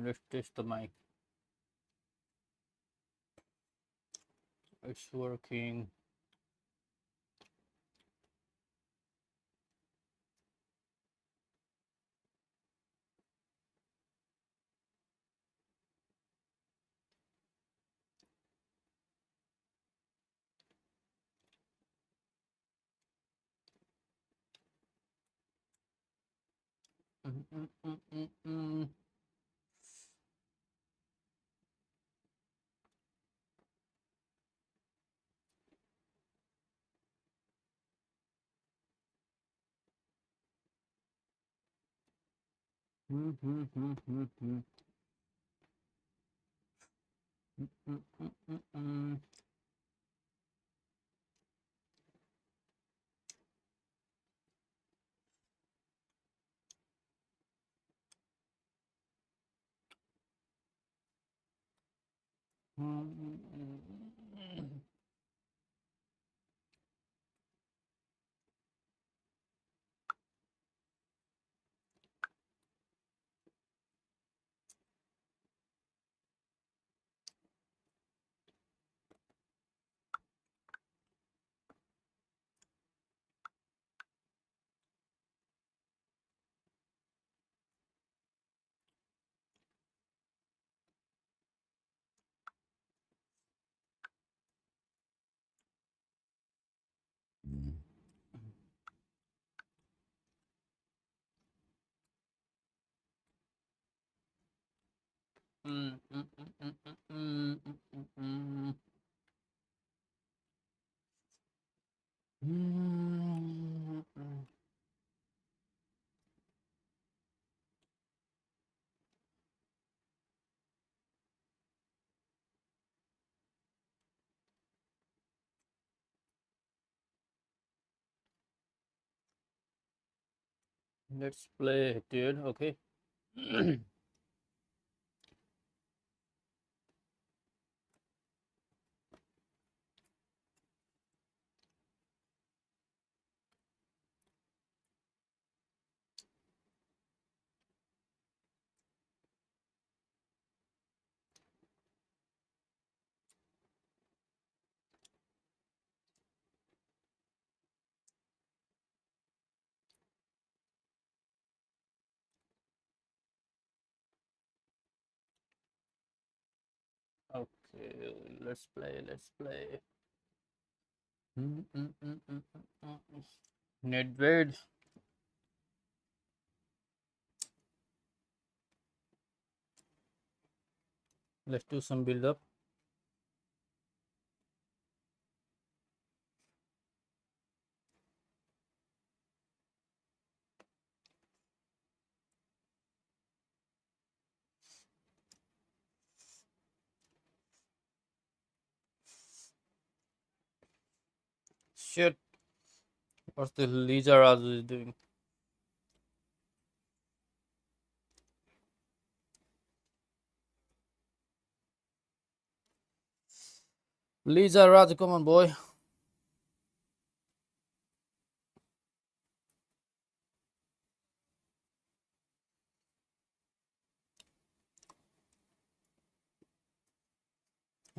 Let's test the mic. It's working. Let's play, dude. Okay. Okay, let's play. Let's play. Nedved. Let's do some build up. Shit. What's the Lisa Razu doing? Lisa Razu, come on, boy.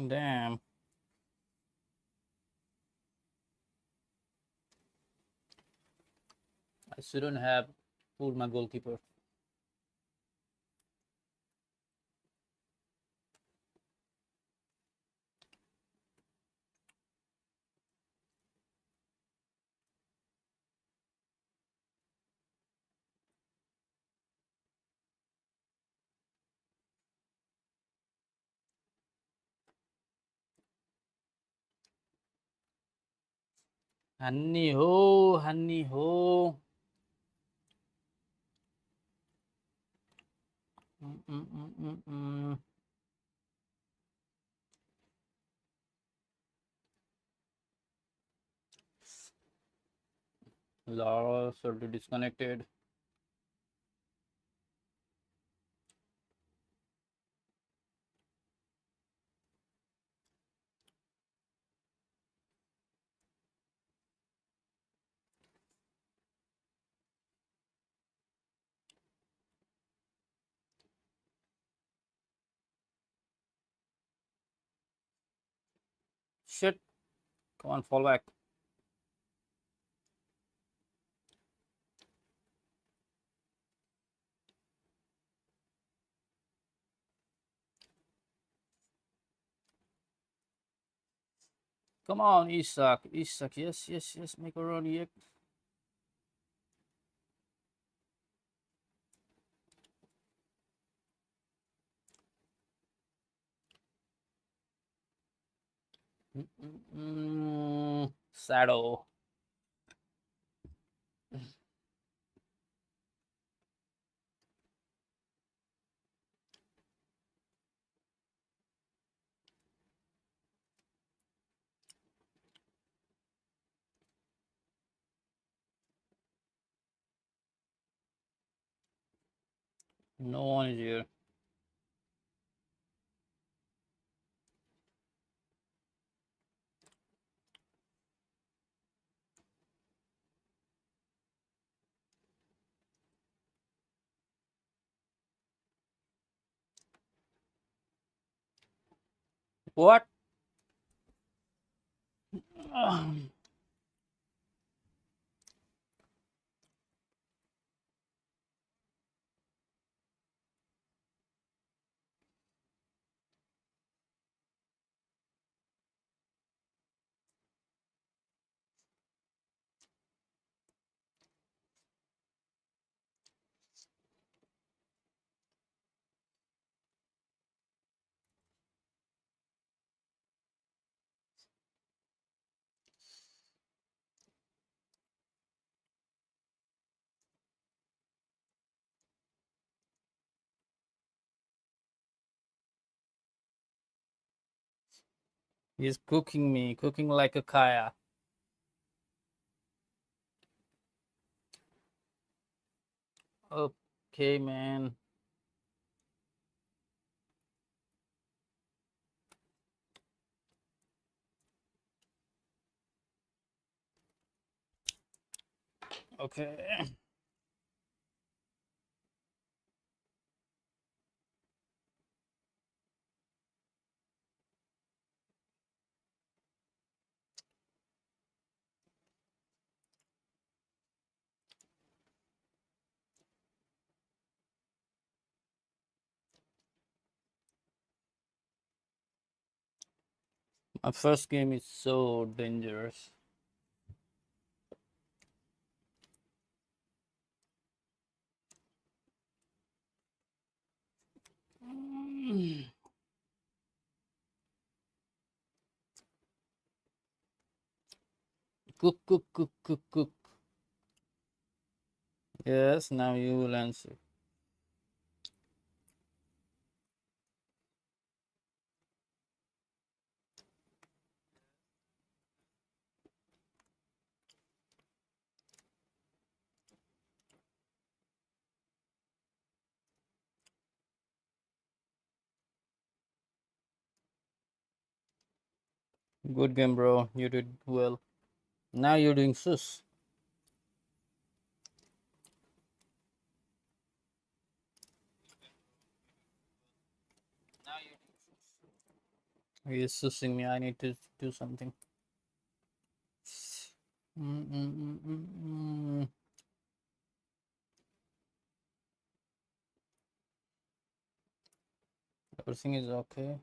Damn. I shouldn't have pulled my goalkeeper. Honey ho, honey ho. Lara should be disconnected. shit. Come on, fall back. Come on, Isak. Isak, yes, yes, yes. Macaroni. Saddle. No one is here. What? He's cooking me, cooking like a kaya. Okay, man. Okay. My first game is so dangerous. Cook, cook, cook, cook, cook. Yes, now you will answer. Good game, bro. You did well. Now you're doing sus. He's sussing me. I need to do something. Everything is okay.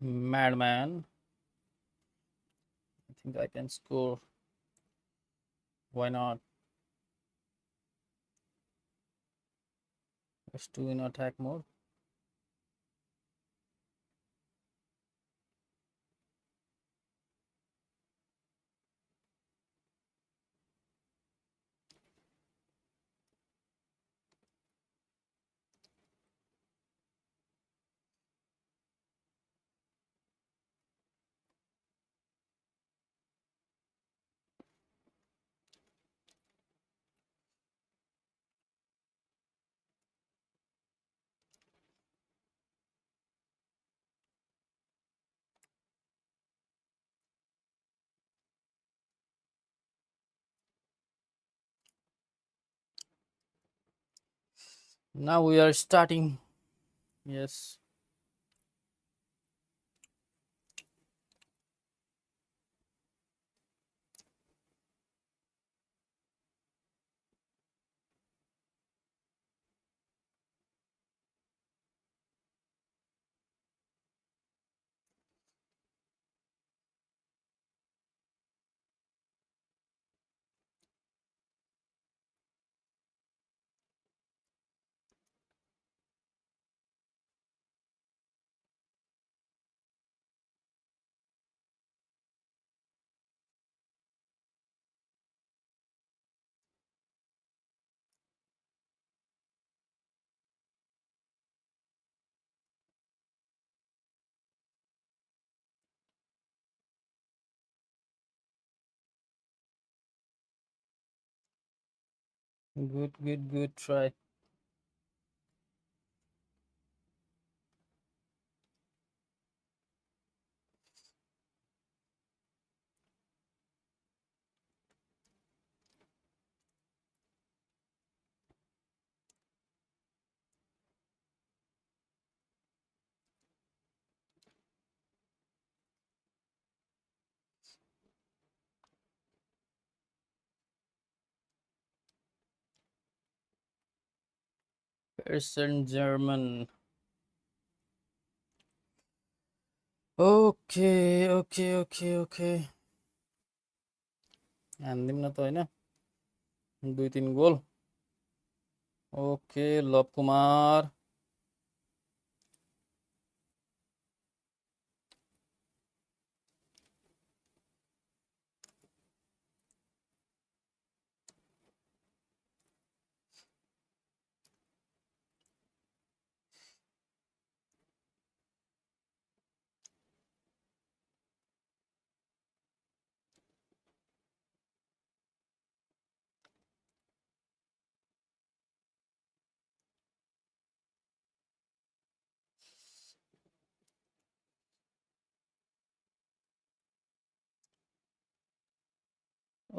Madman. I think I can score. Why not? Let's do in attack mode. Now we are starting. Yes. Good try. Person German. Okay. हानिदिउँ न त होइन 2-3 goal okay love Kumar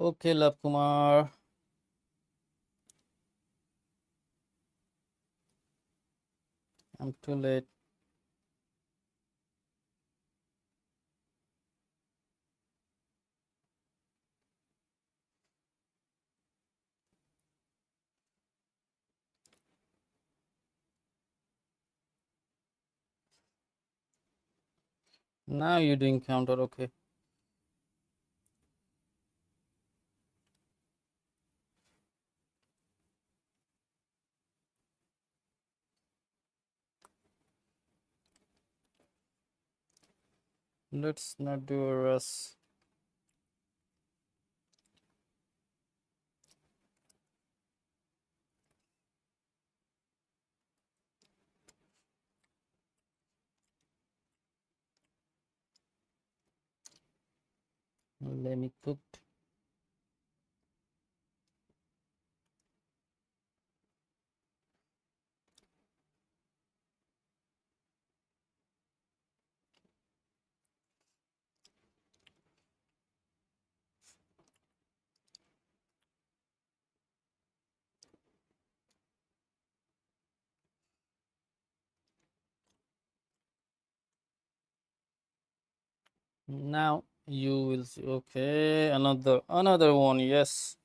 okay love Kumar I'm too late. Now you're doing counter, okay. Let's not do a rush. Let me cook. Now you will see. Okay, another one. Yes,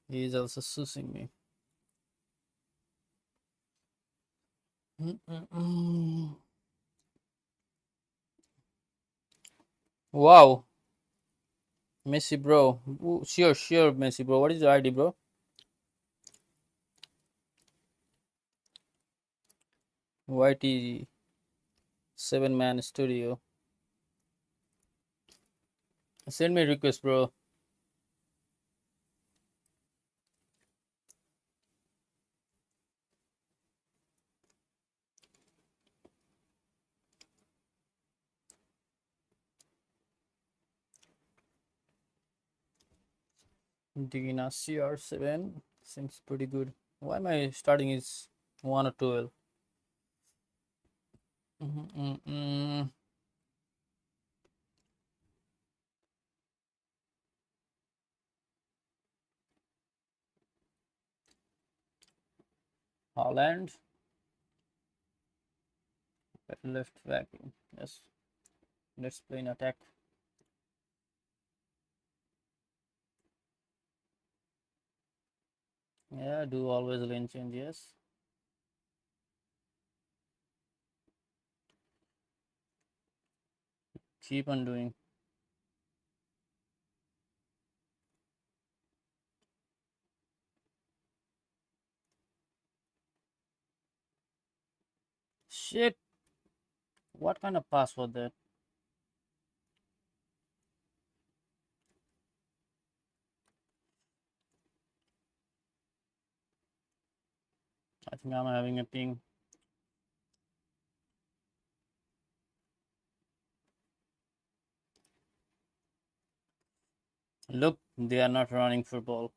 he is also suing me. Wow, Messi bro. Ooh, sure, Messi bro. What is your ID, bro? YT 7-man studio. Send me a request, bro. Digina CR7 seems pretty good. Why my starting is 1 or 12? Holland. Left back. Yes. Let's play in attack. Yeah, do always lane change, yes. Keep on doing. Shit. What kind of pass was that? I think I'm having a ping. Look, they are not running football.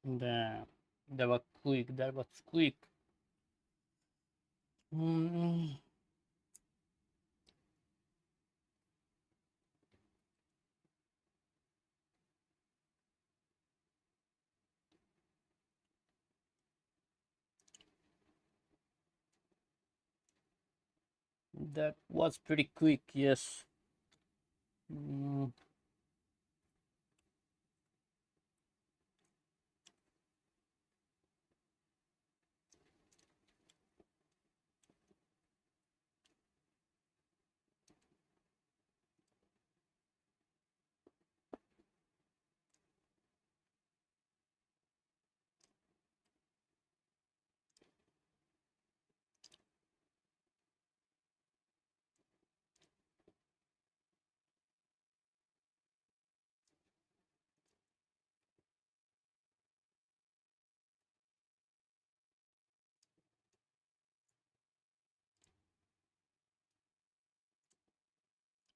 Damn. That was quick. That was quick. Mm, that was pretty quick, yes. Mm,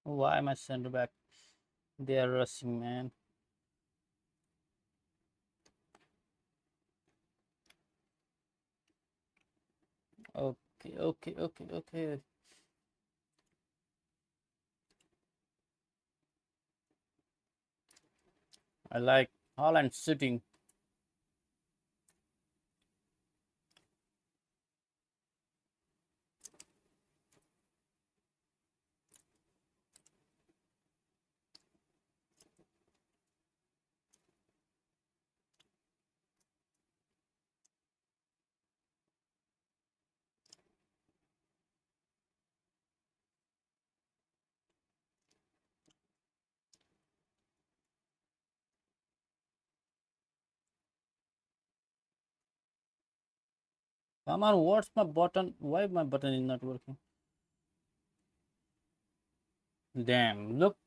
why am I center back? They are rushing, man. Okay, okay, okay, okay. I like Holland sitting. Come on, what's my button? Why my button is not working? Damn, look.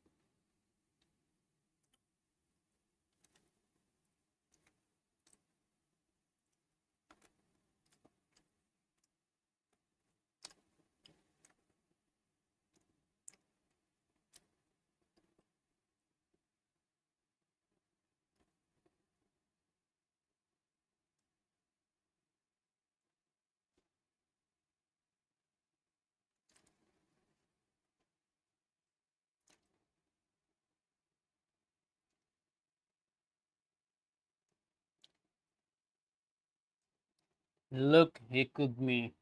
Look, he cooked me.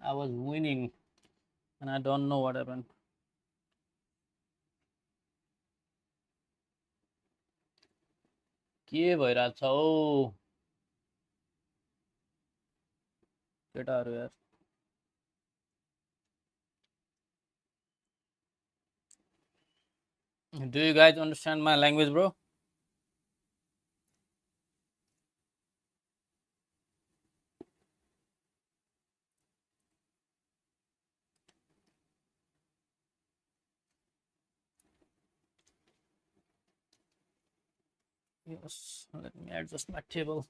I was winning and I don't know what happened. के भइरहेछ हौ केटाहरू यार. Do you guys understand my language, bro? Yes, let me adjust my table.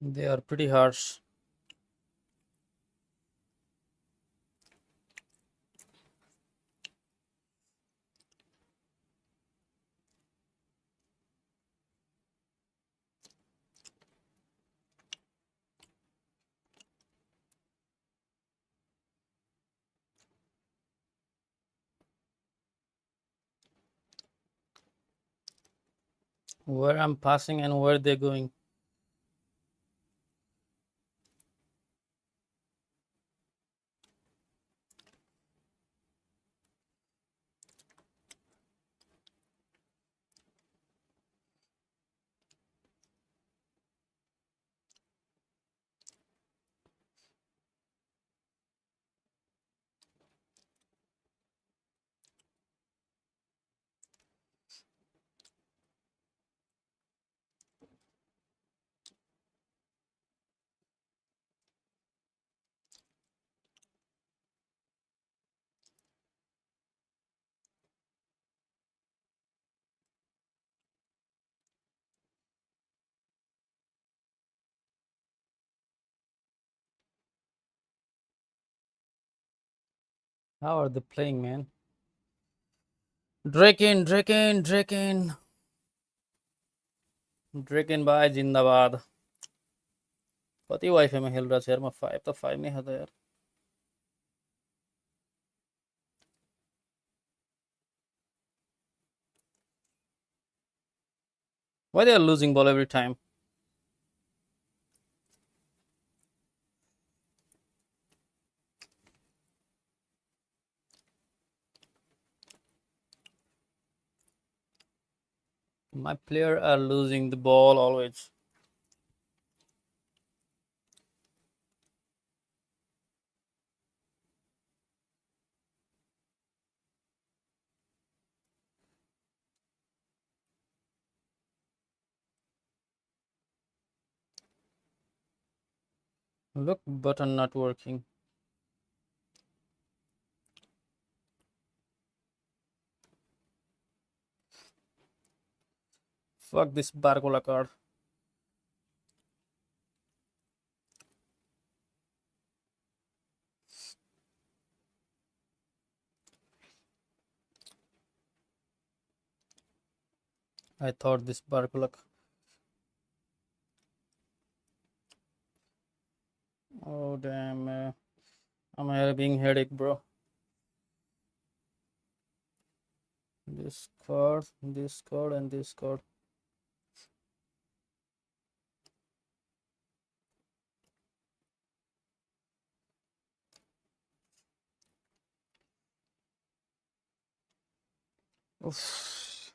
They are pretty harsh. Where I'm passing and where they're going. How are they playing, man? Draken, Draken, Draken. Draken भाइ जिन्दाबाद. कति वाइफाईमा खेलिरहेको छु यार म. 5 त 5 नै खाँदा यार. Why they are losing ball every time? My player are losing the ball always. Look, button not working. Fuck this Barcola card. I thought this Barcola. Oh damn. I'm having headache, bro. This card, and this card. Oof.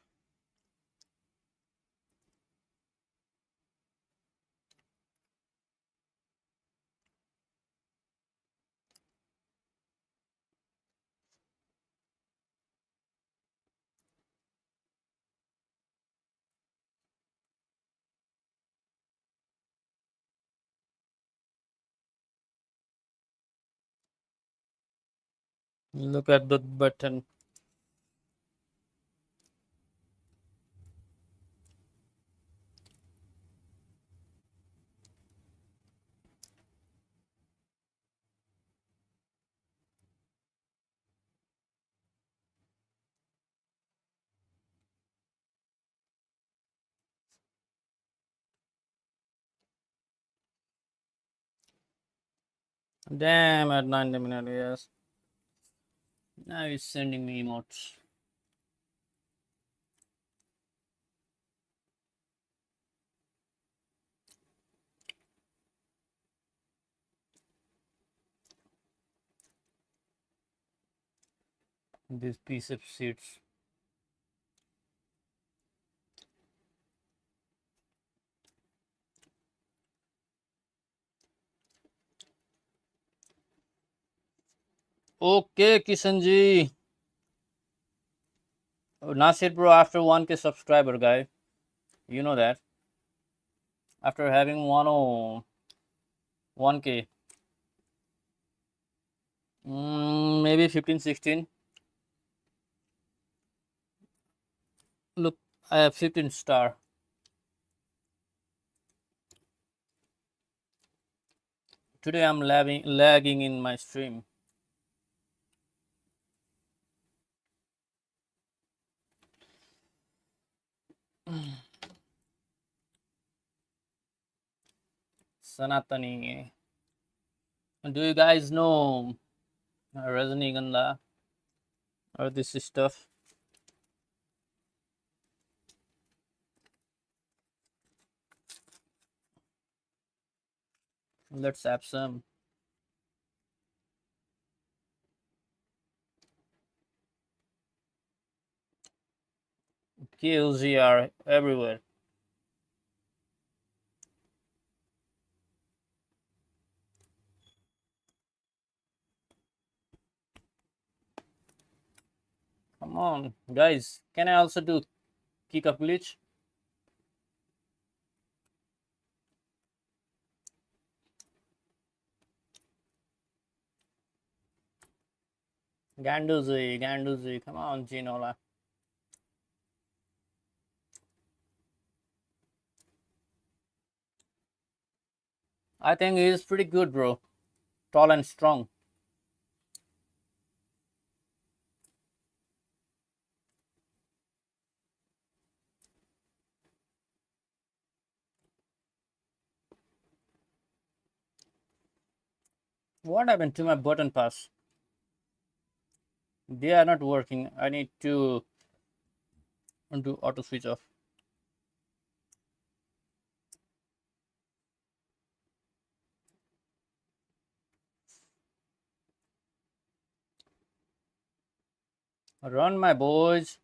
Look at the button. Damn, at 90 minutes, yes. Now he's sending me emotes. This piece of seats. Okay, Kishanji. Nasir bro, after 1K subscriber guy, you know that. After having 1K, maybe 15, 16. Look, I have 15 star. Today I'm lagging in my stream. Sanatani. Do you guys know Rajnigandha or this stuff? Let's have some. KLZ are everywhere. Come on, guys. Can I also do kick up glitch? Ganduzi, Ganduzi. Come on, Ginola. I think he's pretty good, bro. Tall and strong. What happened to my button pass? They are not working. I need to do auto switch off. Run, my boys.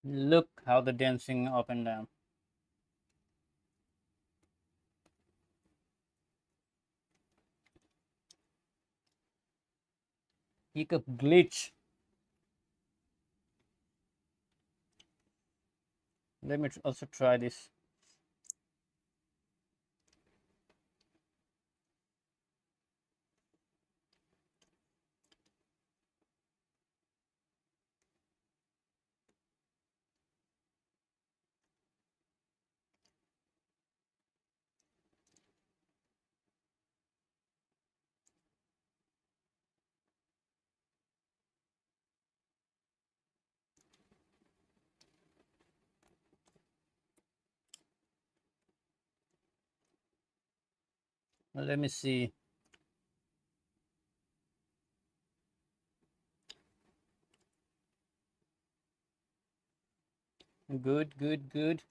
Look how the dancing up and down. Kick up glitch. Let me also try this. Let me see. Good, good, good.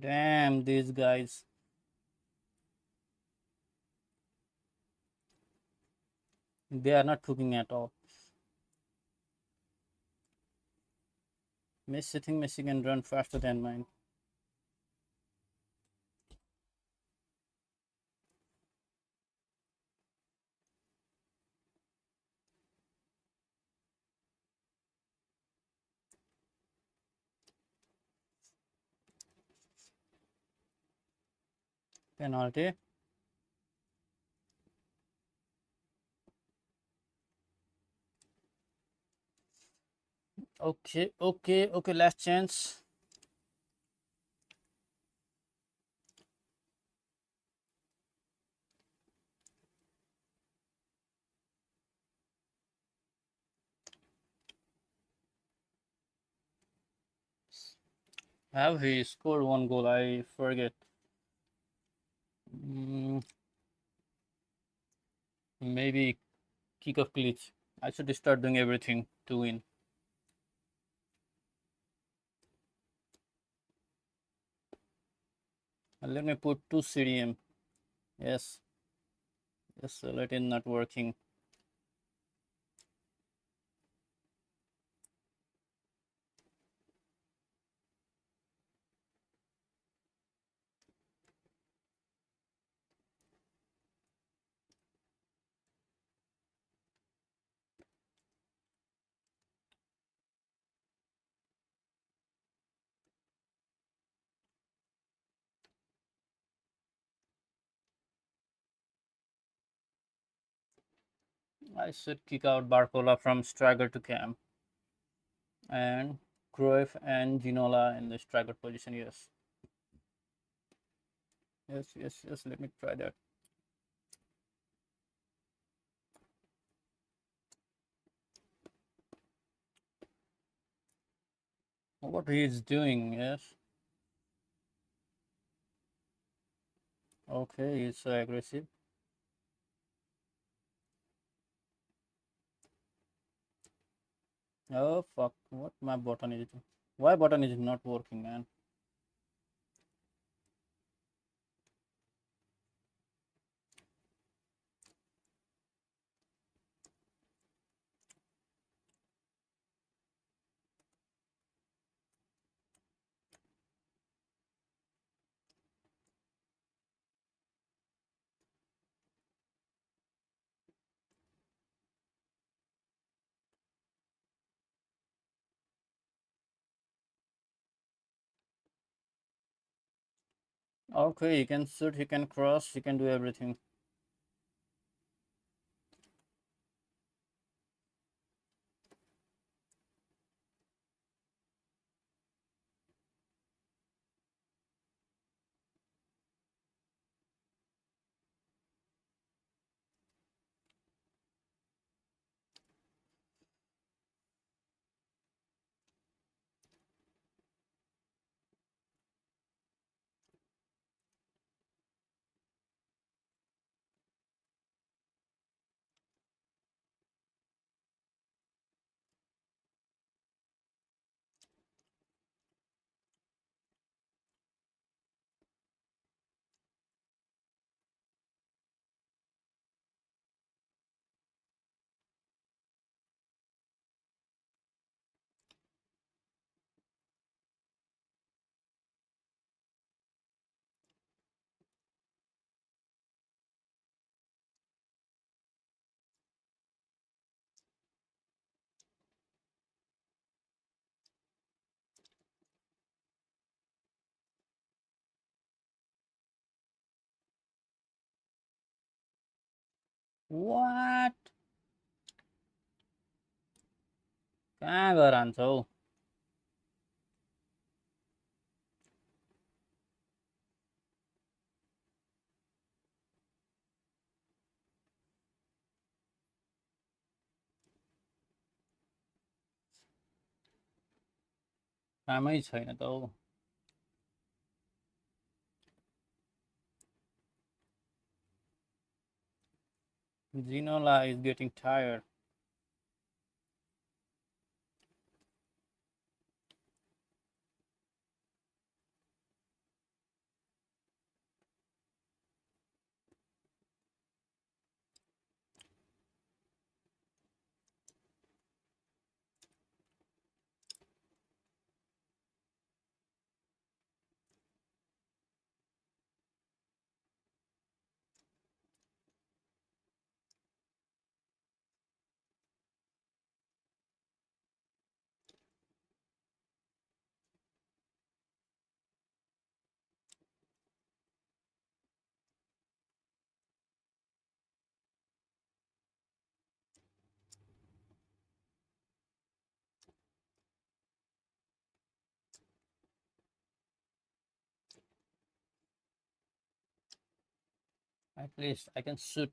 Damn, these guys. They are not cooking at all. Messi think Messi can run faster than mine. Penalty. Okay, okay, okay. Last chance. Have he scored one goal? I forget. Mm, maybe kick of glitch. I should start doing everything to win. And let me put 2 CDM. Yes, yes, so it is not working. I should kick out Barcola from striker to cam and Cruyff and Ginola in the striker position. Yes, yes, yes, yes. Let me try that. What he is doing? Yes. Okay, he's so aggressive. Oh fuck! What my button is? Why button is not working, man? Okay, he can shoot, he can cross, he can do everything. What? कहाँ गएर हान्छौ? कामै छैन त हौ। Ginola is getting tired. At least I can shoot.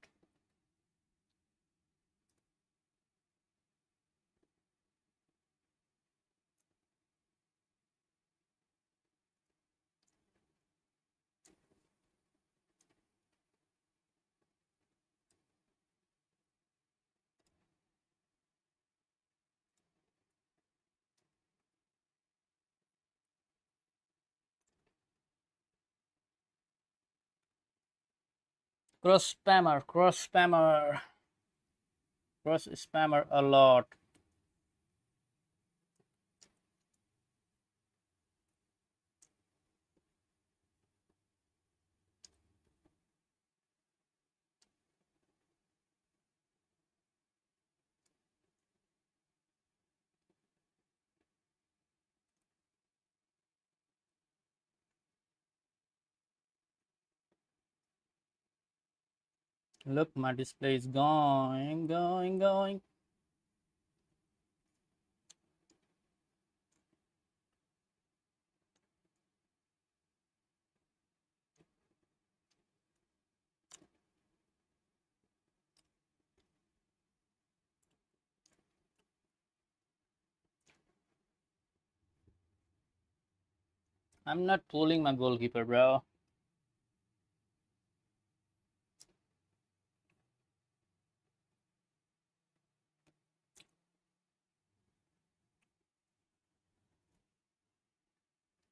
Cross spammer, cross spammer, cross spammer a lot. Look, my display is going. I'm not pulling my goalkeeper, bro.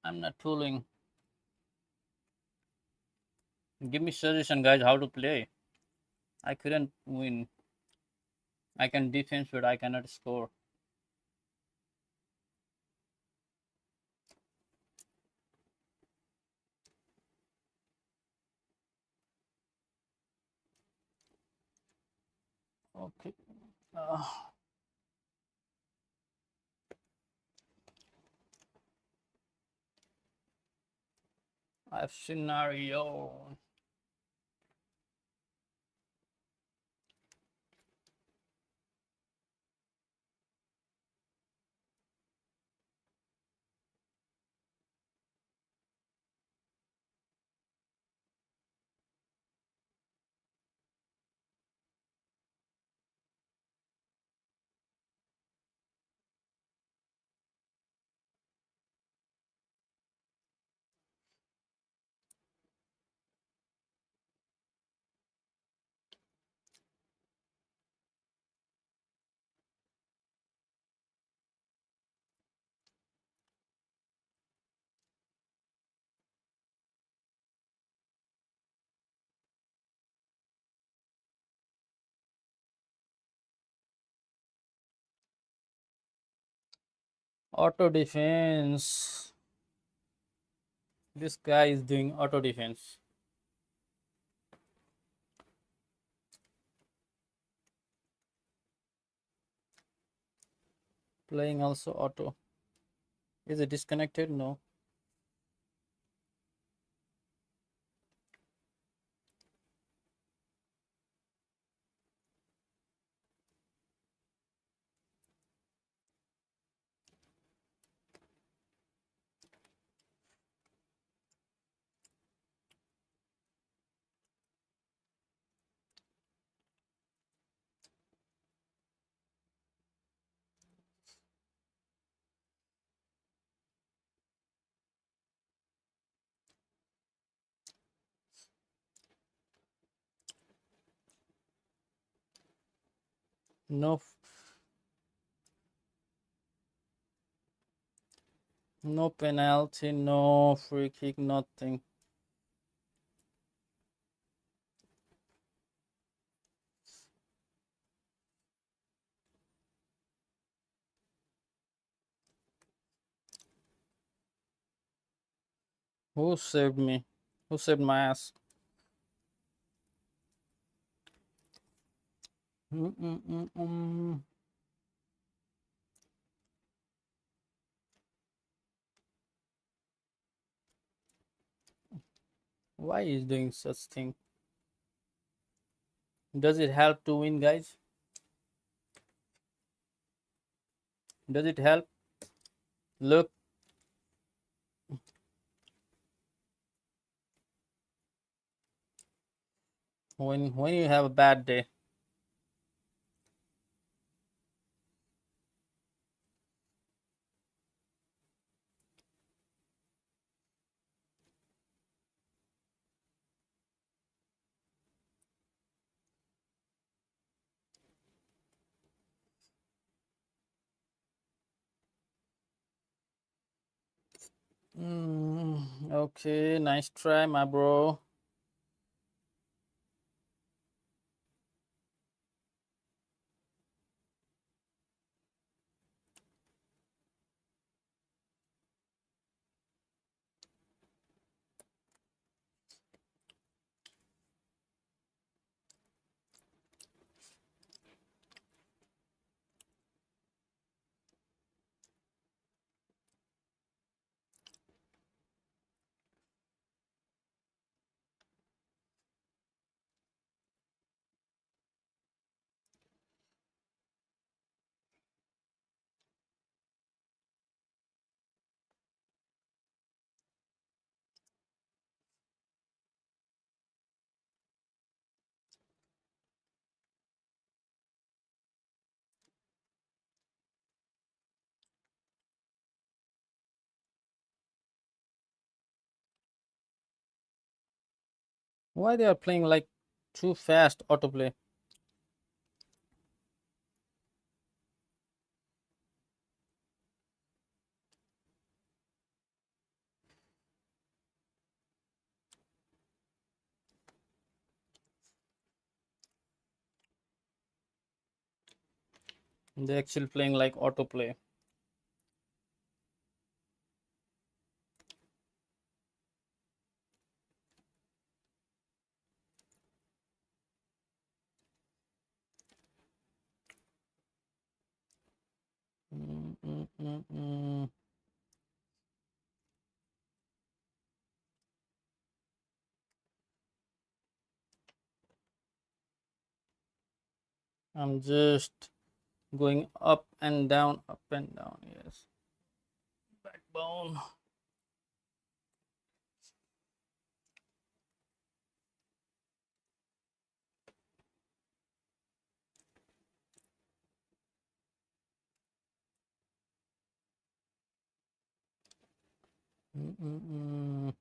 I'm not pulling. Give me suggestion, guys, how to play. I couldn't win. I can defense, but I cannot score. Okay. I have scenario. Auto defense. This guy is doing auto defense. Playing also auto. Is it disconnected? No. No, no penalty, no free kick, nothing. Who saved me? Who saved my ass? Mm-mm-mm-mm. Why is doing such thing? Does it help to win, guys? Does it help? Look, when you have a bad day. Okay, nice try, my bro. Why they are playing like too fast autoplay? They actually playing like autoplay. Mm. I'm just going up and down, up and down. Yes, backbone. Mm.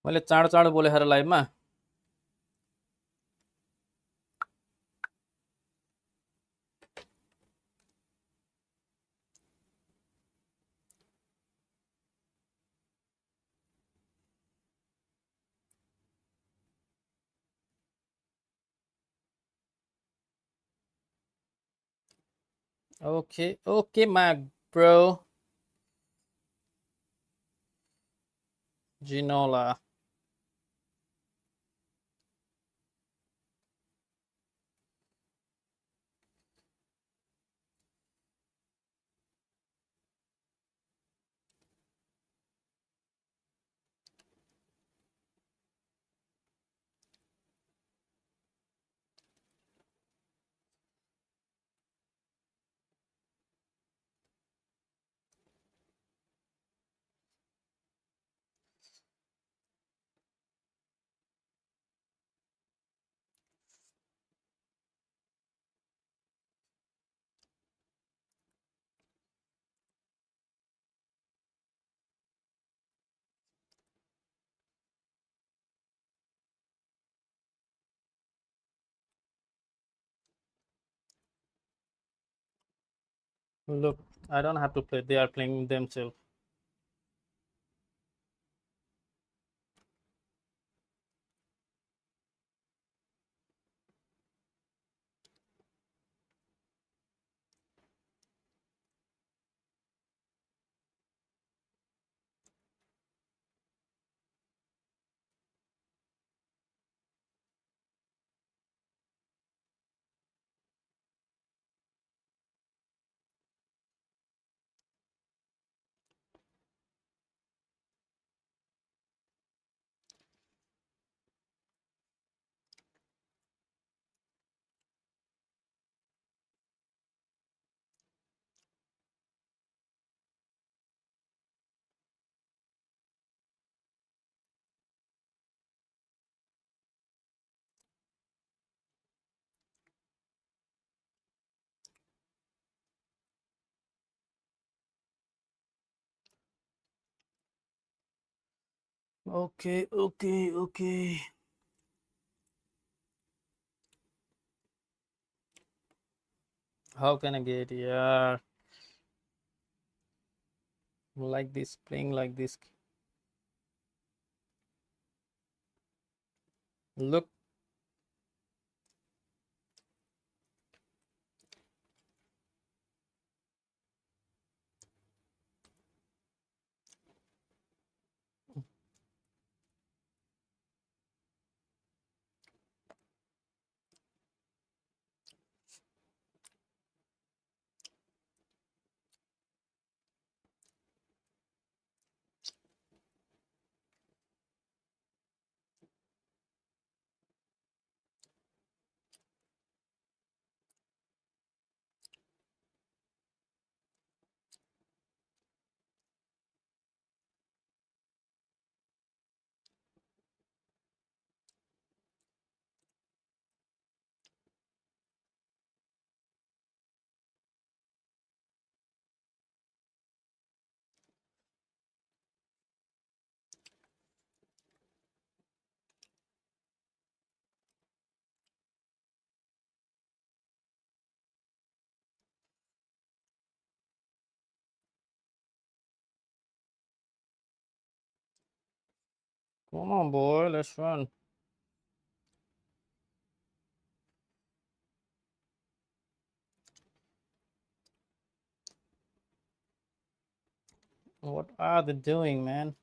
मैले चाँडो चाँडो बोले खर लाइभमा। Okay, okay, my bro. Ginola. Look, I don't have to play. They are playing themselves. Okay, okay, okay. How can I get here? Like this, playing like this. Look, come on, boy, let's run. What are they doing, man?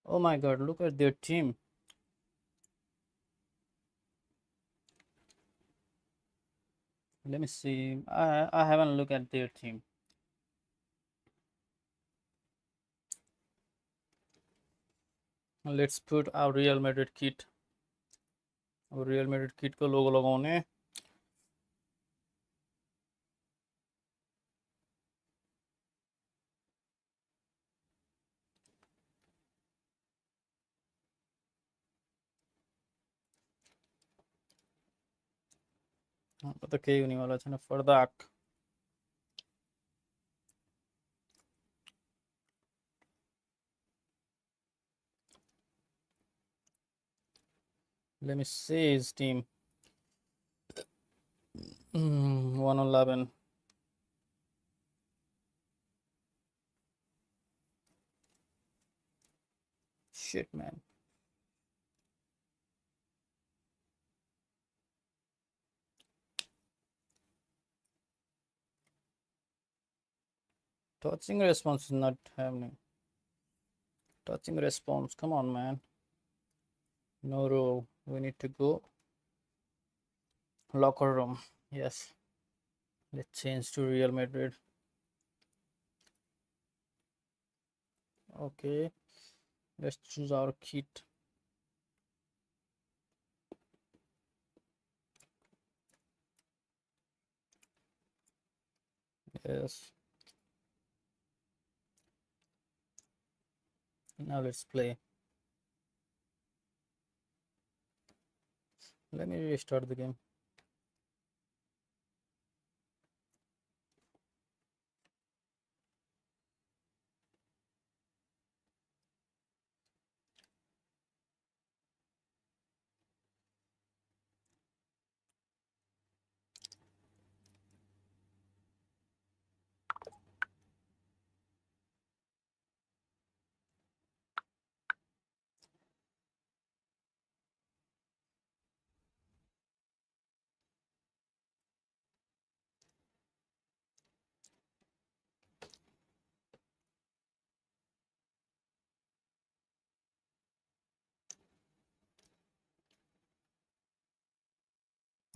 Oh my god, look at their team. Let me see. I haven't looked at their team. Let's put our Real Madrid kit. और real Madrid kit का लोगो लगाउने पता केही हुनेवाला छैन फर्दाक let me see his team 111 shit man Touching response is not happening. Touching response. Come on, man. No row. We need to go locker room. Yes. Let's change to Real Madrid. Okay. Let's choose our kit. Yes. Now let's play. Let me restart the game.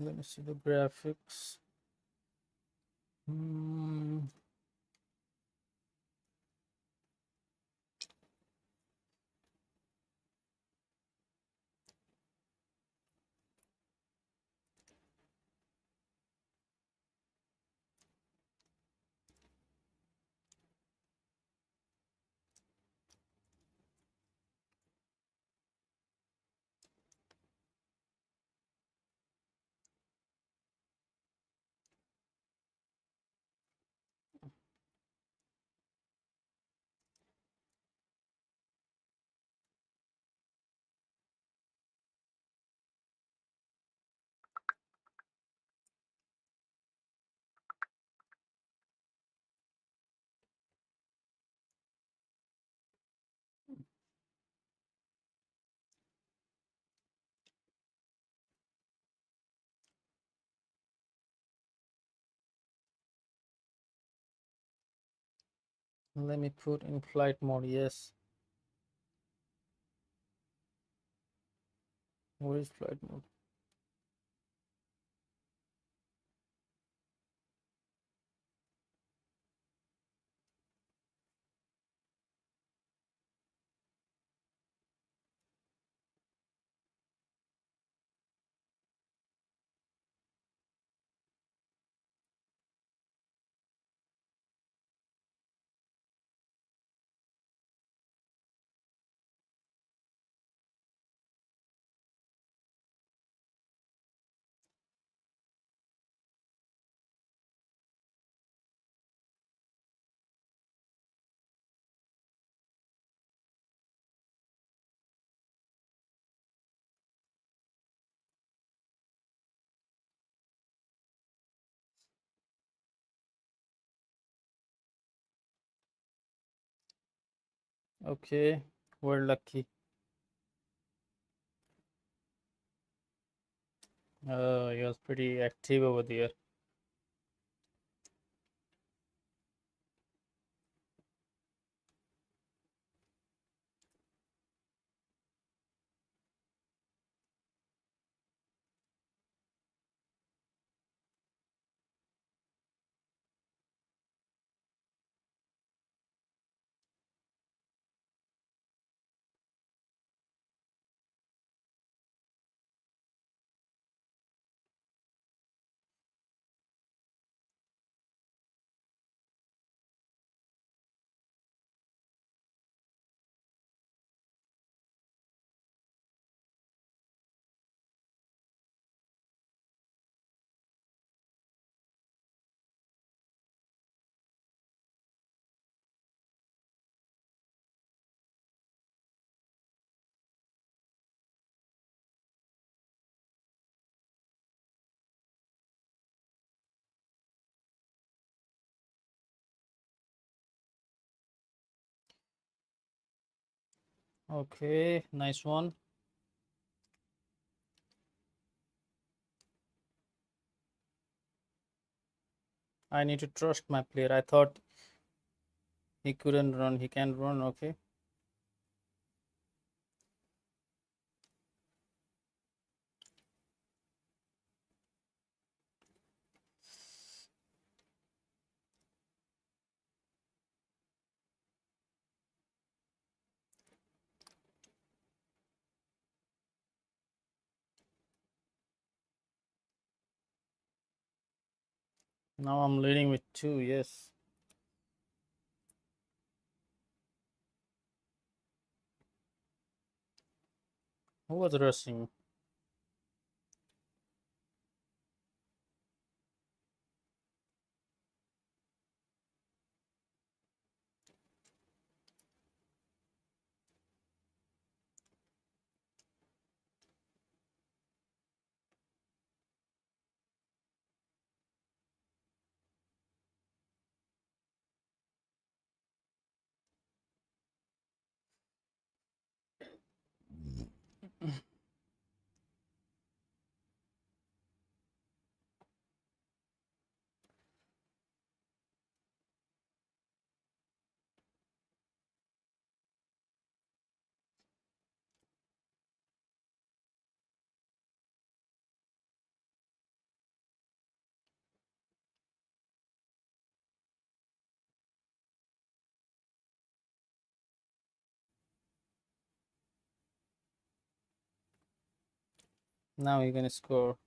Let me see the graphics. Let me put in flight mode. Yes. What is flight mode? Okay, we're lucky. He was pretty active over there. Okay, nice one. I need to trust my player. I thought He couldn't run. He can't run. Okay. Now I'm leading with 2. Yes. Who was rushing? Now you're gonna score.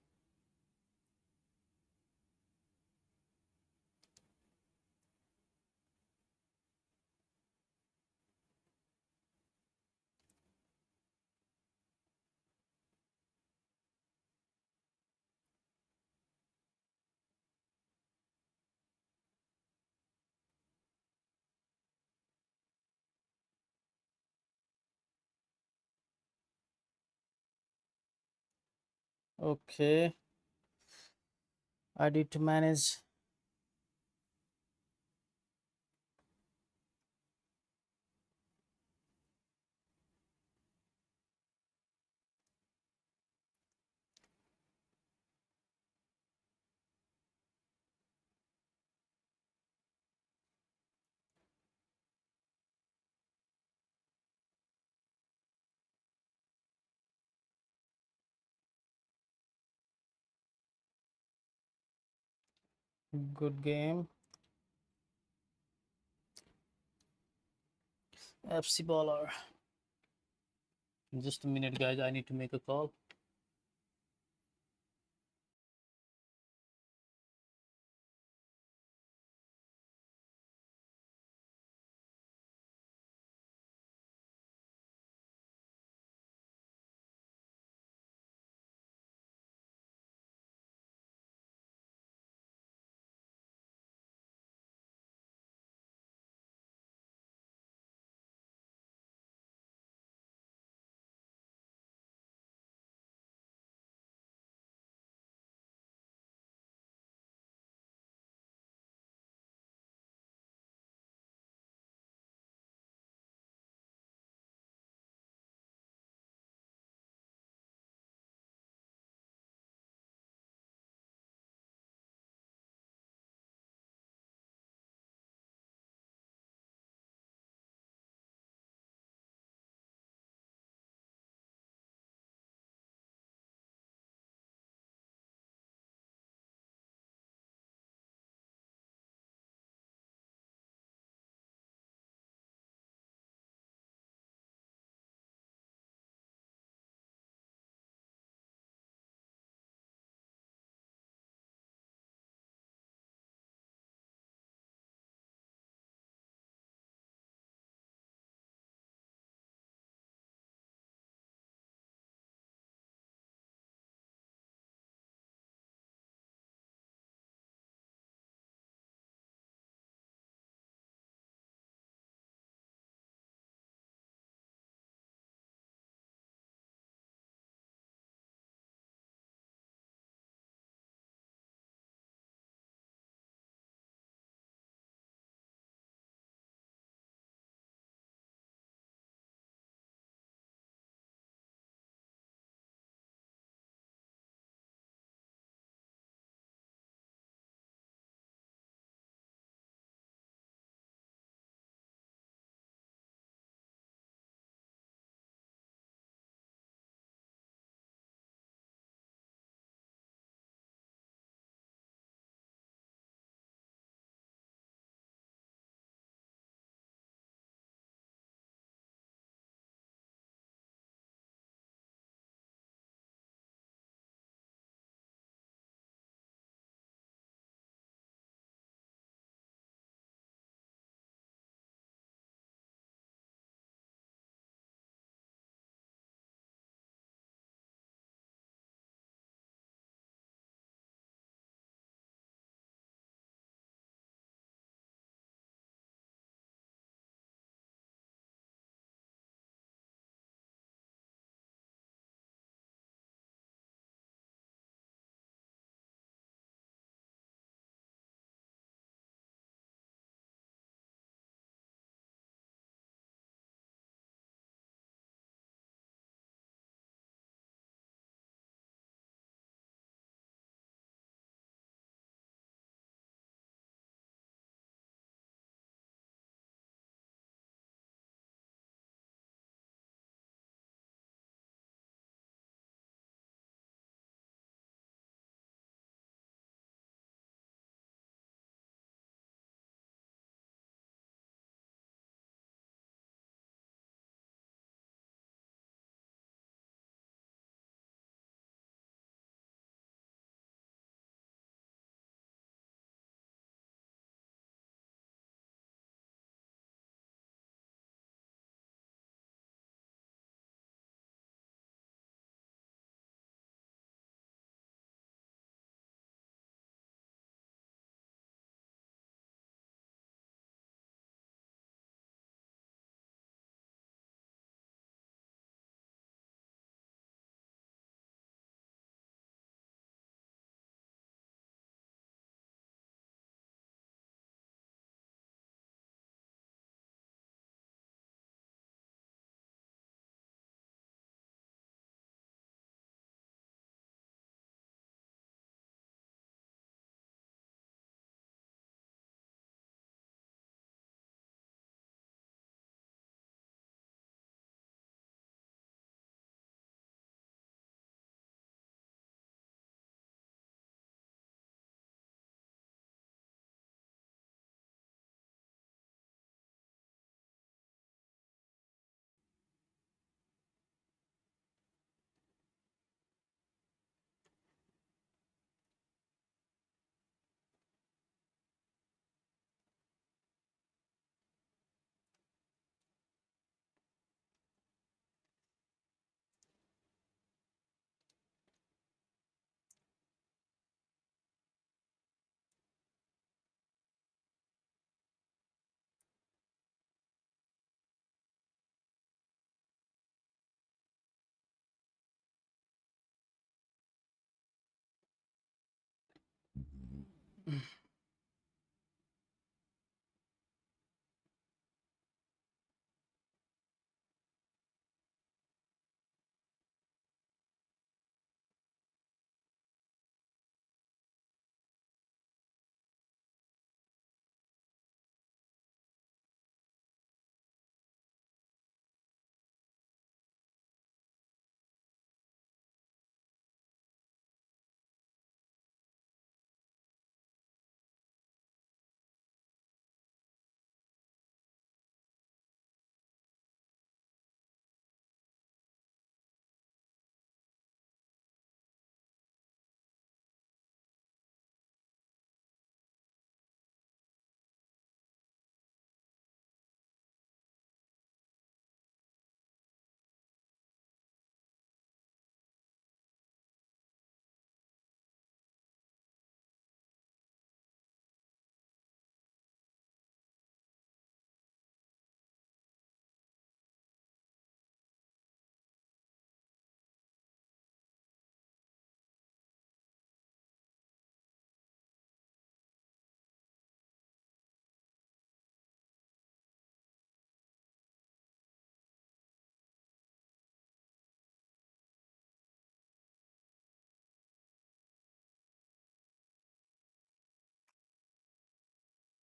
Okay. I need to manage. Good game. FC baller. Just a minute, guys. I need to make a call.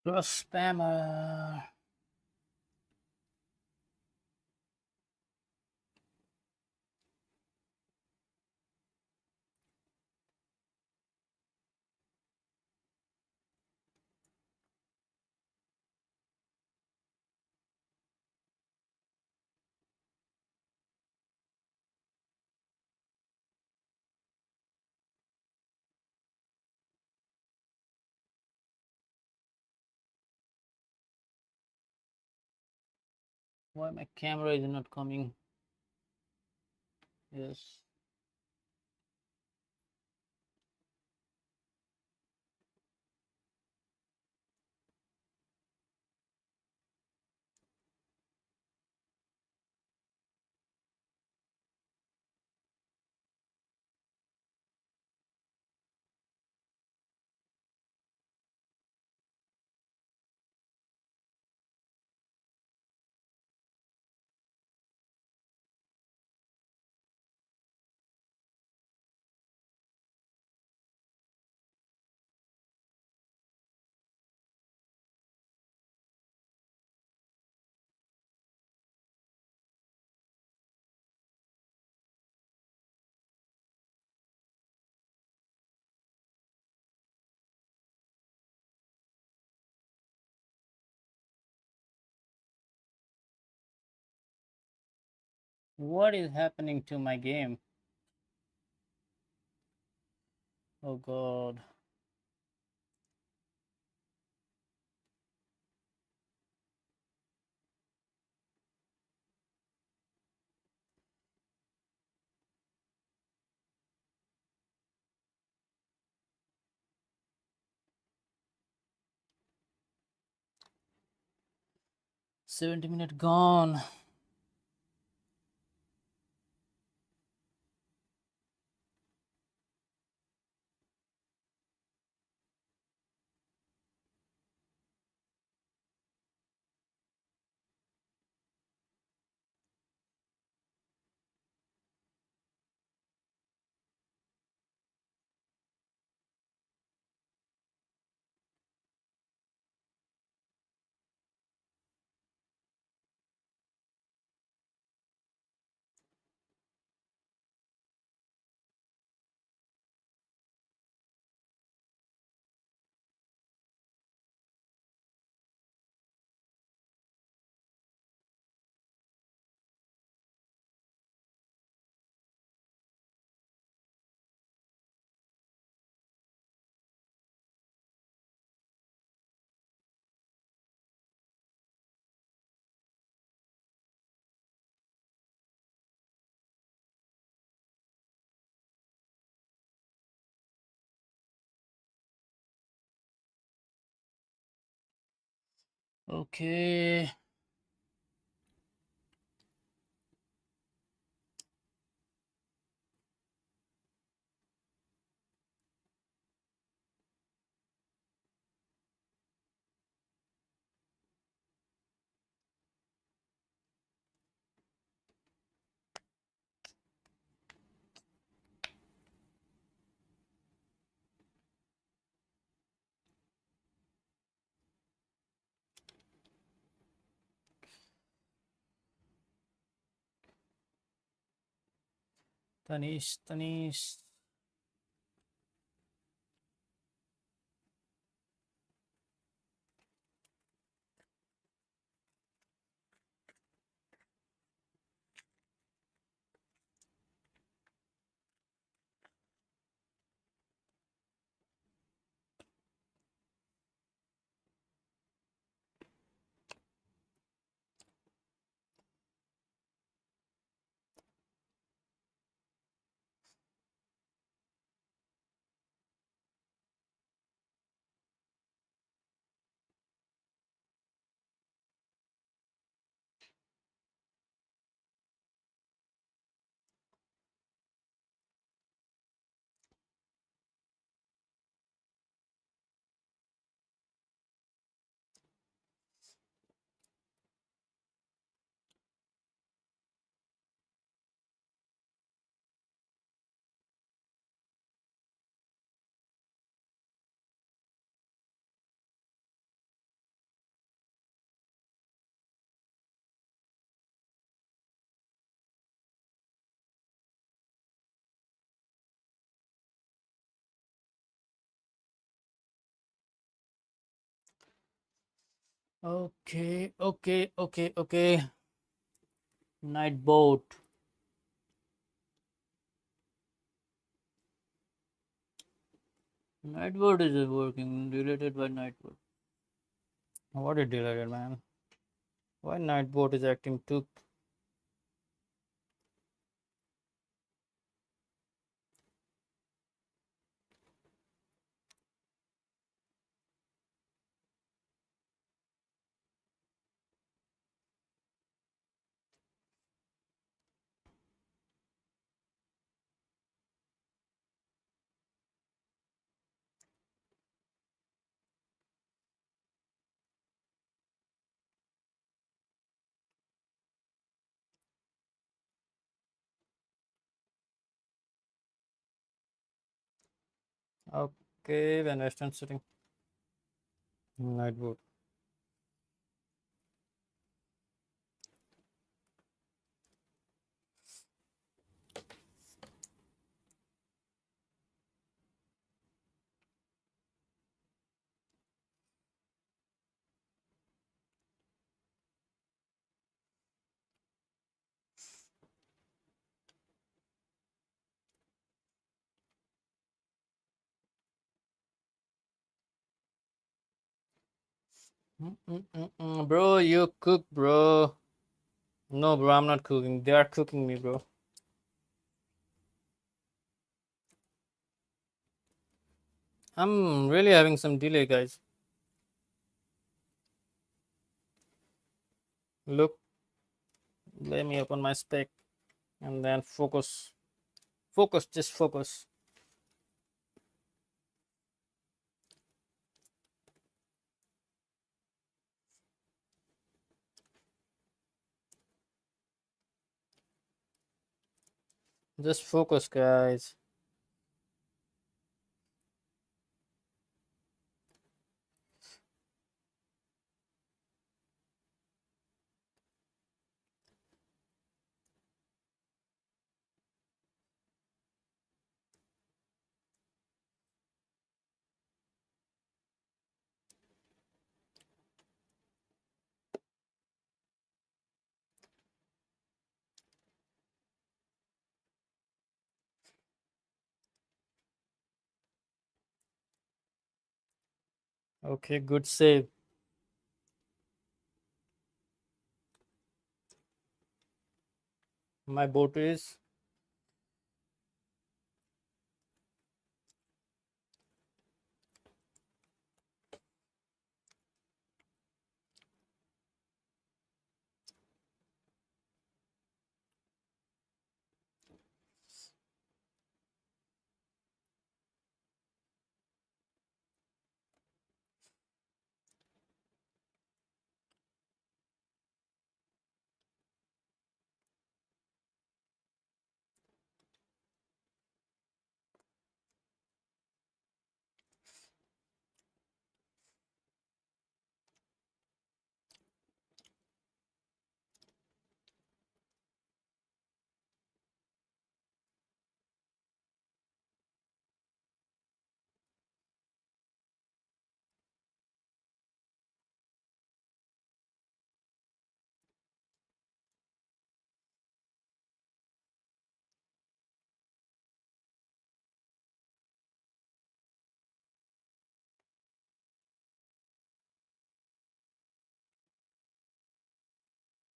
Cross spammer. Why my camera is not coming? Yes. What is happening to my game? Oh god. $70 gone. Okay. Tanish. Okay. Night boat. Night boat is working. Deleted by night boat. What is deleted, man? Why night boat is acting too? Okay, when western setting. Night boat. Bro, you cook, bro. No, bro, I'm not cooking. They are cooking me, bro. I'm really having some delay, guys. Look, let me open my spec and then focus. Focus, just focus. Just focus, guys. Okay, good save. My boat is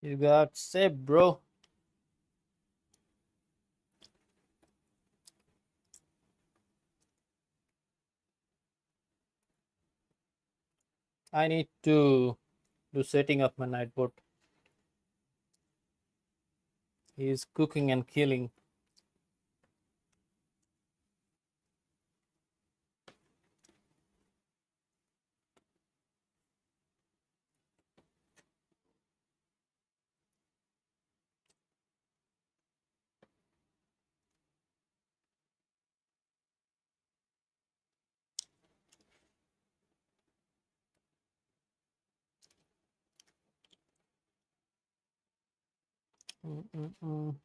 You got saved, bro. I need to do setting up my nightbot. He's cooking and killing. Mm-mm-mm.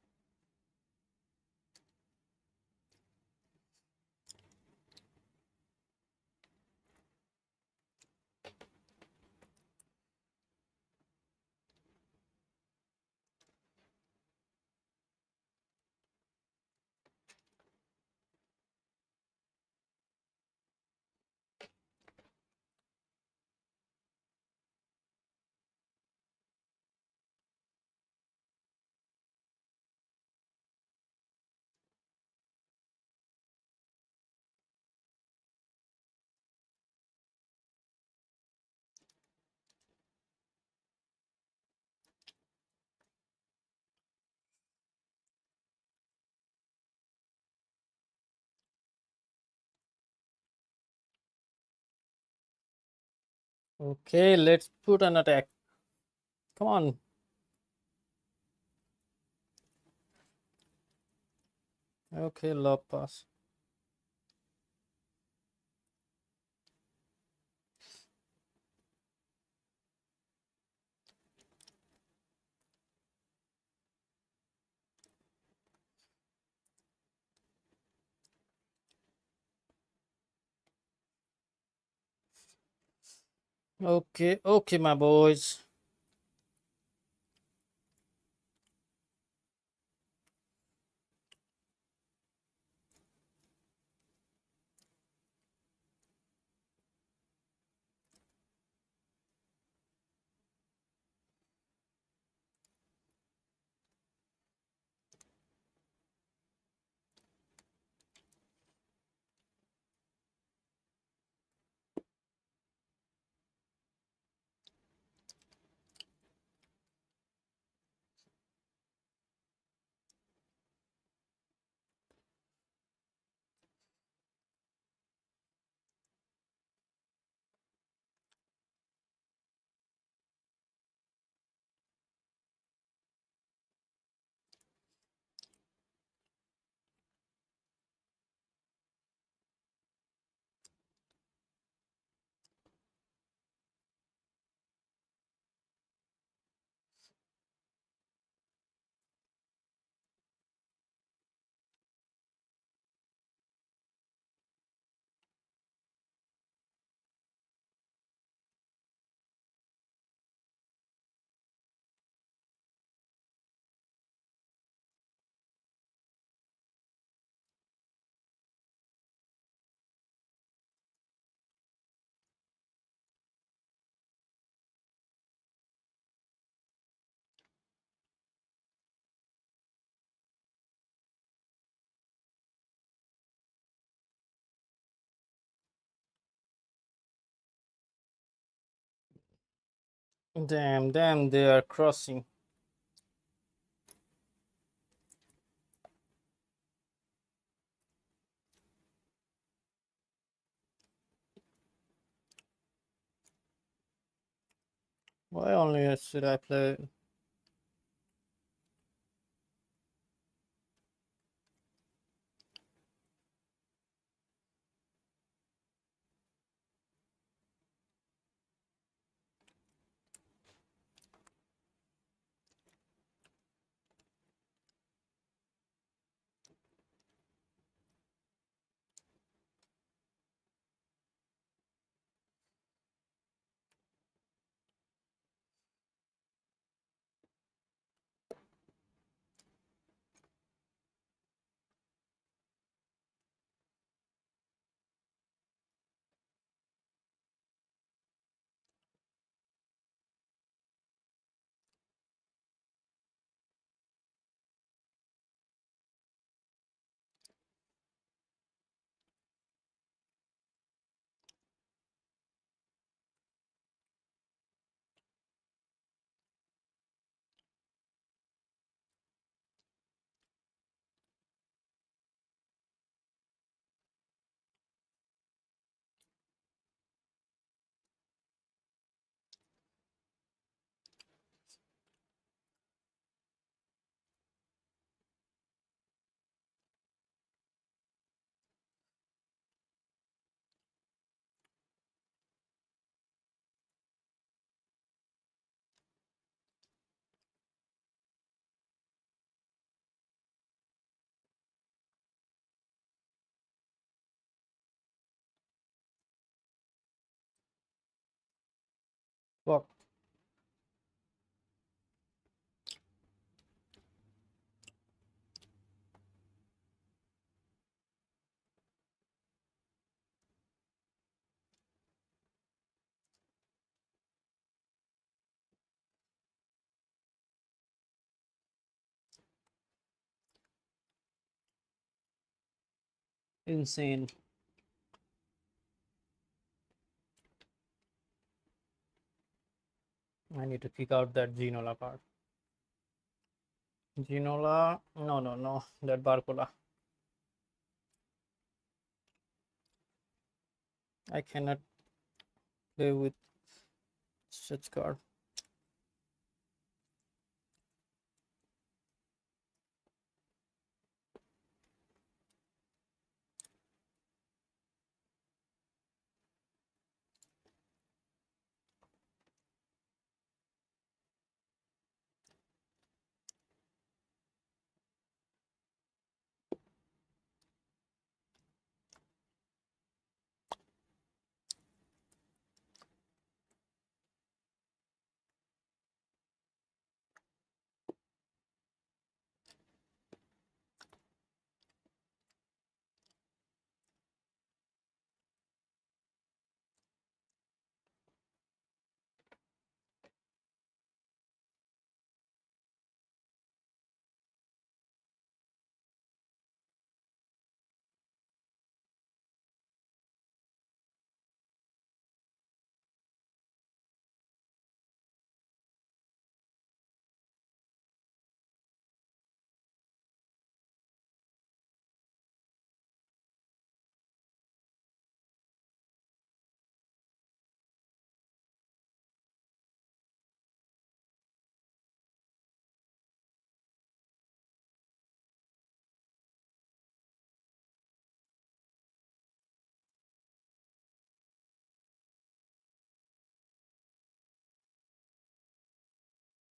Okay, let's put an attack. Come on. Okay, lob pass. Okay, okay, my boys. Damn, they are crossing. Why only should I play? Fuck. Insane. I need to kick out that Ginola card. Ginola. No, no, no. That Barcola. I cannot play with such card.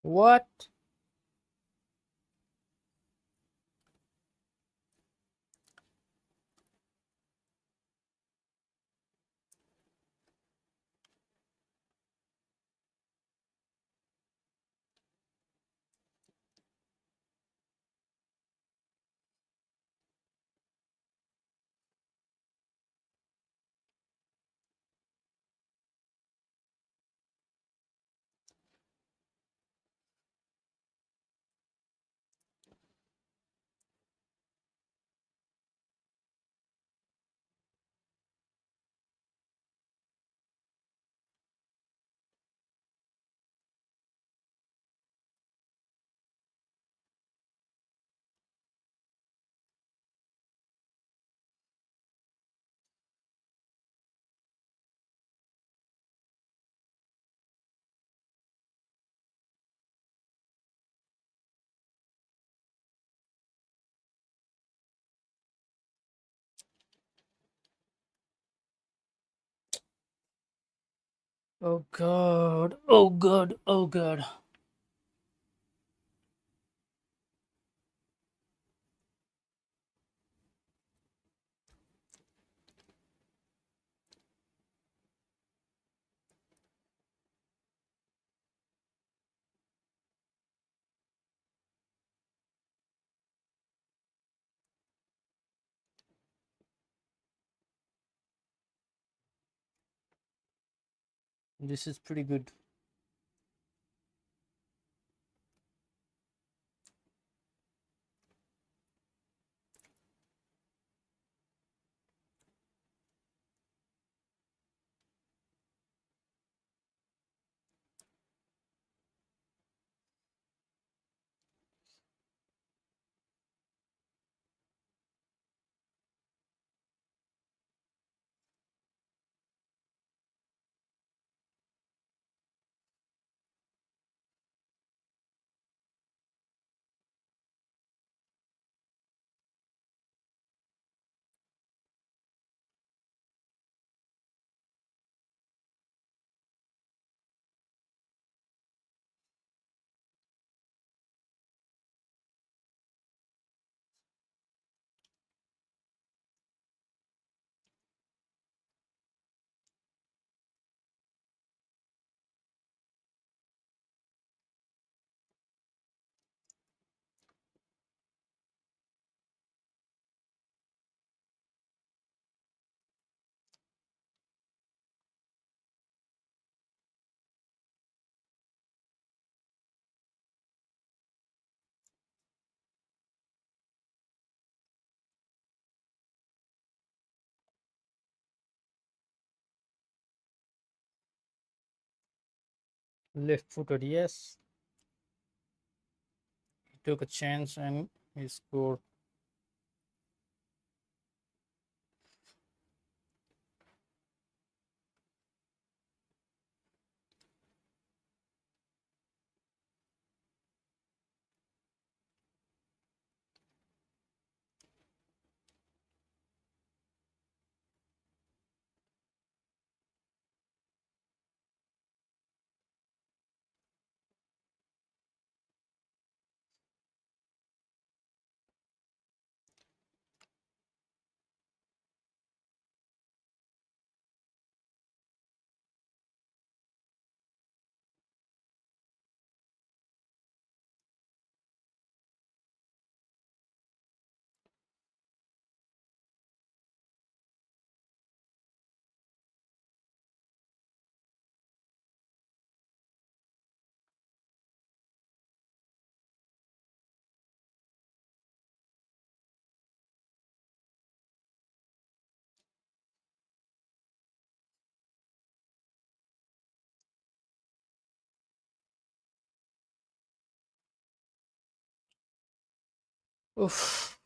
What? Oh god. Oh god. Oh god. This is pretty good. Left footed, yes. He took a chance and he scored. Oof.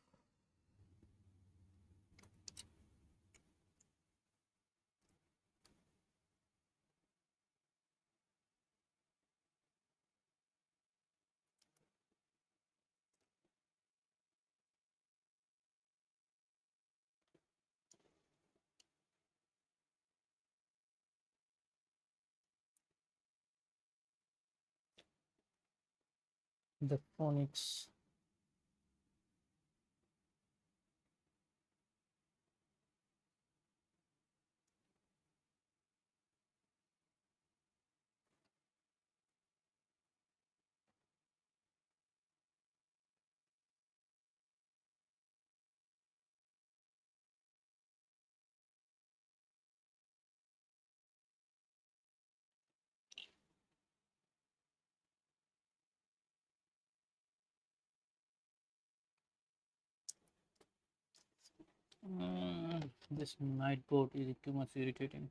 The phonics. This night boat is too much irritating.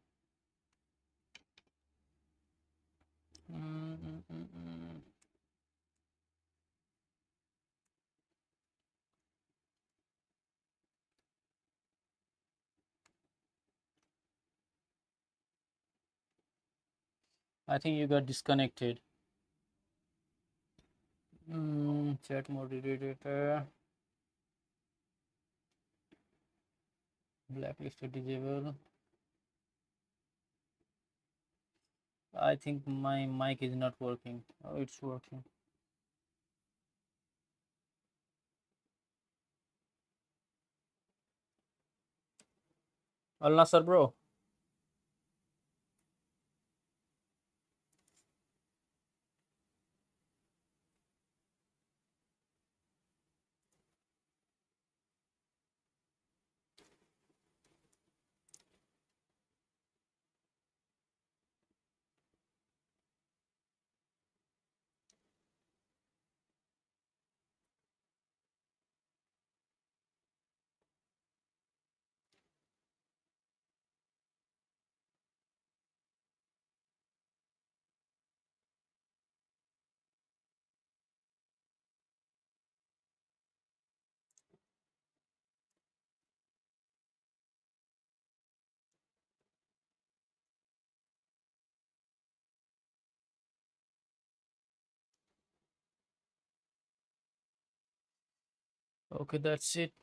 Mm, mm, mm, mm. I think you got disconnected. Chat moderator. Blacklisted disable. I think my mic is not working. Oh, it's working. Al Nasser, bro. Okay, that's it.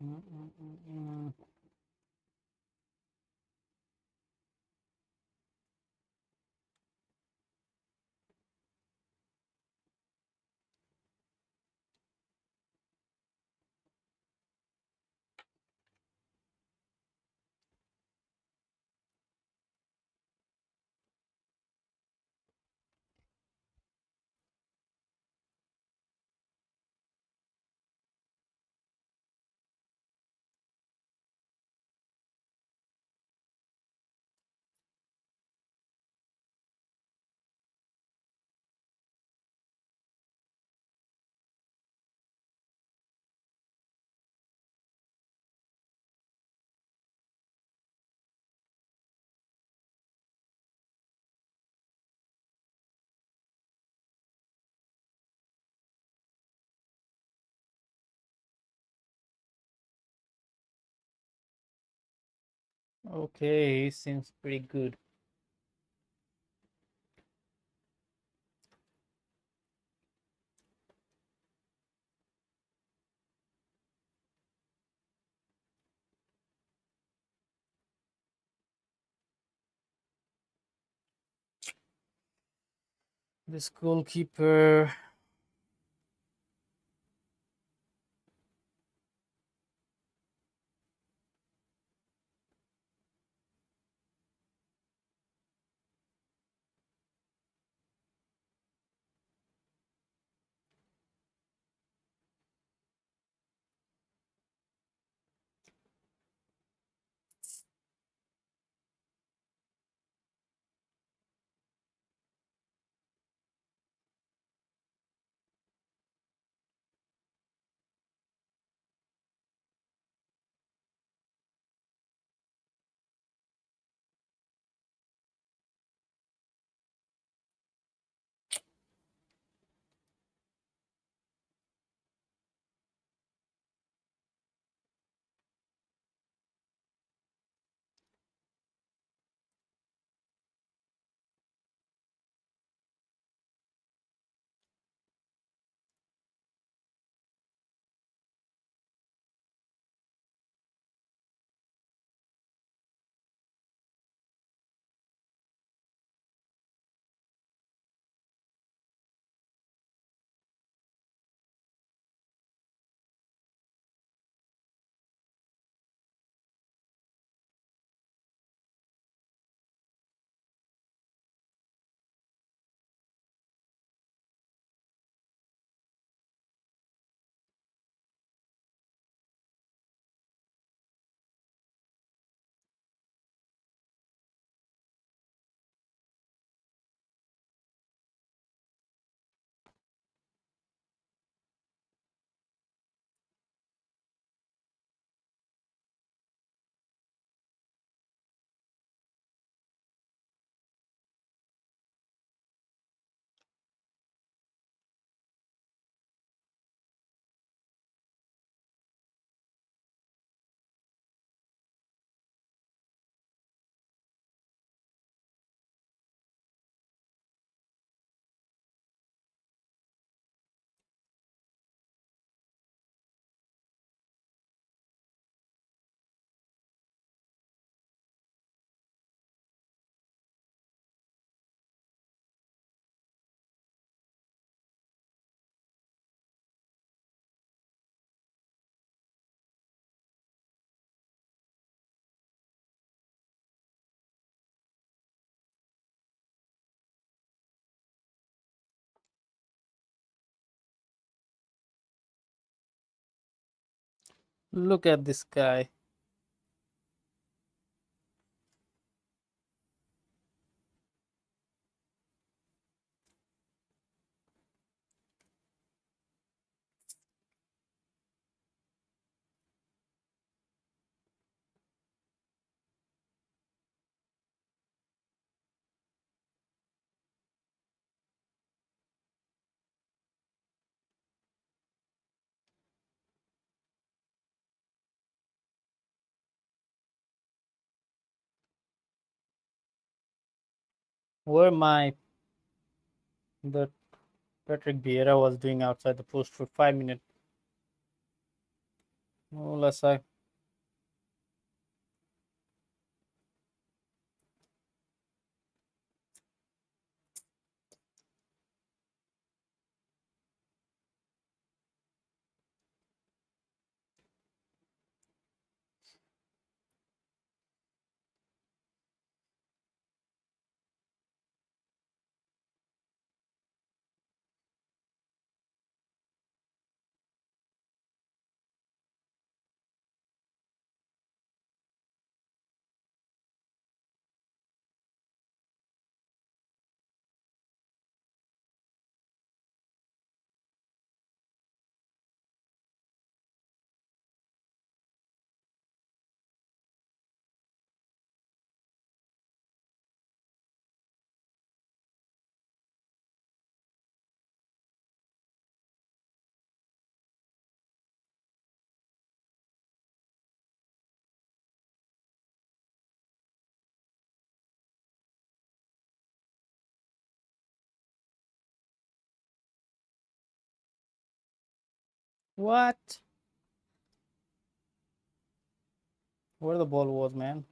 Mm, mm, mm, mm. Okay, he seems pretty good. This goalkeeper. Look at this guy. Where my the Patrick Vieira was doing outside the post for 5 minutes. Oh, let's say. What? Where the ball was, man?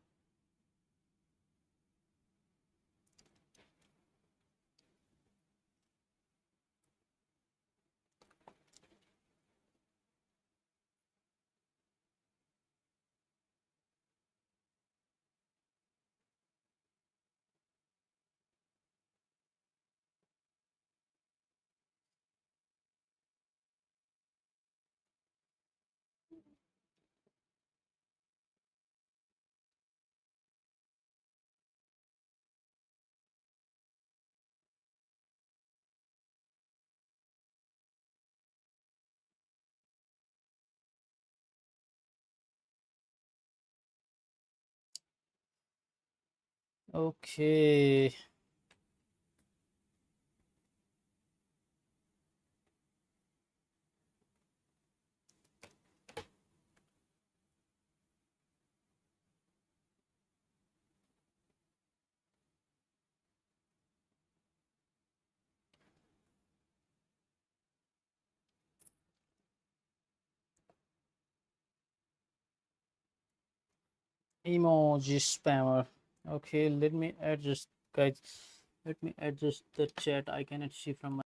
Okay. Emoji spammer. Okay, let me adjust, guys. Let me adjust the chat. I cannot see from my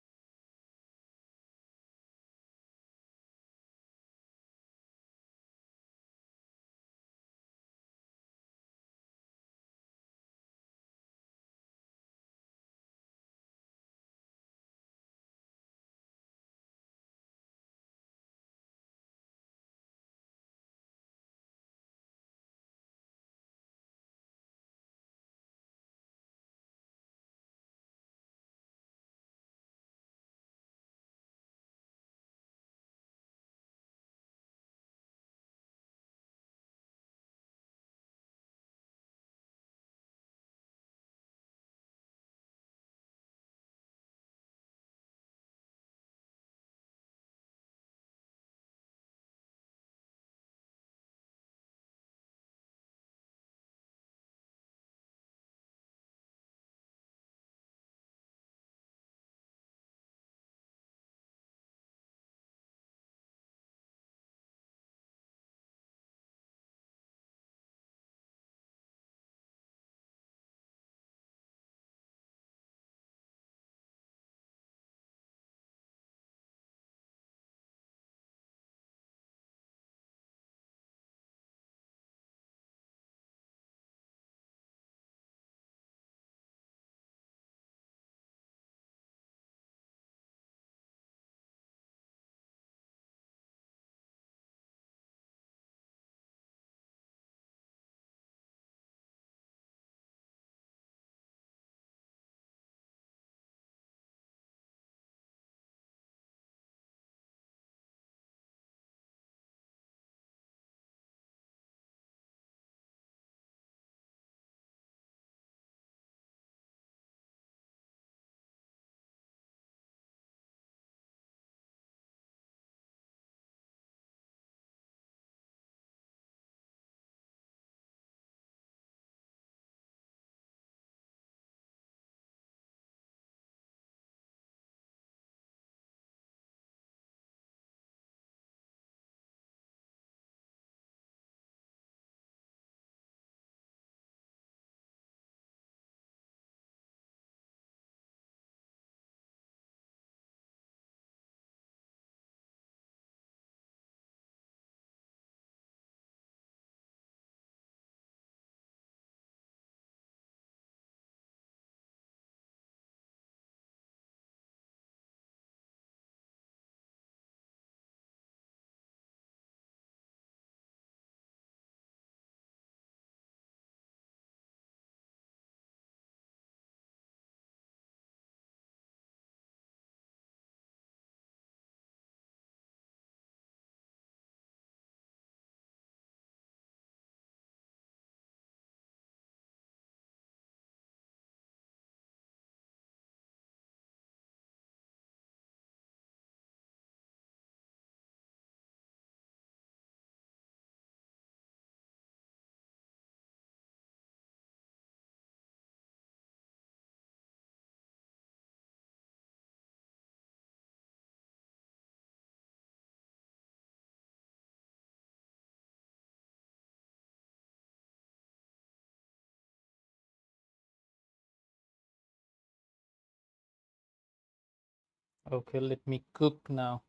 Okay, let me cook now.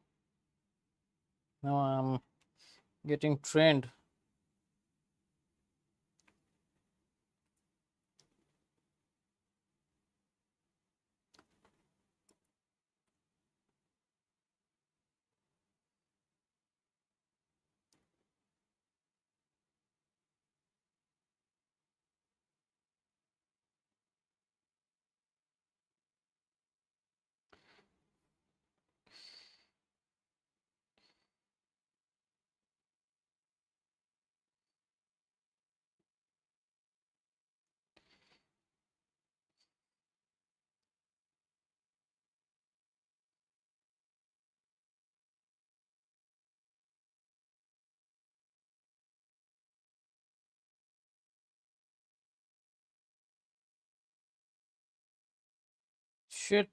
Now I'm getting trained. Shit.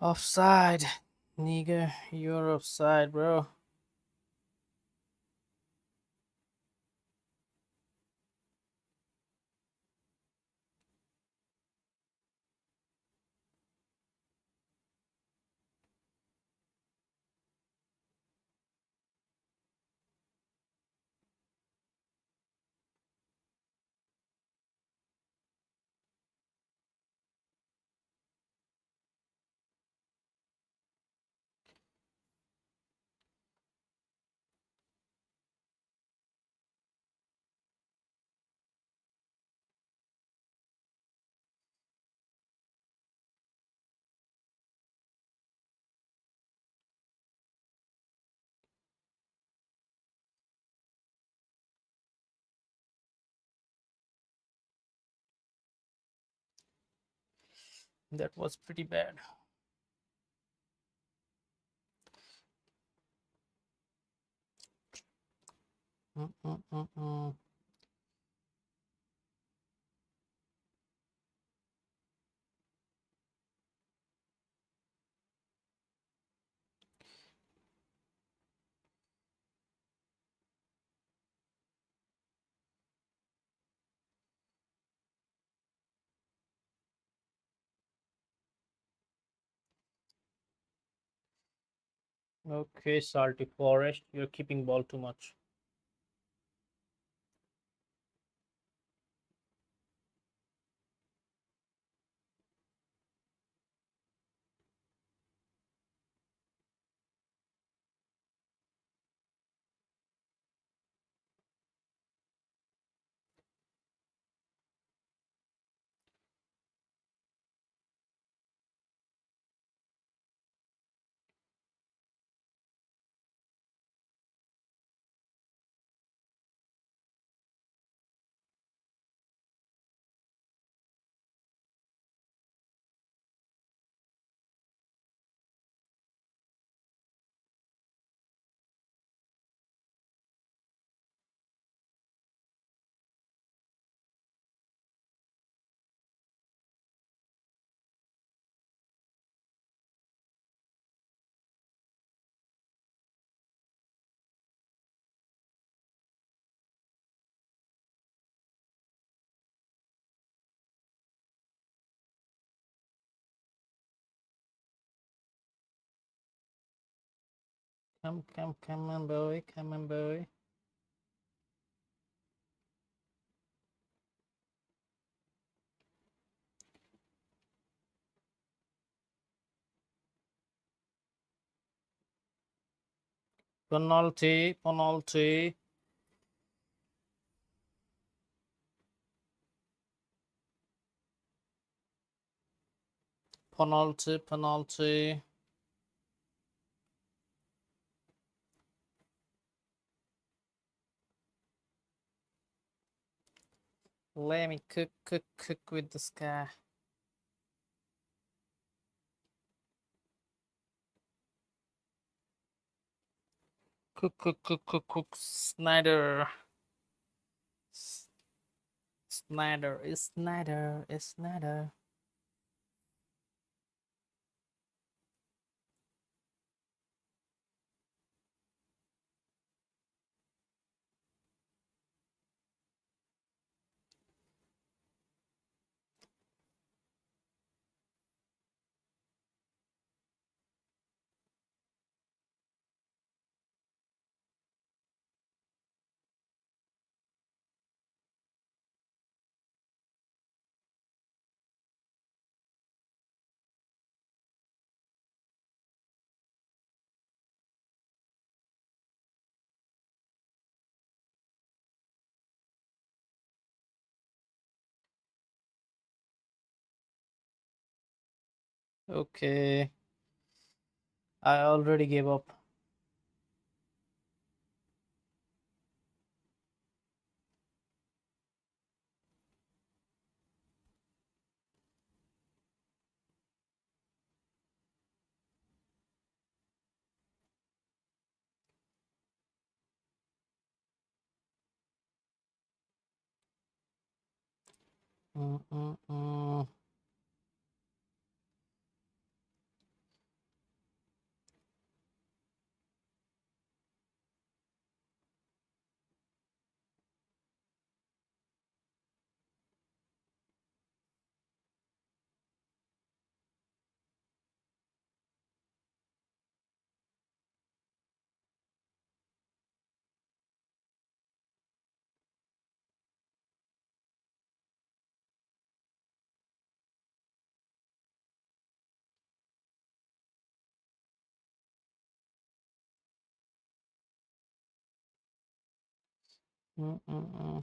Offside. Nigga, you're offside, bro. That was pretty bad. Mm-mm-mm-mm. Okay, Salty Forest, you're keeping ball too much. Come on, boy. Come on, boy. Penalty, penalty, penalty, penalty. Let me cook with this guy. Cook, Snyder. Snyder. Okay, I already gave up. Mm, mm, mm.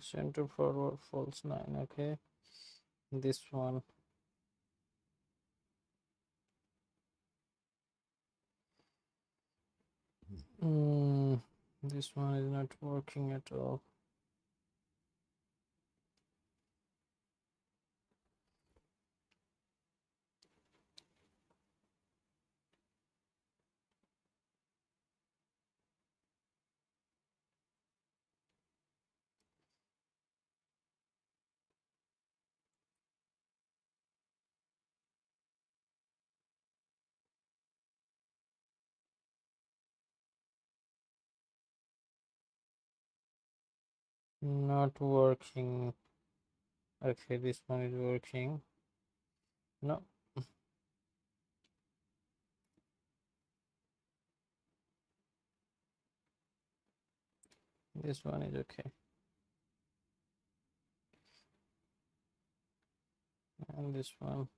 Center forward false 9. Okay, this one. This one is not working at all. Not working. Okay, this one is working. No, this one is okay. And this one.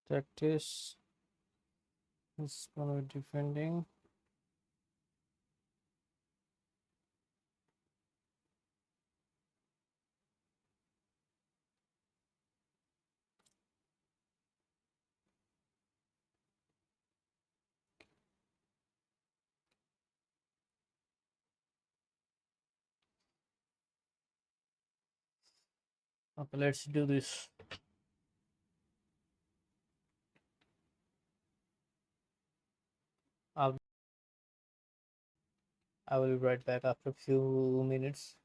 Practice. This one we're defending. Okay, let's do this. I'll, I will be right back after a few minutes.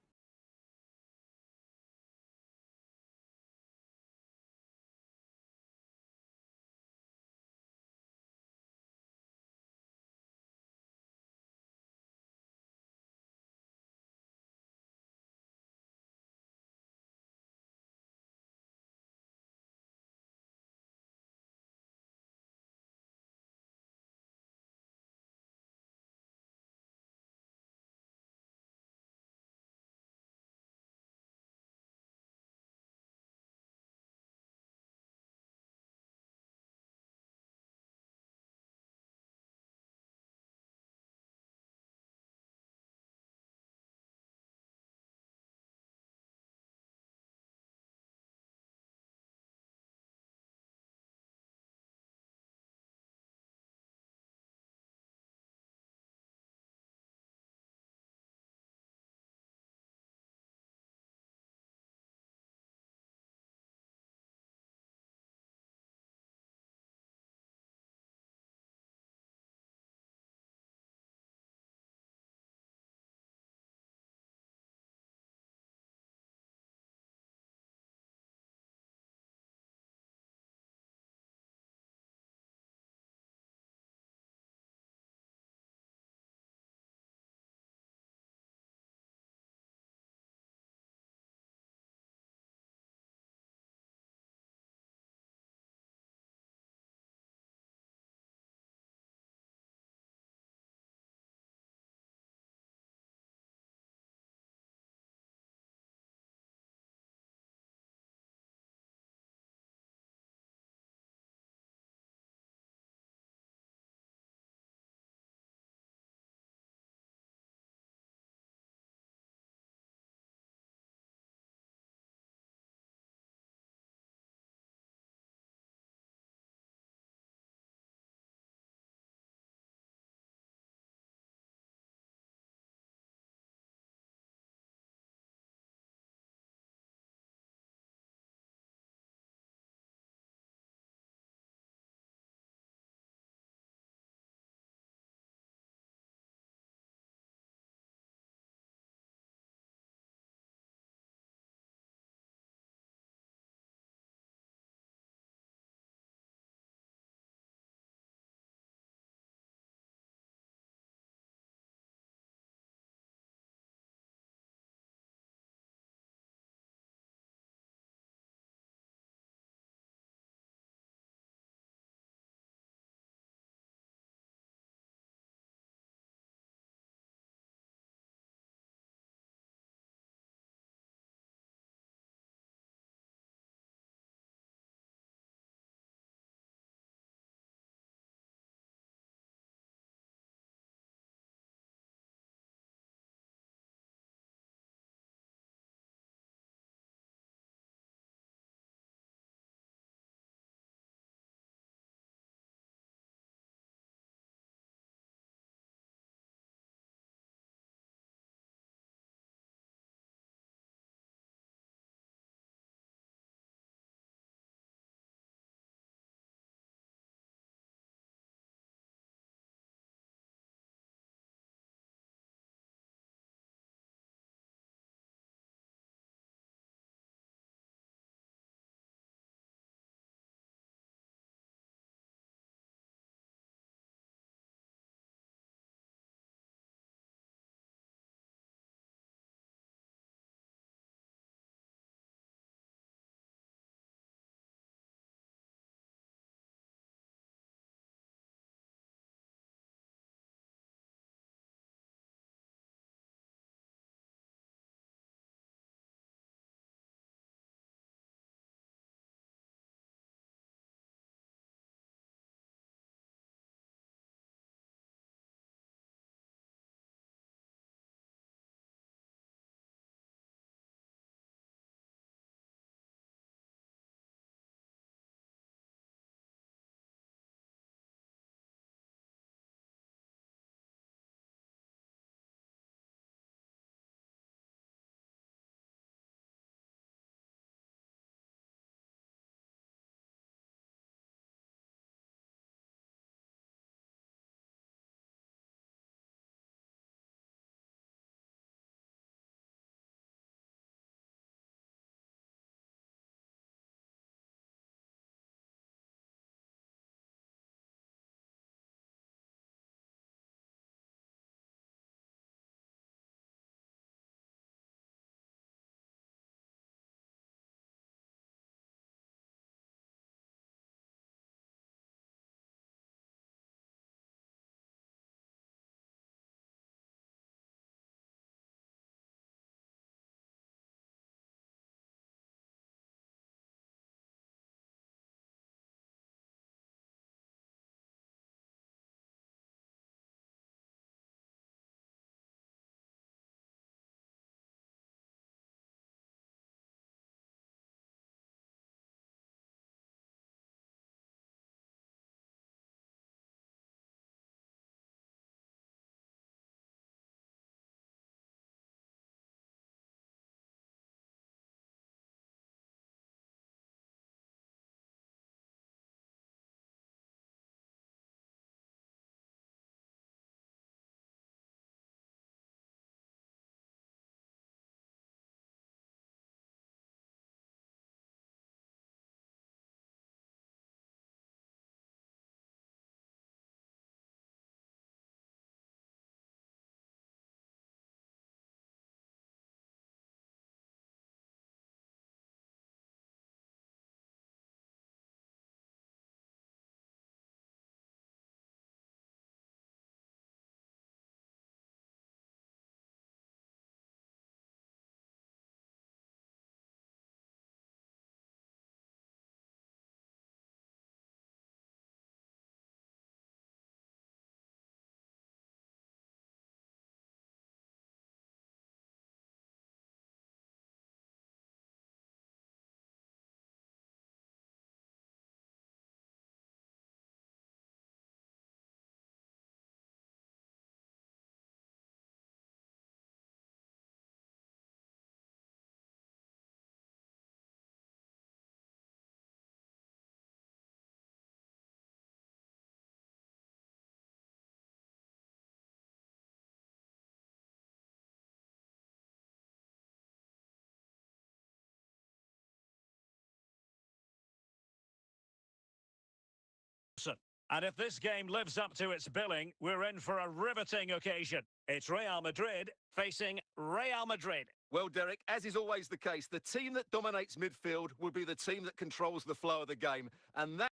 And if this game lives up to its billing, we're in for a riveting occasion. It's Real Madrid facing Real Madrid. Well, Derek, as is always the case, the team that dominates midfield will be the team that controls the flow of the game. And that...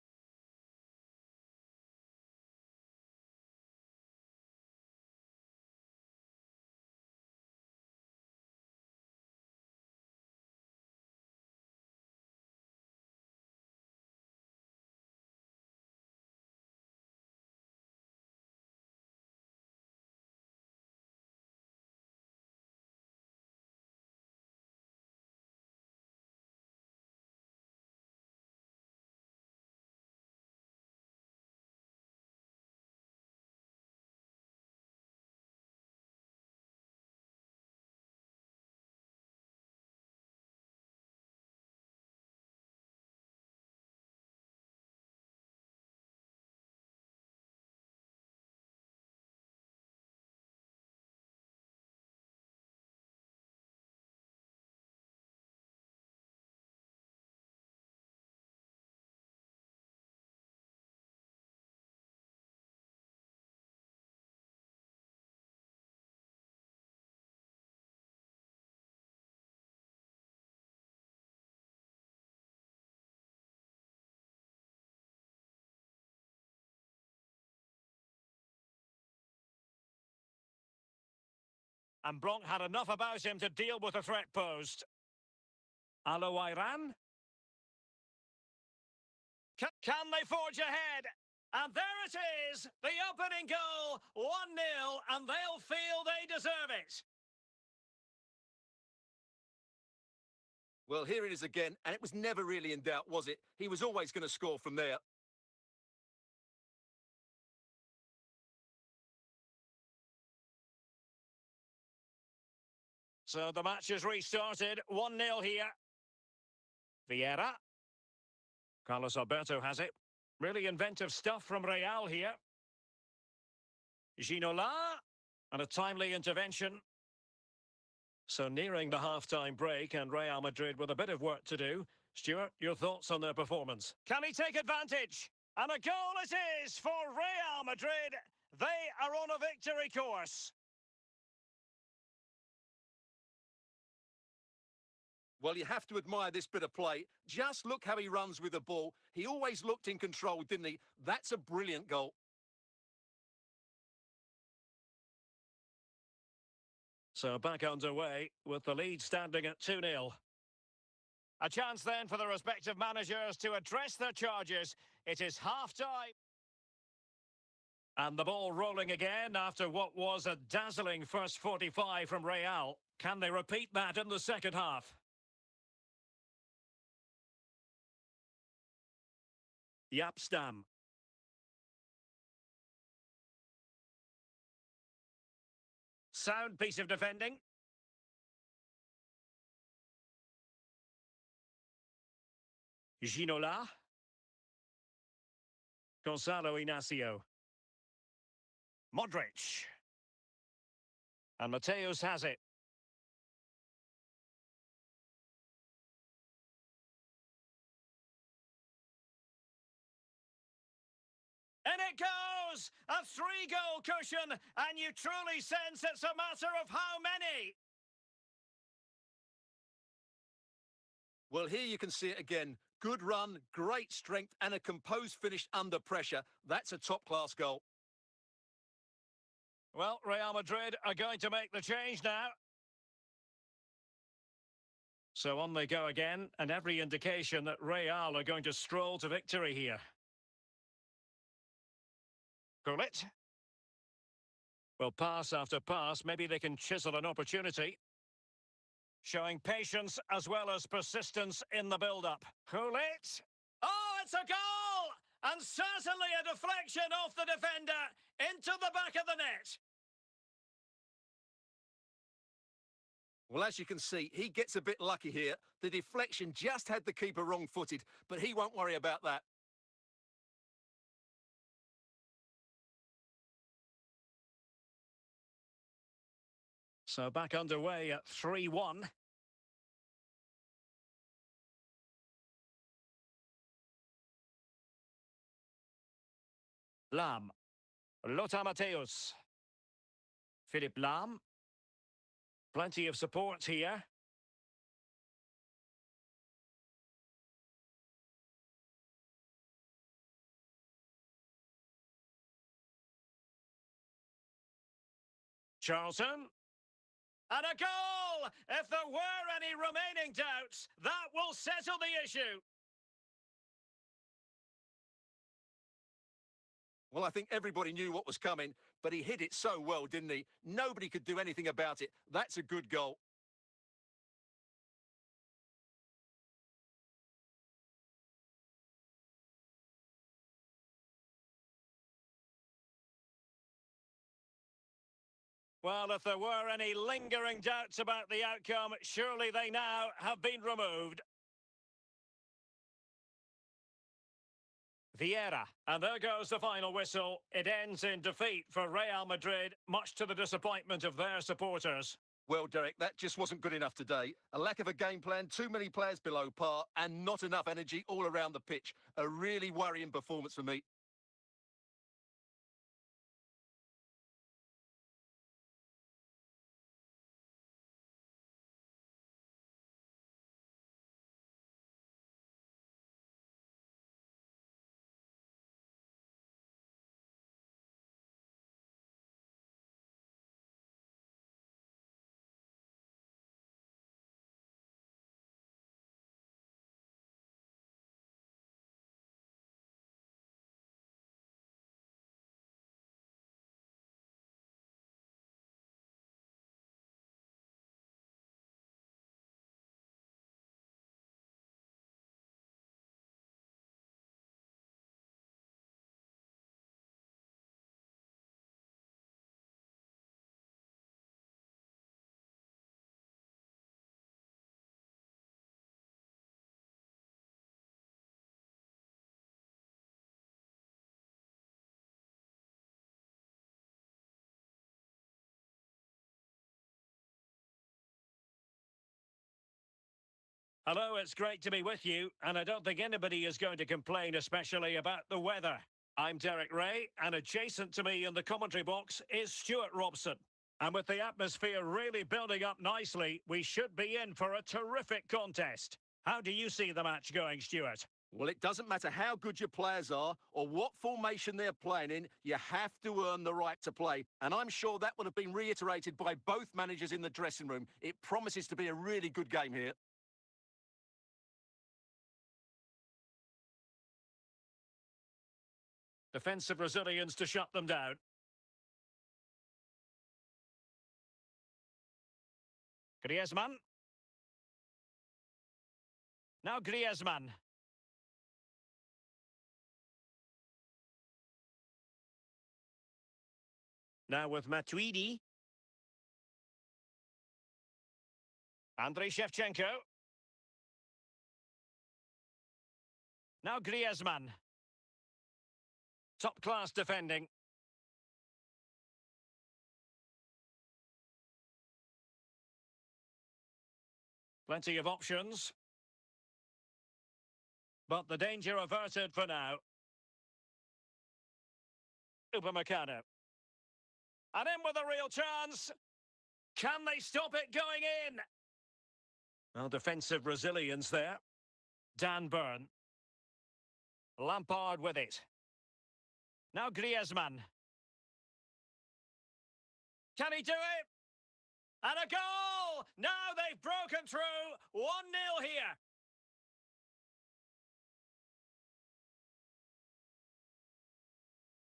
And Blanc had enough about him to deal with the threat posed. Alo Iran? Can they forge ahead? And there it is, the opening goal, 1-0, and they'll feel they deserve it. Well, here it is again, and it was never really in doubt, was it? He was always going to score from there. So the match has restarted, 1-0 here. Vieira. Carlos Alberto has it. Really inventive stuff from Real here. Ginola. And a timely intervention. So nearing the half-time break, and Real Madrid with a bit of work to do. Stuart, your thoughts on their performance? Can he take advantage? And a goal it is for Real Madrid. They are on a victory course. Well, you have to admire this bit of play. Just look how he runs with the ball. He always looked in control, didn't he? That's a brilliant goal. So back underway with the lead standing at 2-0. A chance then for the respective managers to address their charges. It is half-time. And the ball rolling again after what was a dazzling first 45 from Real. Can they repeat that in the second half? Yapstam. Sound piece of defending. Ginola. Gonzalo Inacio. Modric. And Mateus has it. And it goes! A 3-goal cushion, and you truly sense it's a matter of how many. Well, here you can see it again. Good run, great strength, and a composed finish under pressure. That's a top-class goal. Well, Real Madrid are going to make the change now. So on they go again, and every indication that Real are going to stroll to victory here. Gullit. Well, pass after pass, maybe they can chisel an opportunity. Showing patience as well as persistence in the build-up. Gullit. Oh, it's a goal! And certainly a deflection off the defender into the back of the net. Well, as you can see, he gets a bit lucky here. The deflection just had the keeper wrong-footed, but he won't worry about that. So back underway at 3-1. Lam. Lothar Matthäus. Philip Lam. Plenty of support here. Charlton. And a goal! If there were any remaining doubts, that will settle the issue. Well, I think everybody knew what was coming, but he hit it so well, didn't he? Nobody could do anything about it. That's a good goal. Well, if there were any lingering doubts about the outcome, surely they now have been removed. Vieira. And there goes the final whistle. It ends in defeat for Real Madrid, much to the disappointment of their supporters. Well, Derek, that just wasn't good enough today. A lack of a game plan, too many players below par, and not enough energy all around the pitch. A really worrying performance for me. Hello, it's great to be with you, and I don't think anybody is going to complain, especially about the weather. I'm Derek Ray, and adjacent to me in the commentary box is Stuart Robson. And with the atmosphere really building up nicely, we should be in for a terrific contest. How do you see the match going, Stuart? Well, it doesn't matter how good your players are or what formation they're playing in, you have to earn the right to play. And I'm sure that would have been reiterated by both managers in the dressing room. It promises to be a really good game here. Defensive Brazilians to shut them down. Griezmann. Now Griezmann. Now with Matuidi. Andrei Shevchenko. Now Griezmann. Top-class defending. Plenty of options. But the danger averted for now. Upamecano. And in with a real chance. Can they stop it going in? Well, defensive resilience there. Dan Burn. Lampard with it. Now Griezmann. Can he do it? And a goal! Now they've broken through. 1-0 here.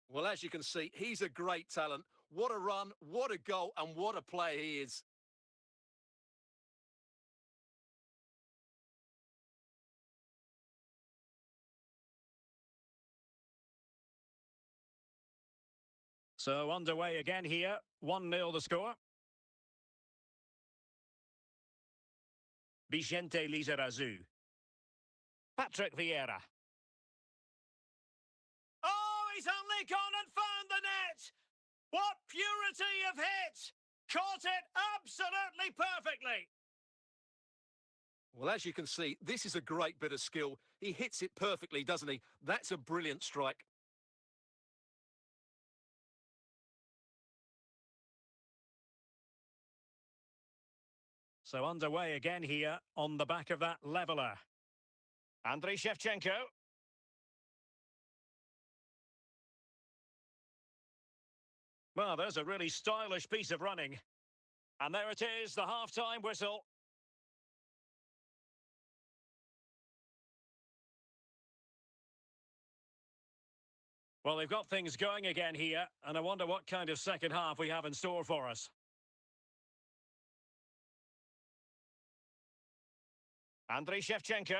Well, as you can see, he's a great talent. What a run, what a goal, and what a player he is. So underway again here. 1-0 the score. Vicente Lizarazu. Patrick Vieira. Oh, he's only gone and found the net! What purity of hit! Caught it absolutely perfectly! Well, as you can see, this is a great bit of skill. He hits it perfectly, doesn't he? That's a brilliant strike. So underway again here on the back of that leveller. Andriy Shevchenko. Well, there's a really stylish piece of running. And there it is, the half-time whistle. Well, they've got things going again here, and I wonder what kind of second half we have in store for us. Andriy Shevchenko.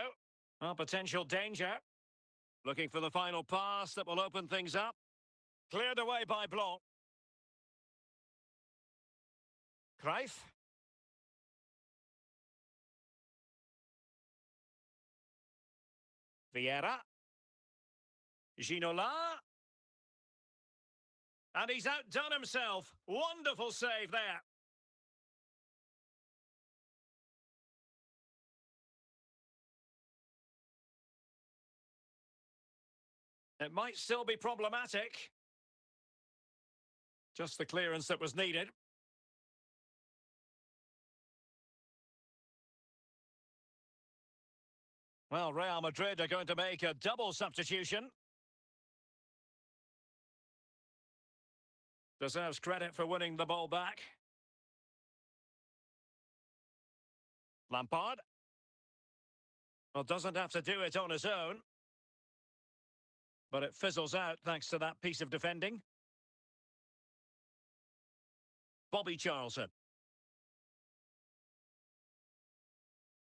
Oh, potential danger. Looking for the final pass that will open things up. Cleared away by Blanc. Cruyff. Vieira. Ginola. And he's outdone himself. Wonderful save there. It might still be problematic. Just the clearance that was needed. Well, Real Madrid are going to make a double substitution. Deserves credit for winning the ball back. Lampard. Well, doesn't have to do it on his own. But it fizzles out thanks to that piece of defending. Bobby Charlton.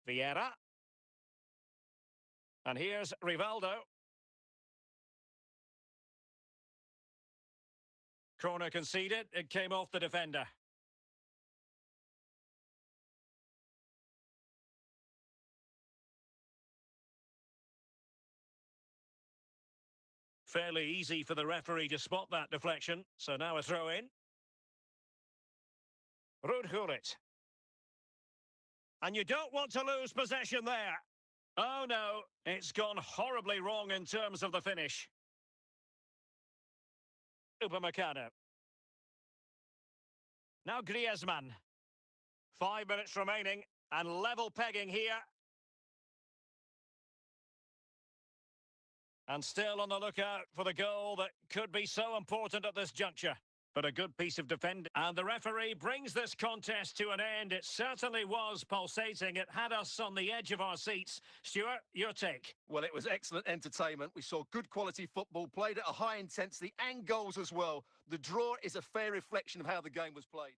Vieira. And here's Rivaldo. Corner conceded. It came off the defender. Fairly easy for the referee to spot that deflection. So now a throw in. Ruud Gullit. And you don't want to lose possession there. Oh no, it's gone horribly wrong in terms of the finish. Upamecano. Now Griezmann. 5 minutes remaining and level pegging here. And still on the lookout for the goal that could be so important at this juncture. But a good piece of defending. And the referee brings this contest to an end. It certainly was pulsating. It had us on the edge of our seats. Stuart, your take? Well, it was excellent entertainment. We saw good quality football, played at a high intensity and goals as well. The draw is a fair reflection of how the game was played.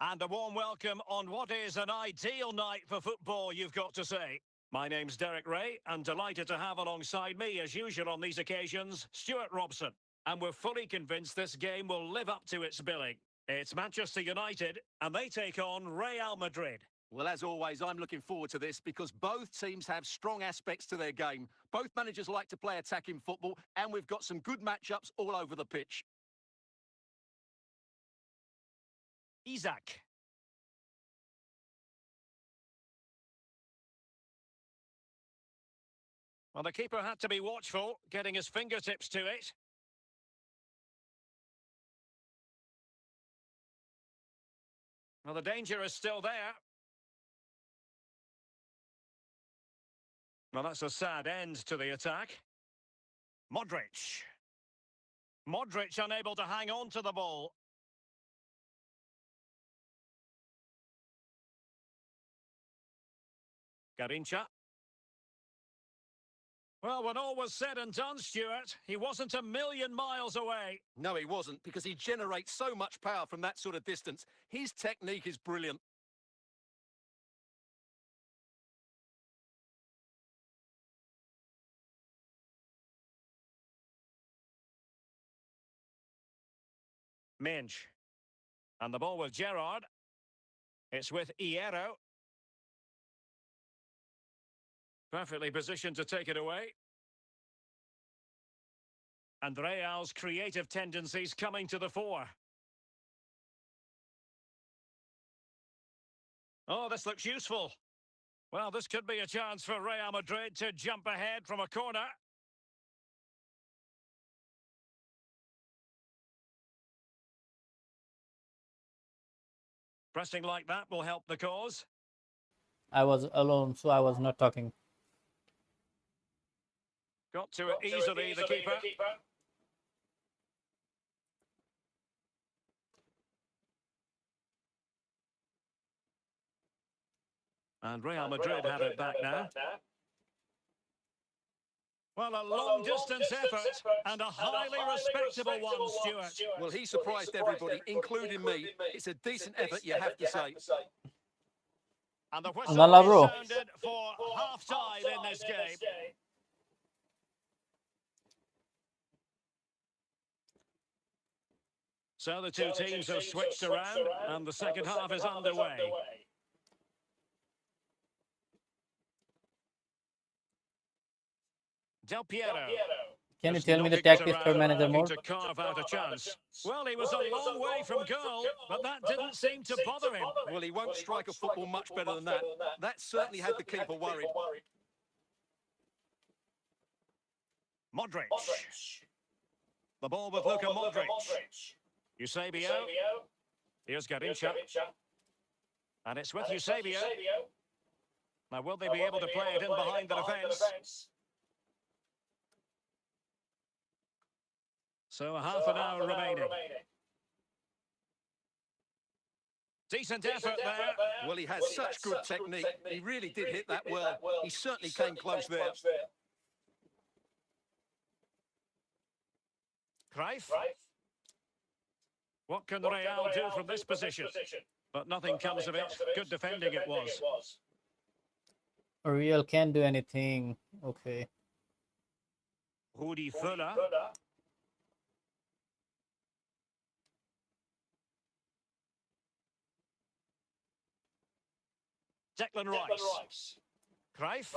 And a warm welcome on what is an ideal night for football, you've got to say. My name's Derek Ray, and delighted to have alongside me, as usual on these occasions, Stuart Robson. And we're fully convinced this game will live up to its billing. It's Manchester United, and they take on Real Madrid. Well, as always, I'm looking forward to this because both teams have strong aspects to their game. Both managers like to play attacking football, and we've got some good matchups all over the pitch. Isaac. Well, the keeper had to be watchful, getting his fingertips to it. Well, the danger is still there. Well, that's a sad end to the attack. Modric. Modric unable to hang on to the ball. Garincha. Well, when all was said and done, Stuart, he wasn't a million miles away. No, he wasn't, because he generates so much power from that sort of distance. His technique is brilliant. Minge. And the ball with Gerrard. It's with Hierro. Perfectly positioned to take it away. And Real's creative tendencies coming to the fore. Oh, this looks useful. Well, this could be a chance for Real Madrid to jump ahead from a corner. Pressing like that will help the cause. I was alone, so I was not talking. Got to it easily, the keeper. And Real Madrid have it back now. Well, a long-distance effort and a highly respectable one, Stuart. Well, he surprised everybody, including me. It's a decent effort, you have to say. And the whistle Lala, bro. is sounded for half-time in this game. So the two teams have switched around and the second half is underway. Del Piero. Can you Just tell me the knocking tactics around, for manager looking more? to carve out a chance. Well, he was a long way from goal, but that didn't seem to bother him. Well, he won't strike a football much better than that. That certainly had the keeper worried. Modric. The ball with Luka Modric. Eusebio. Here's Garrincha. And it's with Eusebio. Now, will they be able to play it in behind the defence? So half an hour remaining. Decent effort there. Well, he has such good technique. He really did hit that well. He certainly came close there. Cruyff. What can Real do from this position? But nothing comes of it. Good defending it was. Real can't do anything. Okay. Rudi Völler. Declan Rice. Cruyff.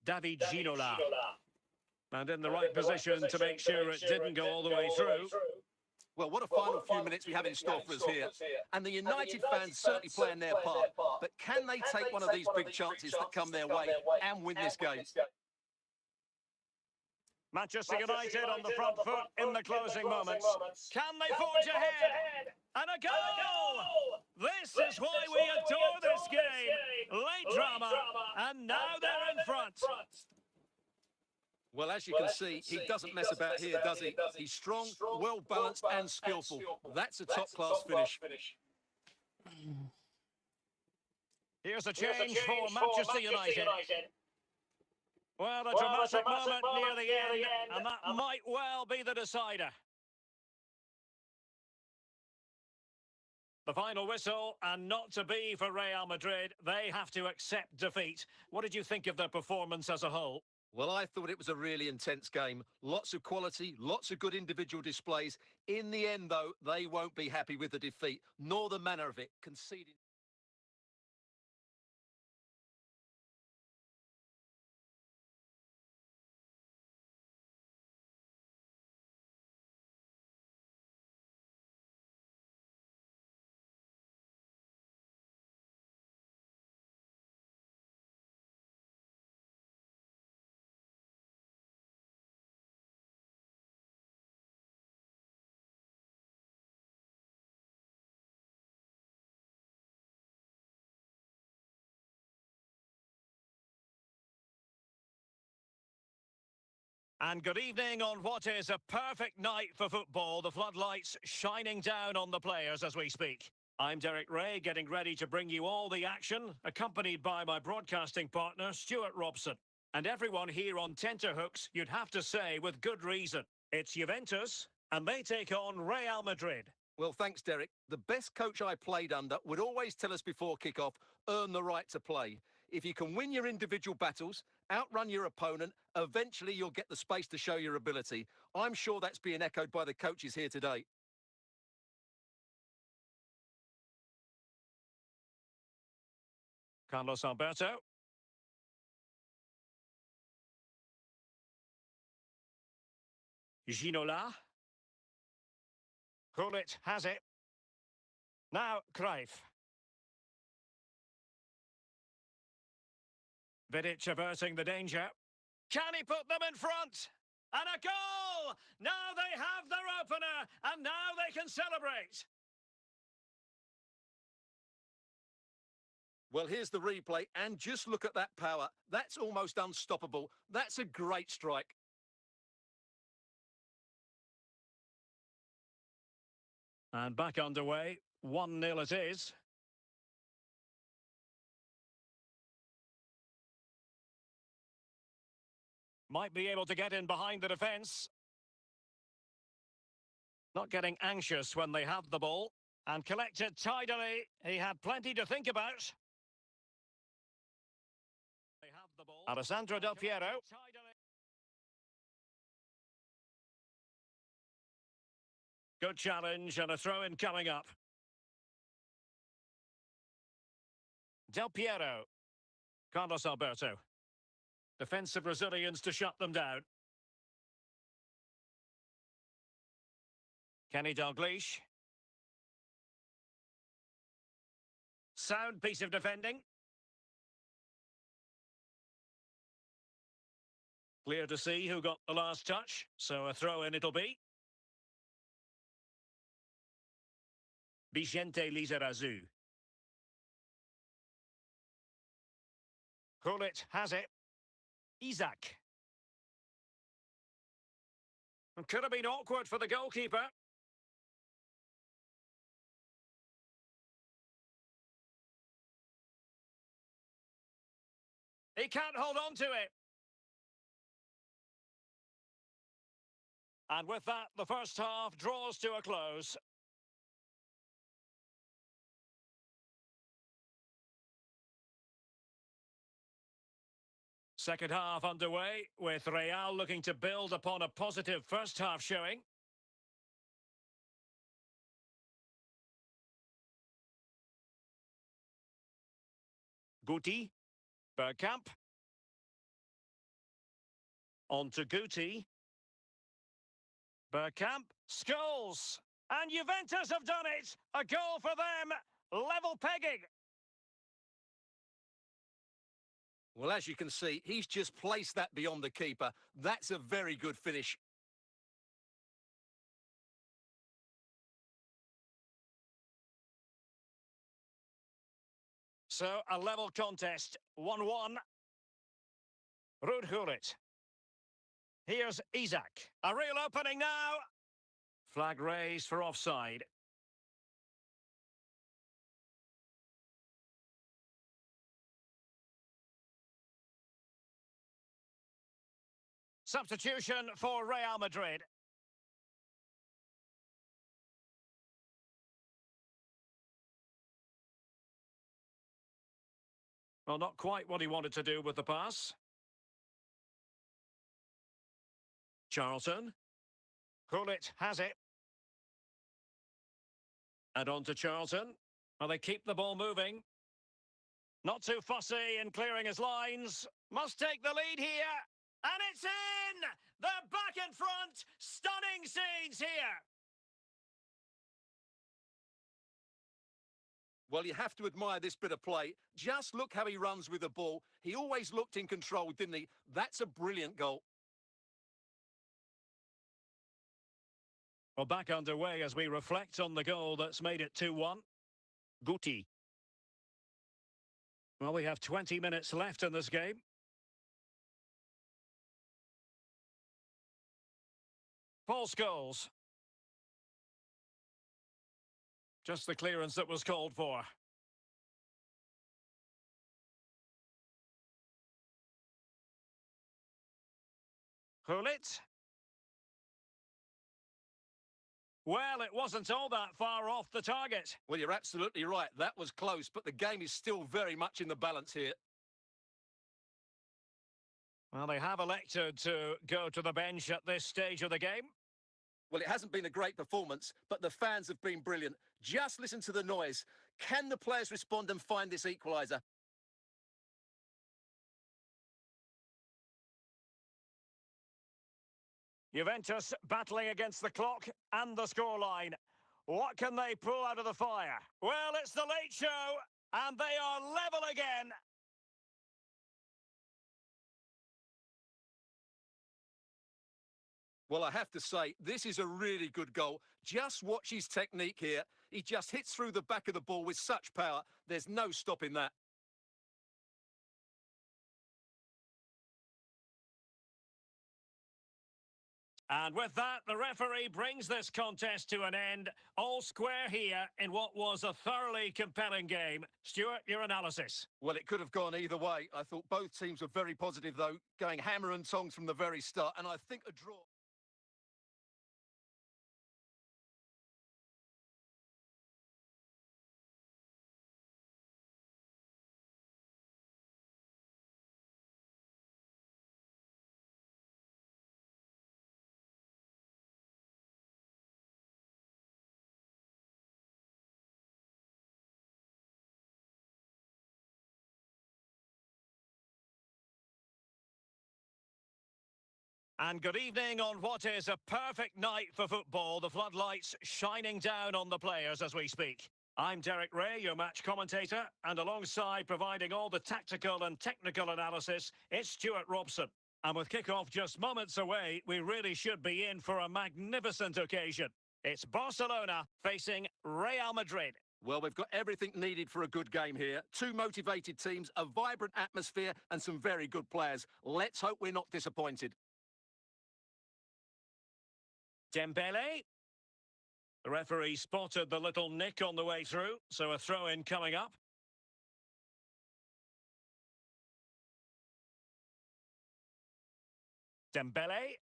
David Ginola. And in the right position to make sure it didn't go all the way through. Well, what a final few minutes we have in store for us here. And the United fans certainly playing their part. But can they take one of these big chances that come their way and win this game? Manchester United on the front foot in the closing moments. Can they forge ahead? And a goal! This is why we adore this game. Late drama, and now they're in front. Well, as you can see, he doesn't mess about here, does he? He's strong, well-balanced and skillful. That's a top-class finish. Here's a change for Manchester United. Well, a dramatic moment near the end, and that might well be the decider. The final whistle, and not to be for Real Madrid. They have to accept defeat. What did you think of their performance as a whole? Well, I thought it was a really intense game. Lots of quality, lots of good individual displays. In the end, though, they won't be happy with the defeat, nor the manner of it, conceding. And good evening on what is a perfect night for football. The floodlights shining down on the players as we speak. I'm Derek Ray, getting ready to bring you all the action, accompanied by my broadcasting partner, Stuart Robson. And everyone here on tenterhooks, you'd have to say with good reason. It's Juventus, and they take on Real Madrid. Well, thanks, Derek. The best coach I played under would always tell us before kick-off, earn the right to play. If you can win your individual battles, outrun your opponent, eventually you'll get the space to show your ability. I'm sure that's being echoed by the coaches here today. Carlos Alberto. Ginola. Gullit has it. Now Cruyff. Vidic averting the danger. Can he put them in front? And a goal! Now they have their opener, and now they can celebrate. Well, here's the replay, and just look at that power. That's almost unstoppable. That's a great strike. And back underway. 1-0 it is. Might be able to get in behind the defence. Not getting anxious when they have the ball. And collect it tidily. He had plenty to think about. They have the ball. Alessandro Del Piero. Good challenge and a throw-in coming up. Del Piero. Carlos Alberto. Defensive Brazilians to shut them down. Kenny Dalglish. Sound piece of defending. Clear to see who got the last touch, so a throw-in it'll be. Vicente Lizarazu. Gullit has it. Isaac. It could have been awkward for the goalkeeper. He can't hold on to it. And with that, the first half draws to a close. Second half underway, with Real looking to build upon a positive first half showing. Guti. Bergkamp. On to Guti. Bergkamp. Scholes. And Juventus have done it. A goal for them. Level pegging. Well, as you can see, he's just placed that beyond the keeper. That's a very good finish. So, a level contest. 1-1. Ruud Gullit. Here's Isaac. A real opening now. Flag raised for offside. Substitution for Real Madrid. Well, not quite what he wanted to do with the pass. Charlton. Gullit has it. And on to Charlton. Well, they keep the ball moving. Not too fussy in clearing his lines. Must take the lead here. And it's in! They're back in front. Stunning scenes here. Well, you have to admire this bit of play. Just look how he runs with the ball. He always looked in control, didn't he? That's a brilliant goal. Well, back underway as we reflect on the goal that's made it 2-1. Guti. Well, we have 20 minutes left in this game. Paul Scholes. Just the clearance that was called for. Gullit. Well, it wasn't all that far off the target. Well, you're absolutely right. That was close, but the game is still very much in the balance here. Well, they have elected to go to the bench at this stage of the game. Well, it hasn't been a great performance, but the fans have been brilliant. Just listen to the noise. Can the players respond and find this equaliser? Juventus battling against the clock and the scoreline. What can they pull out of the fire? Well, it's the late show, and they are level again. Well, I have to say, this is a really good goal. Just watch his technique here. He just hits through the back of the ball with such power. There's no stopping that. And with that, the referee brings this contest to an end. All square here in what was a thoroughly compelling game. Stuart, your analysis. Well, it could have gone either way. I thought both teams were very positive, though, going hammer and tongs from the very start. And I think a draw... And good evening on what is a perfect night for football. The floodlights shining down on the players as we speak. I'm Derek Ray, your match commentator, and alongside providing all the tactical and technical analysis, it's Stuart Robson. And with kick-off just moments away, we really should be in for a magnificent occasion. It's Barcelona facing Real Madrid. Well, we've got everything needed for a good game here. Two motivated teams, a vibrant atmosphere, and some very good players. Let's hope we're not disappointed. Dembele. The referee spotted the little nick on the way through, so a throw-in coming up. Dembele.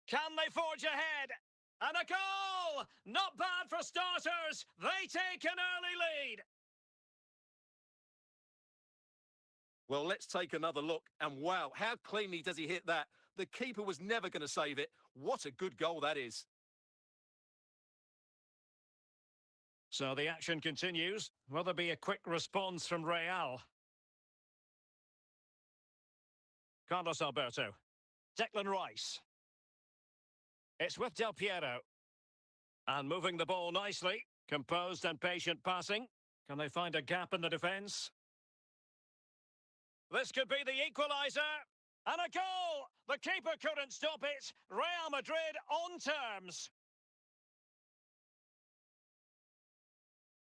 Can they forge ahead? And a goal! Not bad for starters. They take an early lead. Well, let's take another look. And wow, how cleanly does he hit that? The keeper was never going to save it. What a good goal that is. So the action continues. Will there be a quick response from Real? Carlos Alberto. Declan Rice. It's with Del Piero. And moving the ball nicely. Composed and patient passing. Can they find a gap in the defence? This could be the equaliser. And a goal! The keeper couldn't stop it. Real Madrid on terms.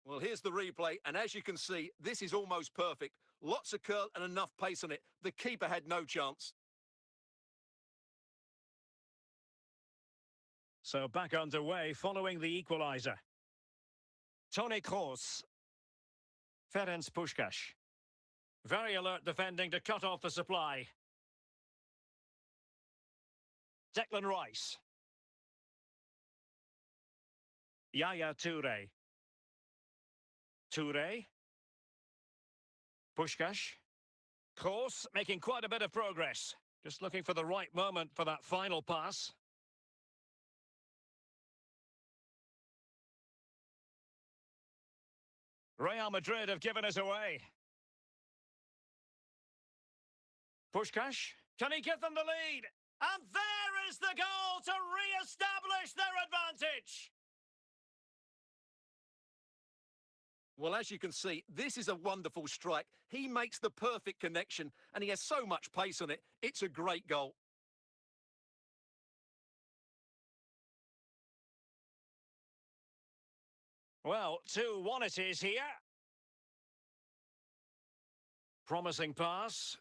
Well, here's the replay, and as you can see, this is almost perfect. Lots of curl and enough pace on it. The keeper had no chance. So back underway following the equaliser. Toni Kroos. Ferenc Puskás. Very alert defending to cut off the supply. Declan Rice. Yaya Touré. Touré. Puskás. Kroos making quite a bit of progress. Just looking for the right moment for that final pass. Real Madrid have given us away. Puskás. Can he give them the lead? And there is the goal to re-establish their advantage. Well, as you can see, this is a wonderful strike. He makes the perfect connection, and he has so much pace on it. It's a great goal. Well, 2-1 it is here. Promising pass.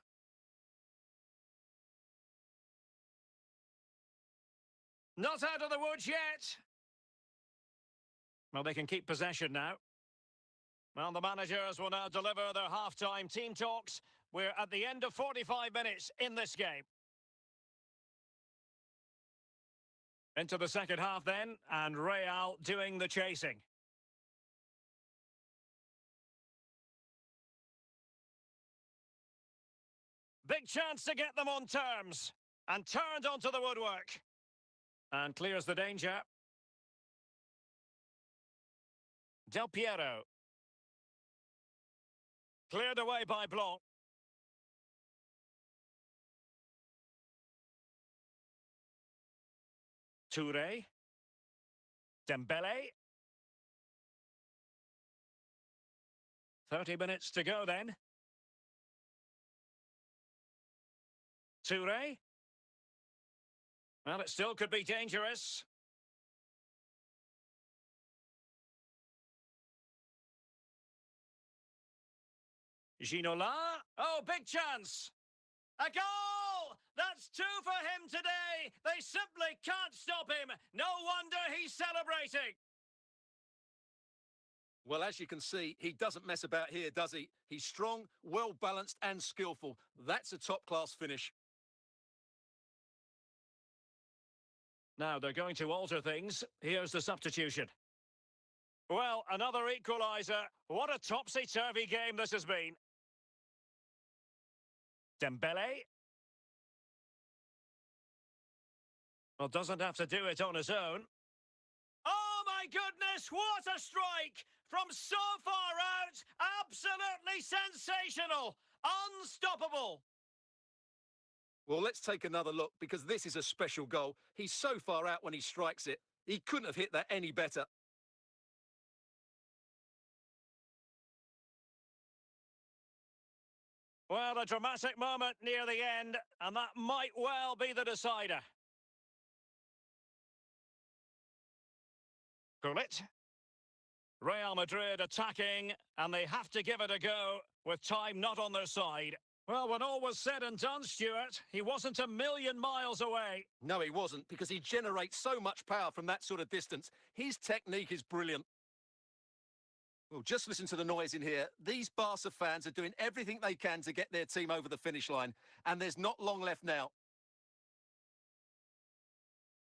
Not out of the woods yet. Well, they can keep possession now. Well, the managers will now deliver their half-time team talks. We're at the end of 45 minutes in this game. Into the second half then, and Real doing the chasing. Big chance to get them on terms. And turned onto the woodwork. And clears the danger. Del Piero. Cleared away by Blanc. Toure. Dembele. 30 minutes to go then. Toure. Well, it still could be dangerous. Ginola. Oh, big chance. A goal! That's two for him today. They simply can't stop him. No wonder he's celebrating. Well, as you can see, he doesn't mess about here, does he? He's strong, well-balanced and skillful. That's a top-class finish. Now they're going to alter things. Here's the substitution. Well, another equaliser. What a topsy-turvy game this has been. Dembele. Well, doesn't have to do it on his own. Oh, my goodness, what a strike! From so far out, absolutely sensational! Unstoppable! Well, let's take another look, because this is a special goal. He's so far out when he strikes it. He couldn't have hit that any better. Well, a dramatic moment near the end, and that might well be the decider. Gullit. Real Madrid attacking, and they have to give it a go, with time not on their side. Well, when all was said and done, Stuart, he wasn't a million miles away. No, he wasn't, because he generates so much power from that sort of distance. His technique is brilliant. Well, just listen to the noise in here. These Barca fans are doing everything they can to get their team over the finish line, and there's not long left now.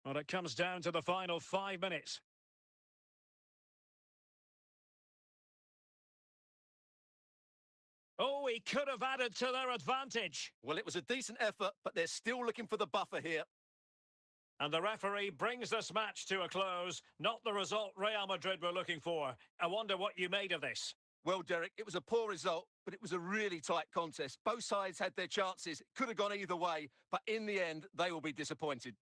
Well, it comes down to the final 5 minutes. Oh, he could have added to their advantage. Well, it was a decent effort, but they're still looking for the buffer here. And the referee brings this match to a close. Not the result Real Madrid were looking for. I wonder what you made of this. Well, Derek, it was a poor result, but it was a really tight contest. Both sides had their chances. It could have gone either way, but in the end, they will be disappointed.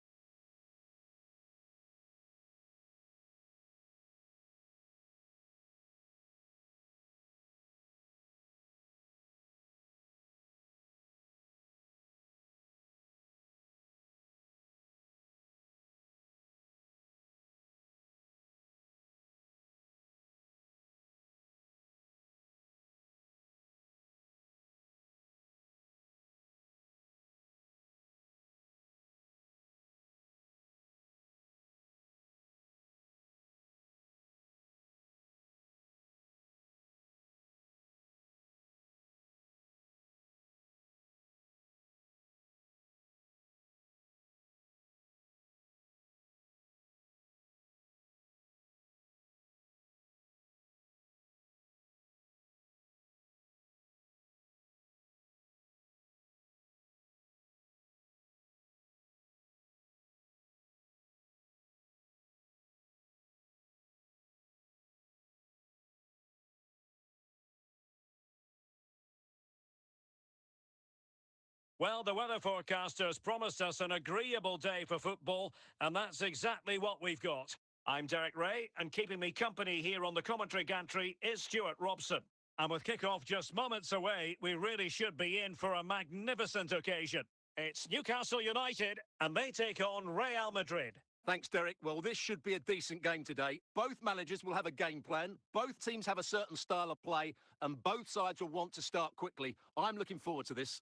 Well, the weather forecasters promised us an agreeable day for football, and that's exactly what we've got. I'm Derek Ray, and keeping me company here on the commentary gantry is Stuart Robson. And with kick-off just moments away, we really should be in for a magnificent occasion. It's Newcastle United, and they take on Real Madrid. Thanks, Derek. Well, this should be a decent game today. Both managers will have a game plan. Both teams have a certain style of play, and both sides will want to start quickly. I'm looking forward to this.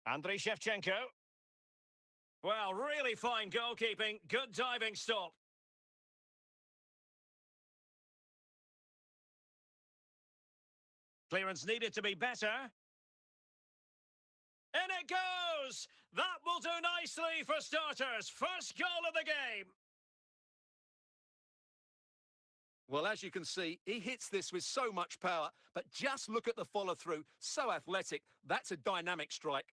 Andriy Shevchenko. Well, really fine goalkeeping. Good diving stop. Clearance needed to be better. In it goes! That will do nicely for starters. First goal of the game. Well, as you can see, he hits this with so much power, but just look at the follow-through. So athletic. That's a dynamic strike.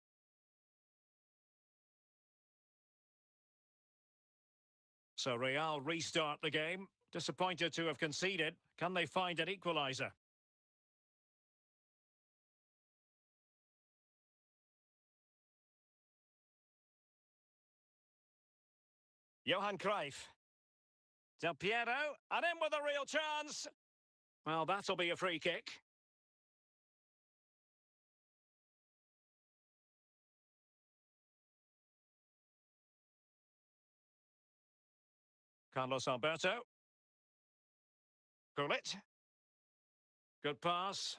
So Real restart the game. Disappointed to have conceded. Can they find an equaliser? Johan Cruyff. Del Piero, and in with a real chance. Well, that'll be a free kick. Carlos Alberto. Gullit. Good pass.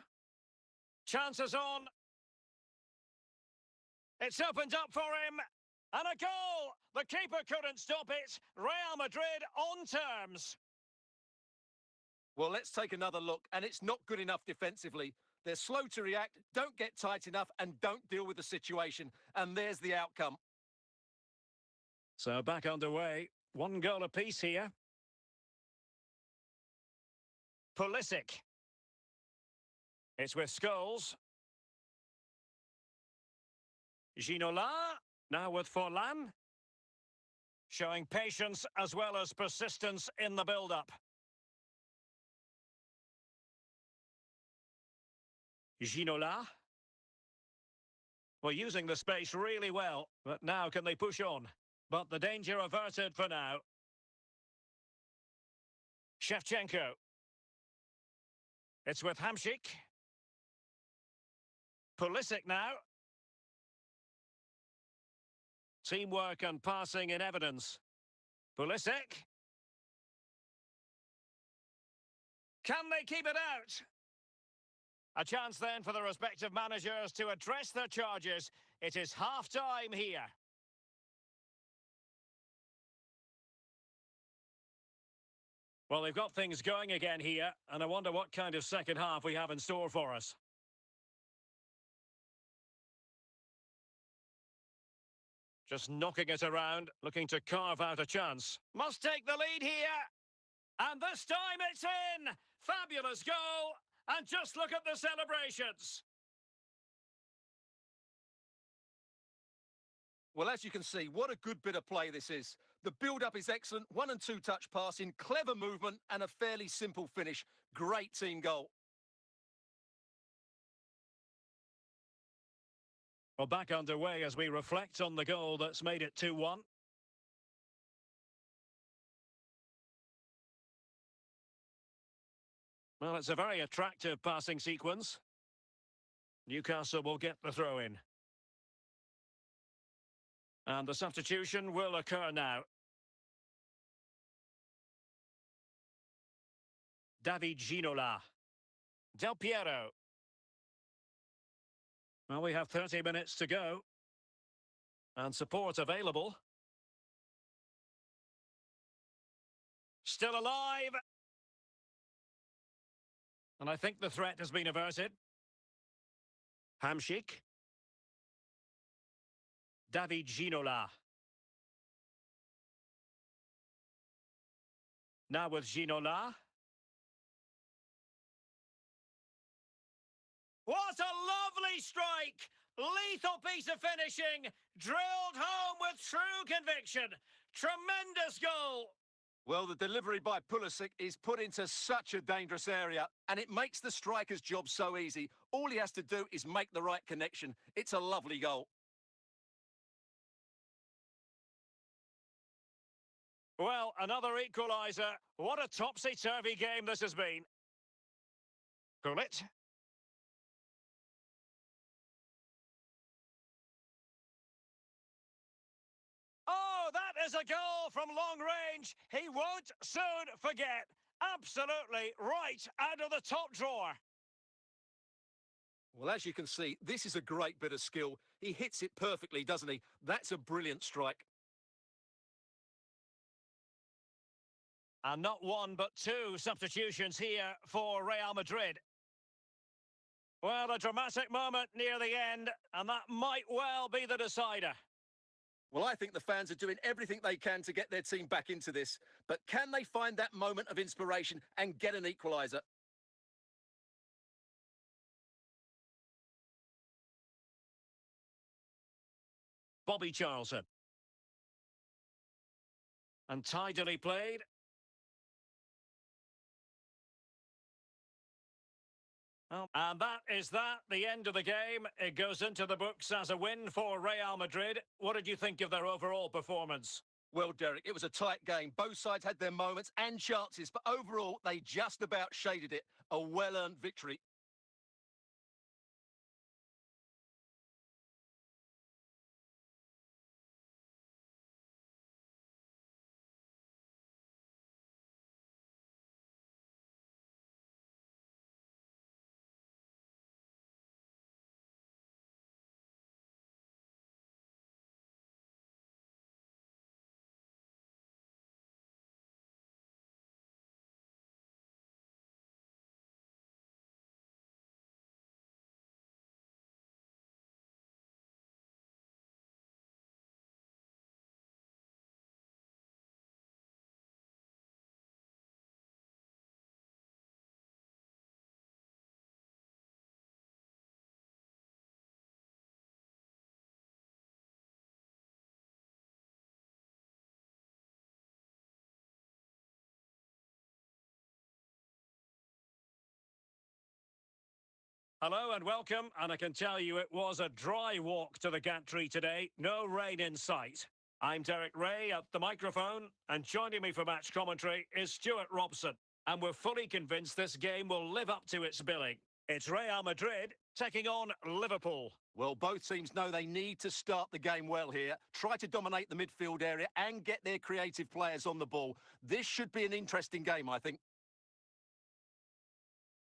Chances on. It's opened up for him. And a goal! The keeper couldn't stop it. Real Madrid on terms. Well, let's take another look, and it's not good enough defensively. They're slow to react, don't get tight enough, and don't deal with the situation. And there's the outcome. So back underway. One goal apiece here. Pulisic. It's with Scholes. Ginola. Now with Forlan. Showing patience as well as persistence in the build-up. Ginola. Well, using the space really well. But now can they push on? But the danger averted for now. Shevchenko. It's with Hamšík. Pulisic now. Teamwork and passing in evidence. Pulisic. Can they keep it out? A chance then for the respective managers to address their charges. It is half-time here. Well, they've got things going again here, and I wonder what kind of second half we have in store for us. Just knocking it around, looking to carve out a chance. Must take the lead here. And this time it's in! Fabulous goal! And just look at the celebrations. Well, as you can see, what a good bit of play this is. The build-up is excellent, 1- and 2-touch passing, clever movement, and a fairly simple finish. Great team goal. Well, back underway as we reflect on the goal that's made it 2-1. Well, it's a very attractive passing sequence. Newcastle will get the throw in. And the substitution will occur now. David Ginola. Del Piero. Well, we have 30 minutes to go. And support available. Still alive. And I think the threat has been averted. Hamšík. David Ginola. Now with Ginola. What a lovely strike! Lethal piece of finishing. Drilled home with true conviction. Tremendous goal. Well, the delivery by Pulisic is put into such a dangerous area, and it makes the striker's job so easy. All he has to do is make the right connection. It's a lovely goal. Well, another equaliser. What a topsy-turvy game this has been. Gullit. Oh, that is a goal from long range. He won't soon forget. Absolutely right out of the top drawer. Well, as you can see, this is a great bit of skill. He hits it perfectly, doesn't he? That's a brilliant strike. And not one but two substitutions here for Real Madrid. Well, a dramatic moment near the end, and that might well be the decider. Well, I think the fans are doing everything they can to get their team back into this. But can they find that moment of inspiration and get an equaliser? Bobby Charlton. And tidily played. And that is that, the end of the game. It goes into the books as a win for Real Madrid. What did you think of their overall performance? Well, Derek, it was a tight game. Both sides had their moments and chances, but overall, they just about shaded it. A well-earned victory. Hello and welcome, and I can tell you it was a dry walk to the gantry today, no rain in sight. I'm Derek Ray at the microphone, and joining me for match commentary is Stuart Robson, and we're fully convinced this game will live up to its billing. It's Real Madrid taking on Liverpool. Well, both teams know they need to start the game well here, try to dominate the midfield area and get their creative players on the ball. This should be an interesting game, I think.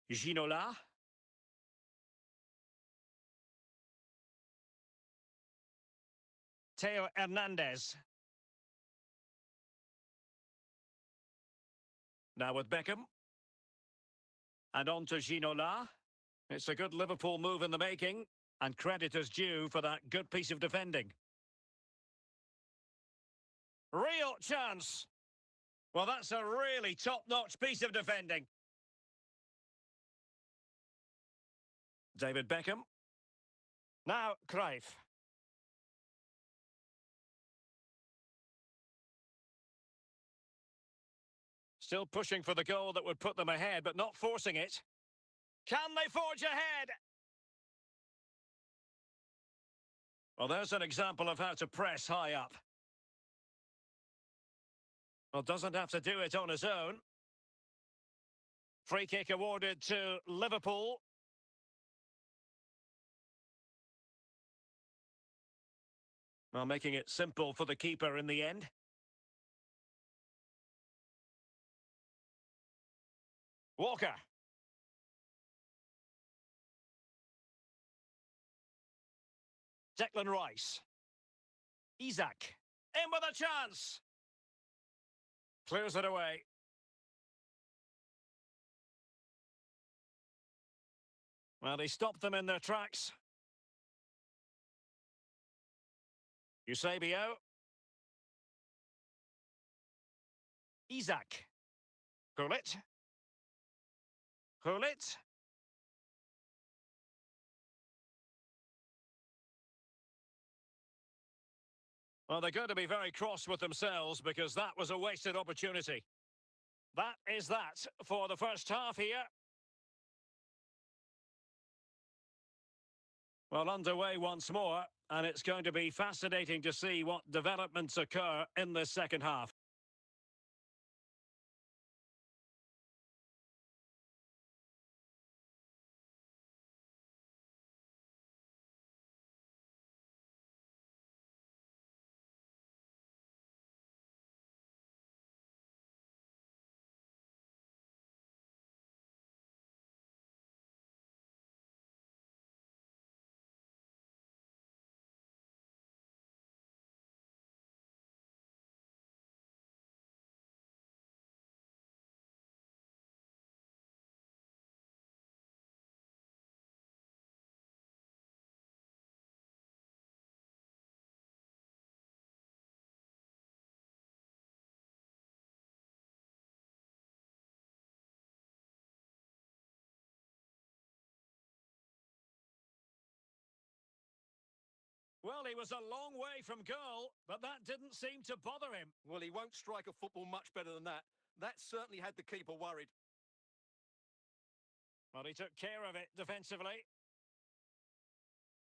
Ginola. Theo Hernandez. Now with Beckham. And on to Ginola. It's a good Liverpool move in the making, and credit is due for that good piece of defending. Real chance. Well, that's a really top-notch piece of defending. David Beckham. Now, Cruyff. Still pushing for the goal that would put them ahead, but not forcing it. Can they forge ahead? Well, there's an example of how to press high up. Well, doesn't have to do it on his own. Free kick awarded to Liverpool. Well, making it simple for the keeper in the end. Walker. Declan Rice. Isak. In with a chance. Clears it away. Well, he stopped them in their tracks. Eusebio. Isak. Gullit. Gullit. Well, they're going to be very cross with themselves because that was a wasted opportunity. That is that for the first half here. Well, underway once more, and it's going to be fascinating to see what developments occur in this second half. Well, he was a long way from goal, but that didn't seem to bother him. Well, he won't strike a football much better than that. That certainly had the keeper worried. Well, he took care of it defensively.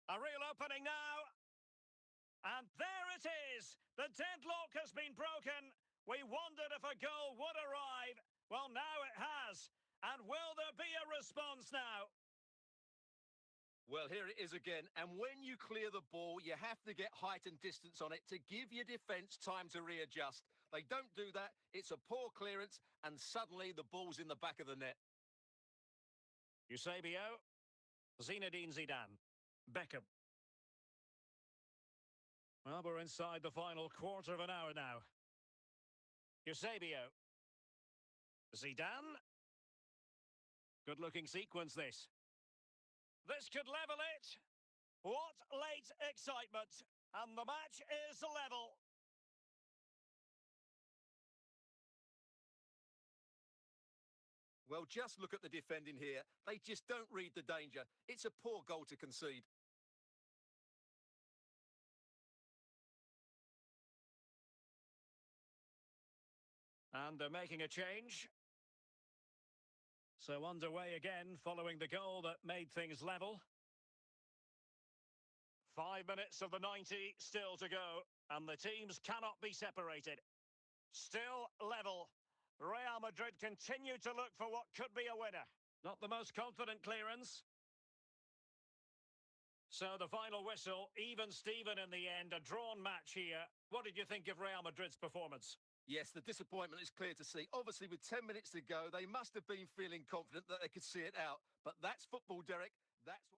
A real opening now. And there it is. The deadlock has been broken. We wondered if a goal would arrive. Well, now it has. And will there be a response now? Well, here it is again. And when you clear the ball, you have to get height and distance on it to give your defence time to readjust. They don't do that. It's a poor clearance, and suddenly the ball's in the back of the net. Eusebio, Zinedine Zidane, Beckham. Well, we're inside the final quarter of an hour now. Eusebio. Zidane. Good-looking sequence, this. This could level it. What late excitement. And the match is level. Well, just look at the defending here. They just don't read the danger. It's a poor goal to concede. And they're making a change. So underway again following the goal that made things level. 5 minutes of the 90 still to go. And the teams cannot be separated. Still level. Real Madrid continue to look for what could be a winner. Not the most confident clearance. So the final whistle, even Steven in the end, a drawn match here. What did you think of Real Madrid's performance? Yes, the disappointment is clear to see. Obviously, with 10 minutes to go, they must have been feeling confident that they could see it out. But that's football, Derek. That's what...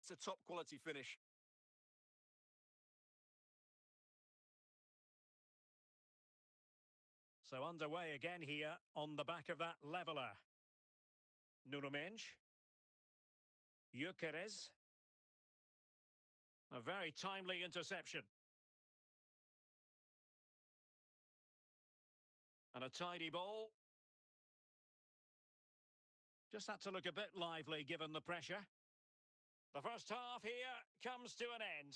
That's a top-quality finish. So underway again here on the back of that leveller. Nuno Mendes. Gyökeres. A very timely interception. And a tidy ball. Just had to look a bit lively given the pressure. The first half here comes to an end.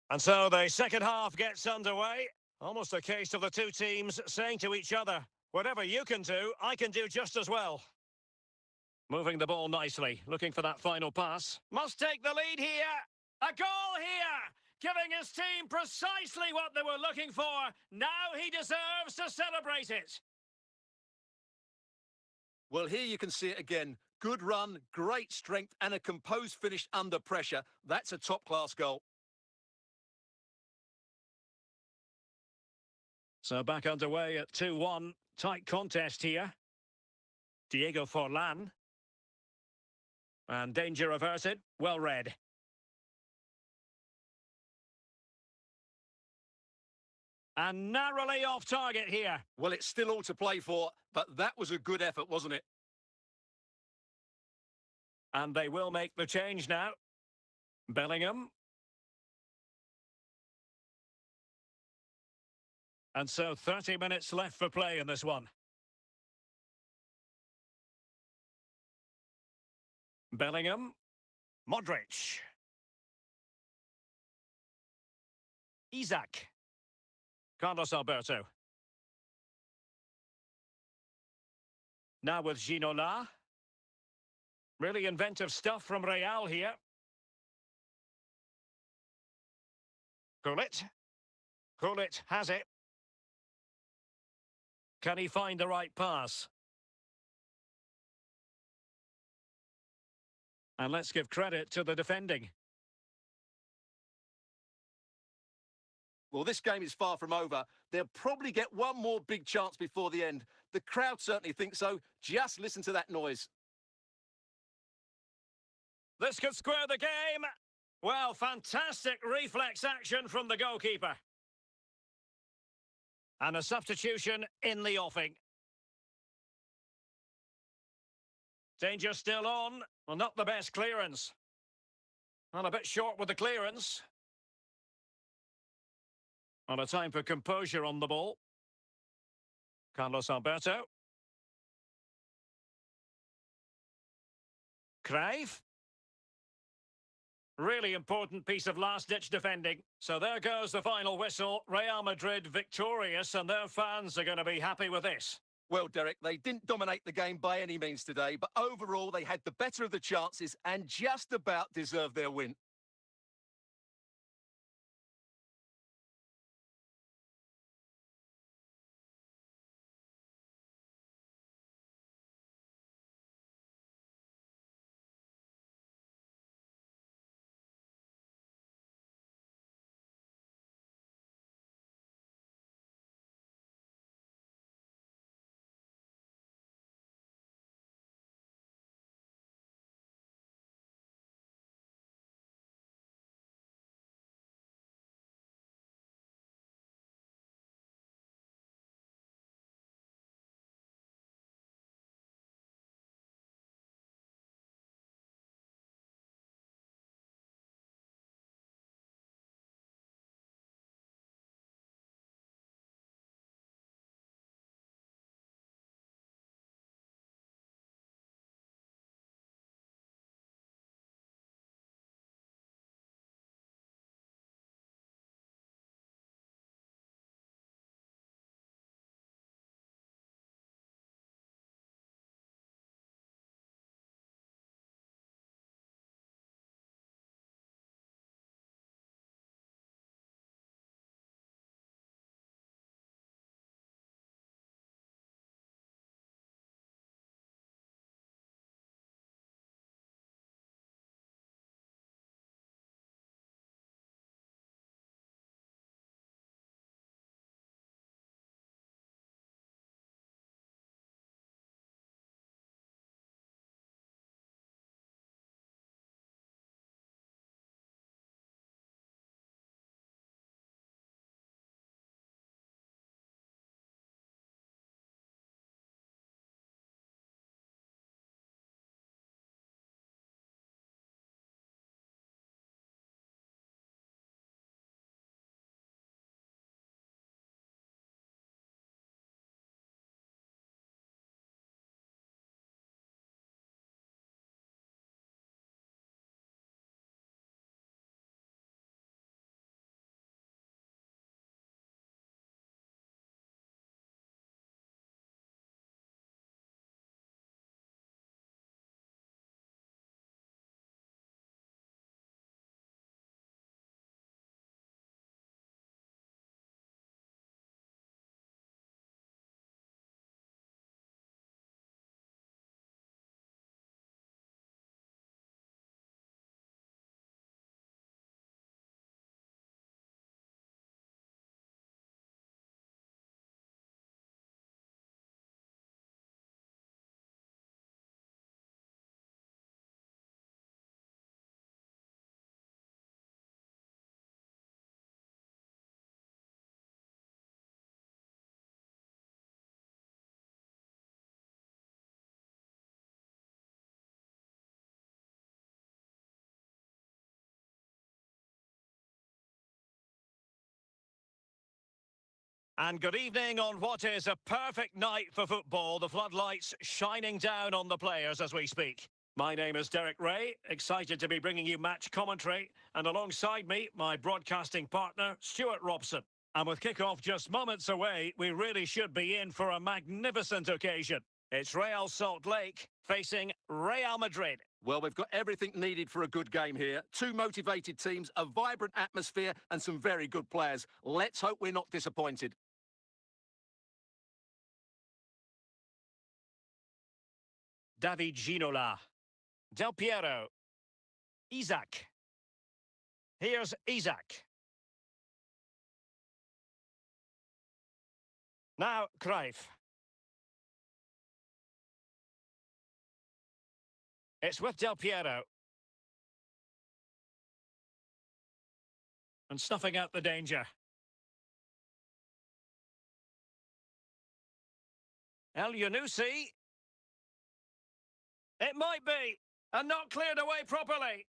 And so the second half gets underway. Almost a case of the two teams saying to each other, whatever you can do, I can do just as well. Moving the ball nicely, looking for that final pass. Must take the lead here. A goal here, giving his team precisely what they were looking for. Now he deserves to celebrate it. Well, here you can see it again. Good run, great strength, and a composed finish under pressure. That's a top-class goal. So back underway at 2-1. Tight contest here. Diego Forlan. And danger averted. Well read. And narrowly off target here. Well, it's still all to play for, but that was a good effort, wasn't it? And they will make the change now. Bellingham. And so 30 minutes left for play in this one. Bellingham. Modric. Isaac. Carlos Alberto. Now with Ginola. Really inventive stuff from Real here. Gullit. Gullit has it. Can he find the right pass? And let's give credit to the defending. Well, this game is far from over. They'll probably get one more big chance before the end. The crowd certainly think so. Just listen to that noise. This could square the game. Well, fantastic reflex action from the goalkeeper. And a substitution in the offing. Danger still on. Well, not the best clearance. Well, a bit short with the clearance. On a time for composure on the ball. Carlos Alberto. Cruyff. Really important piece of last-ditch defending. So there goes the final whistle. Real Madrid victorious, and their fans are going to be happy with this. Well, Derek, they didn't dominate the game by any means today, but overall they had the better of the chances and just about deserved their win. And good evening on what is a perfect night for football. The floodlights shining down on the players as we speak. My name is Derek Ray, excited to be bringing you match commentary. And alongside me, my broadcasting partner, Stuart Robson. And with kickoff just moments away, we really should be in for a magnificent occasion. It's Real Salt Lake facing Real Madrid. Well, we've got everything needed for a good game here. Two motivated teams, a vibrant atmosphere, and some very good players. Let's hope we're not disappointed. David Ginola. Del Piero. Isaac. Here's Isaac. Now, Cruyff. It's with Del Piero. And snuffing out the danger. El Yunusi. It might be. And not cleared away properly.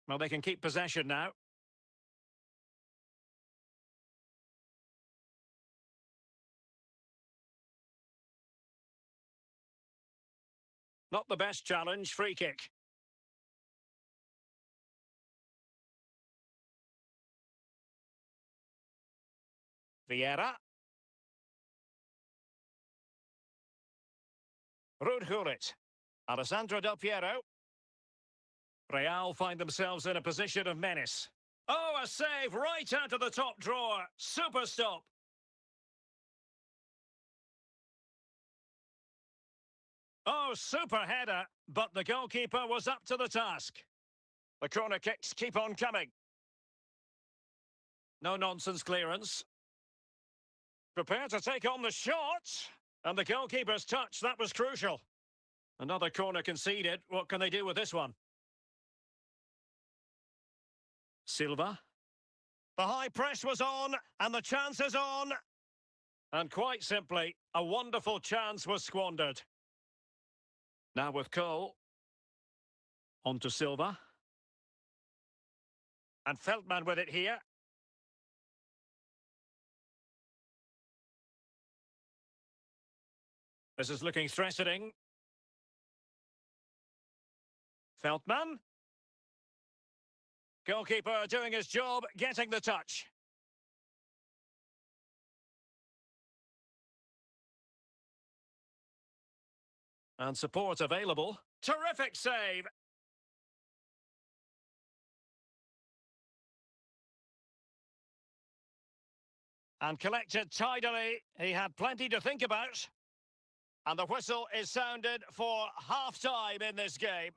Well, they can keep possession now. Not the best challenge, free kick. Vieira. Rudhurit. Alessandro Del Piero. Real find themselves in a position of menace. Oh, a save right out of the top drawer. Super stop. Oh, super header, but the goalkeeper was up to the task. The corner kicks keep on coming. No nonsense clearance. Prepare to take on the shot. And the goalkeeper's touch, that was crucial. Another corner conceded. What can they do with this one? Silva. The high press was on, and the chance is on. And quite simply, a wonderful chance was squandered. Now with Cole. On to Silva. And Feldman with it here. This is looking threatening. Feldman. Goalkeeper doing his job, getting the touch. And support available. Terrific save. And collected tidily. He had plenty to think about. And the whistle is sounded for half-time in this game.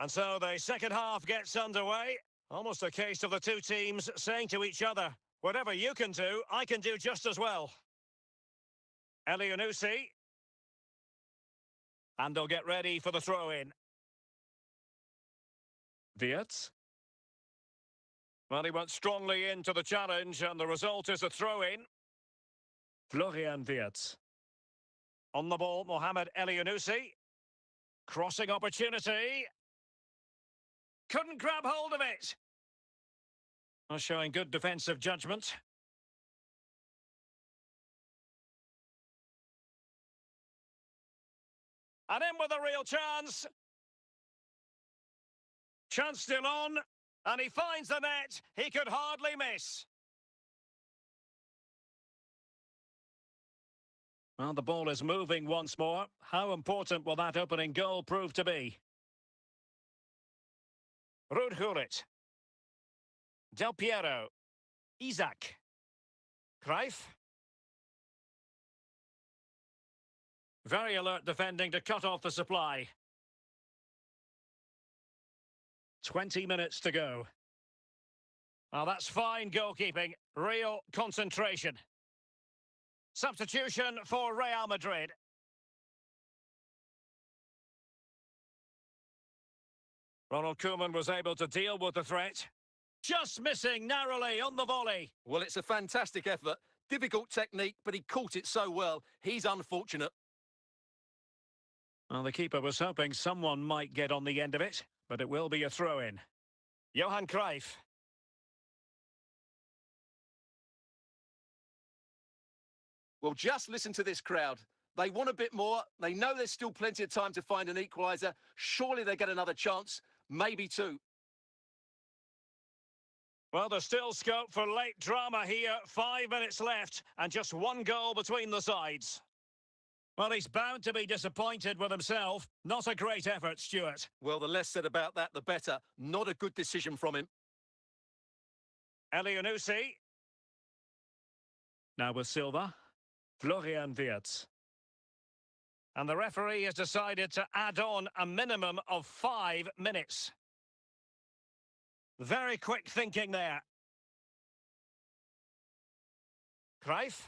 And so the second half gets underway. Almost a case of the two teams saying to each other, whatever you can do, I can do just as well. El Yunusi. And they'll get ready for the throw-in. Wirtz. Well, he went strongly into the challenge, and the result is a throw-in. Florian Wirtz. On the ball, Mohamed El Yunusi. Crossing opportunity. Couldn't grab hold of it. Well, showing good defensive judgment. And in with a real chance. Chance still on. And he finds the net. He could hardly miss. Well, the ball is moving once more. How important will that opening goal prove to be? Rudhurit. Del Piero. Isaac. Cruyff. Very alert defending to cut off the supply. 20 minutes to go. Oh, that's fine goalkeeping. Real concentration. Substitution for Real Madrid. Ronald Koeman was able to deal with the threat. Just missing narrowly on the volley. Well, it's a fantastic effort. Difficult technique, but he caught it so well. He's unfortunate. Well, the keeper was hoping someone might get on the end of it, but it will be a throw-in. Johan Cruyff. Well, just listen to this crowd. They want a bit more. They know there's still plenty of time to find an equaliser. Surely they get another chance, maybe two. Well, there's still scope for late drama here. 5 minutes left and just one goal between the sides. Well, he's bound to be disappointed with himself. Not a great effort, Stuart. Well, the less said about that, the better. Not a good decision from him. Elyounoussi. Now with Silva. Florian Wirtz. And the referee has decided to add on a minimum of 5 minutes. Very quick thinking there. Cruyff.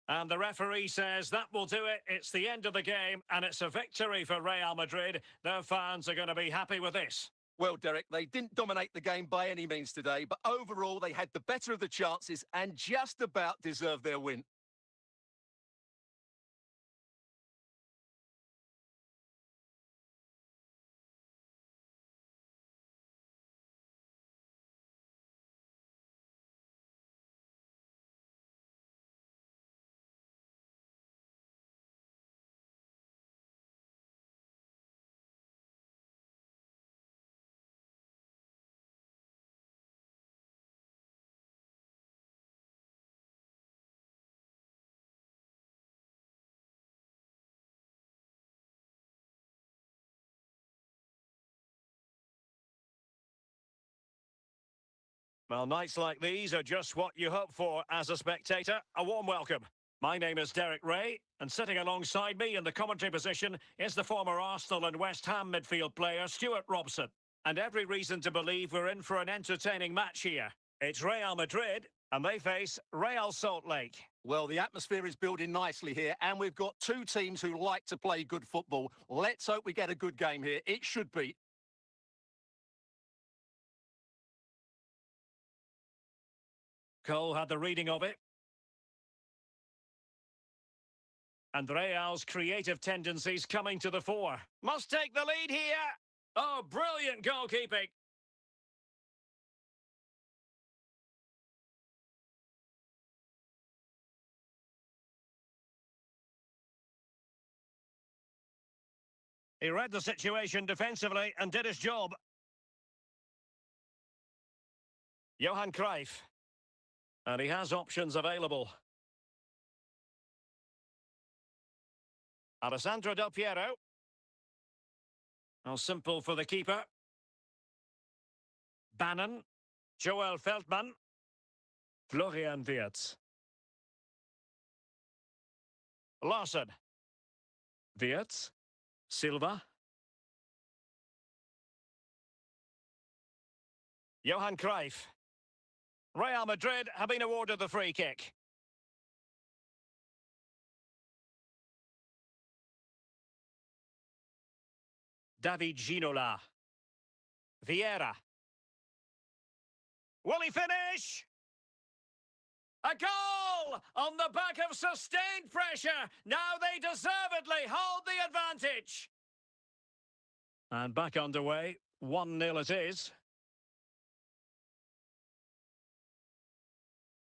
And the referee says that will do it. It's the end of the game, and it's a victory for Real Madrid. Their fans are going to be happy with this. Well, Derek, they didn't dominate the game by any means today, but overall they had the better of the chances and just about deserved their win. Well, nights like these are just what you hope for as a spectator. A warm welcome. My name is Derek Ray, and sitting alongside me in the commentary position is the former Arsenal and West Ham midfield player Stuart Robson. And every reason to believe we're in for an entertaining match here. It's Real Madrid, and they face Real Salt Lake. Well, the atmosphere is building nicely here, and we've got two teams who like to play good football. Let's hope we get a good game here. It should be. Cole had the reading of it. And Real's creative tendencies coming to the fore. Must take the lead here. Oh, brilliant goalkeeping. He read the situation defensively and did his job. Johan Cruyff. And he has options available. Alessandro Del Piero. How simple for the keeper. Bannon. Joel Feldman. Florian Wirtz. Larson. Wirtz. Silva. Johan Cruyff. Real Madrid have been awarded the free kick. David Ginola. Vieira. Will he finish? A goal on the back of sustained pressure. Now they deservedly hold the advantage. And back underway. 1-0 it is.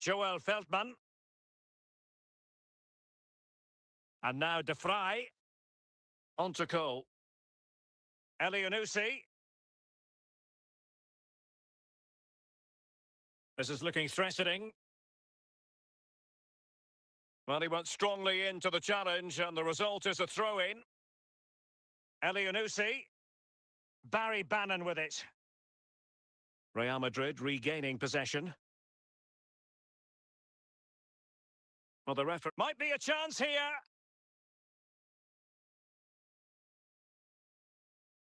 Joel Feldman. And now De Vrij. On to Cole. Elyounoussi. This is looking threatening. Well, he went strongly into the challenge, and the result is a throw-in. Elyounoussi. Barry Bannon with it. Real Madrid regaining possession. Well, the referee might be a chance here.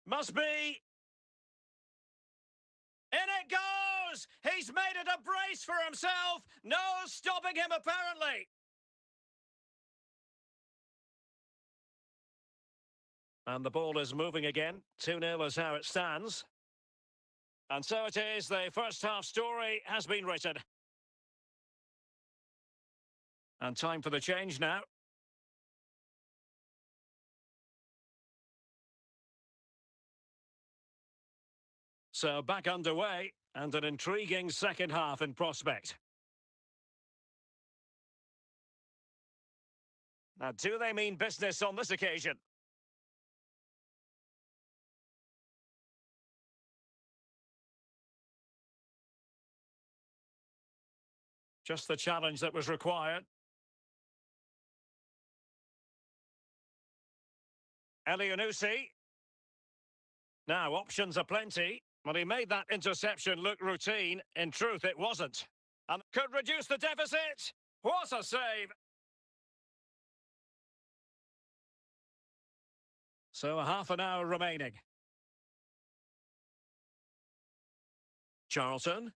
Must be. In it goes! He's made it a brace for himself. No stopping him, apparently. And the ball is moving again. 2-0 is how it stands. And so it is. The first half story has been written. And time for the change now. So back underway, and an intriguing second half in prospect. Now, do they mean business on this occasion? Just the challenge that was required. Elianusi. Now, options are plenty, but he made that interception look routine. In truth, it wasn't. And could reduce the deficit. What a save! So, a half an hour remaining. Charlton.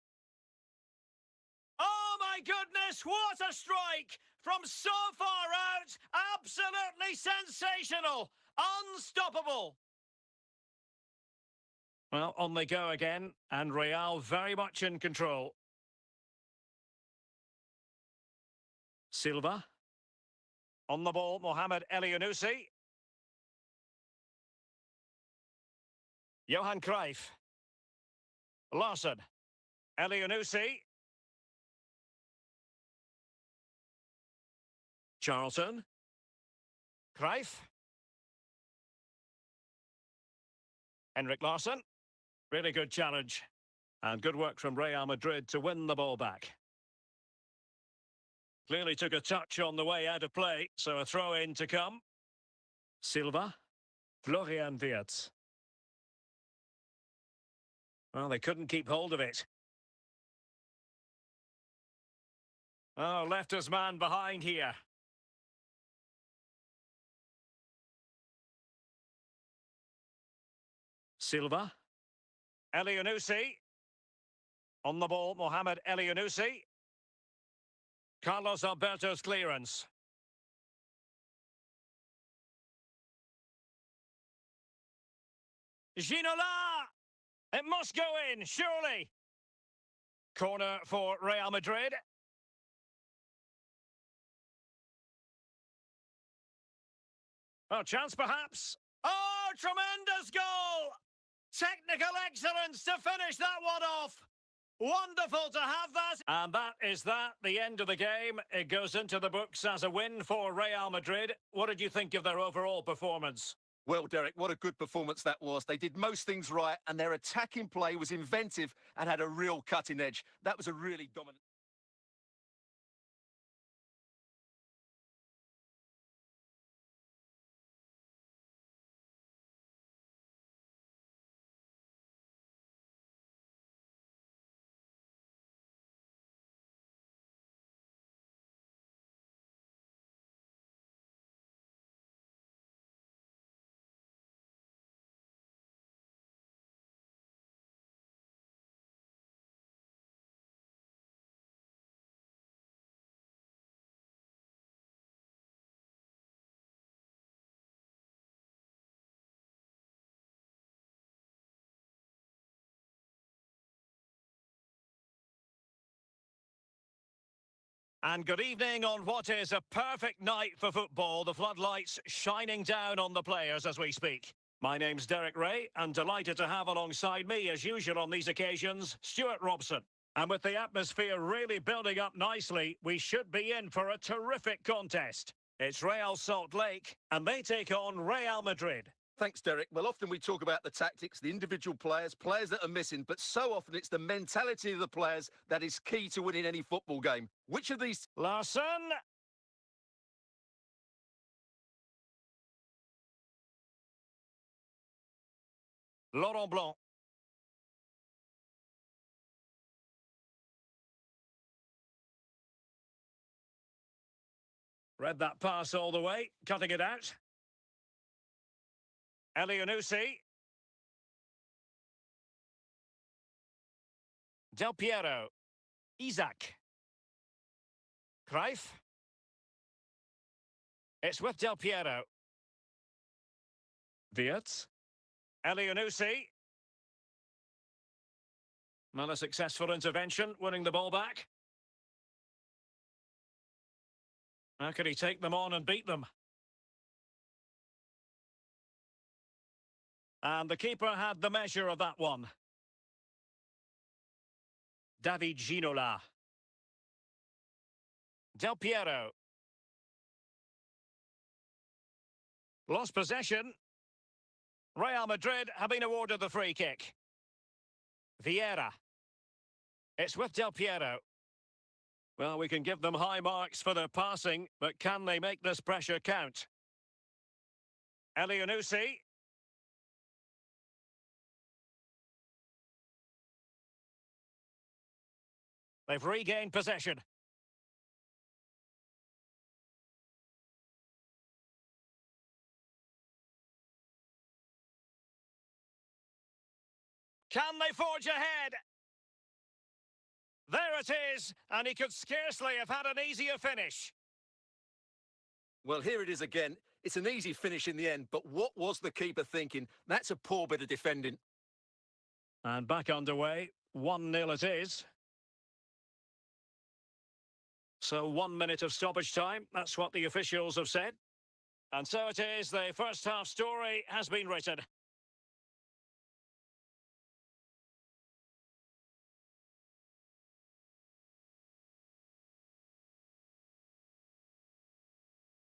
Oh my goodness, what a strike! From so far out, absolutely sensational! Unstoppable! Well, on they go again, and Real very much in control. Silva. On the ball, Mohamed Elianusi. Johan Cruyff. Larson. Elianusi. Charlton. Cruyff. Henrik Larsson. Really good challenge. And good work from Real Madrid to win the ball back. Clearly took a touch on the way out of play, so a throw-in to come. Silva. Florian Wirtz. Well, they couldn't keep hold of it. Oh, left his man behind here. Silva. Elianusi. On the ball, Mohamed Elianusi. Carlos Alberto's clearance. Ginola! It must go in, surely. Corner for Real Madrid. Oh, chance perhaps. Oh, tremendous goal! Technical excellence to finish that one off. Wonderful to have that. And that is that, the end of the game. It goes into the books as a win for Real Madrid. What did you think of their overall performance? Well, Derek, what a good performance that was. They did most things right, and their attacking play was inventive and had a real cutting edge. That was a really dominant... And good evening on what is a perfect night for football. The floodlights shining down on the players as we speak. My name's Derek Ray, and delighted to have alongside me, as usual on these occasions, Stuart Robson. And with the atmosphere really building up nicely, we should be in for a terrific contest. It's Real Salt Lake, and they take on Real Madrid. Thanks, Derek. Well, often we talk about the tactics, the individual players that are missing, but so often it's the mentality of the players that is key to winning any football game. Which of these... Larson. Laurent Blanc. Read that pass all the way, cutting it out. Elianusi. Del Piero. Isaac. Cruyff. It's with Del Piero. Wirtz. Elianusi. Not a successful intervention, winning the ball back. How could he take them on and beat them? And the keeper had the measure of that one. David Ginola. Del Piero. Lost possession. Real Madrid have been awarded the free kick. Vieira. It's with Del Piero. Well, we can give them high marks for their passing, but can they make this pressure count? Elianusi. They've regained possession. Can they forge ahead? There it is, and he could scarcely have had an easier finish. Well, here it is again. It's an easy finish in the end, but what was the keeper thinking? That's a poor bit of defending. And back underway, 1-0 it is. So 1 minute of stoppage time, that's what the officials have said. And so it is, the first half story has been written.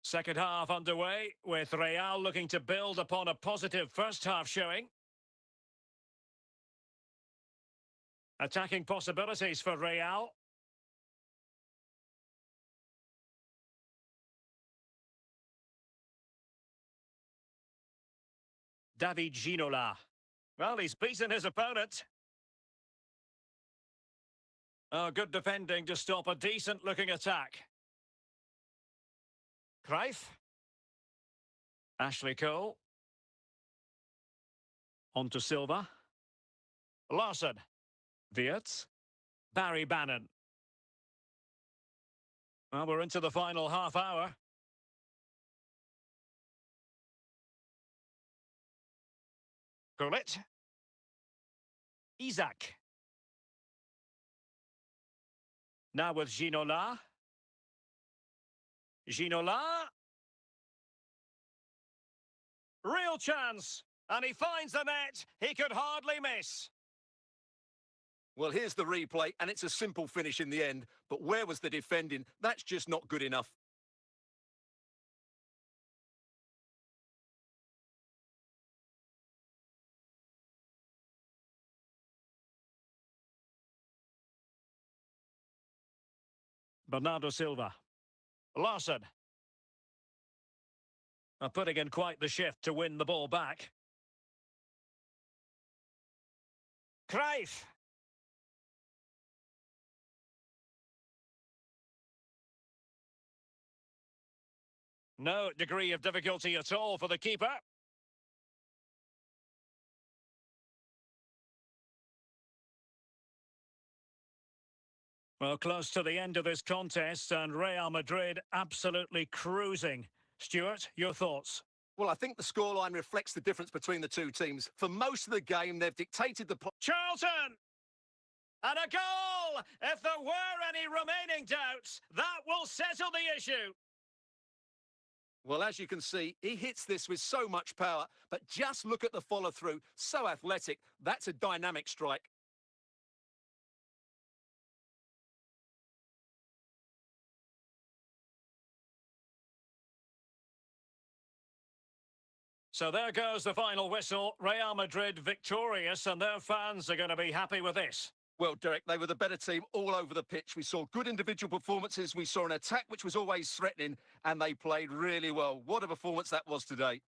Second half underway, with Real looking to build upon a positive first half showing. Attacking possibilities for Real. David Ginola. Well, he's beaten his opponent. Oh, good defending to stop a decent-looking attack. Cruyff. Ashley Cole. On to Silva. Larson. Wirtz. Barry Bannon. Well, we're into the final half hour. Gullit. Isaac. Now with Ginola. Ginola. Real chance. And he finds the net. He could hardly miss. Well, here's the replay, and it's a simple finish in the end. But where was the defending? That's just not good enough. Bernardo Silva. Larson. Putting in quite the shift to win the ball back. Cruyff. No degree of difficulty at all for the keeper. Well, close to the end of this contest, and Real Madrid absolutely cruising. Stuart, your thoughts? Well, I think the scoreline reflects the difference between the two teams. For most of the game, they've dictated the... Charlton! And a goal! If there were any remaining doubts, that will settle the issue. Well, as you can see, he hits this with so much power, but just look at the follow-through. So athletic. That's a dynamic strike. So there goes the final whistle. Real Madrid victorious, and their fans are going to be happy with this. Well, Derek, they were the better team all over the pitch. We saw good individual performances. We saw an attack which was always threatening, and they played really well. What a performance that was today.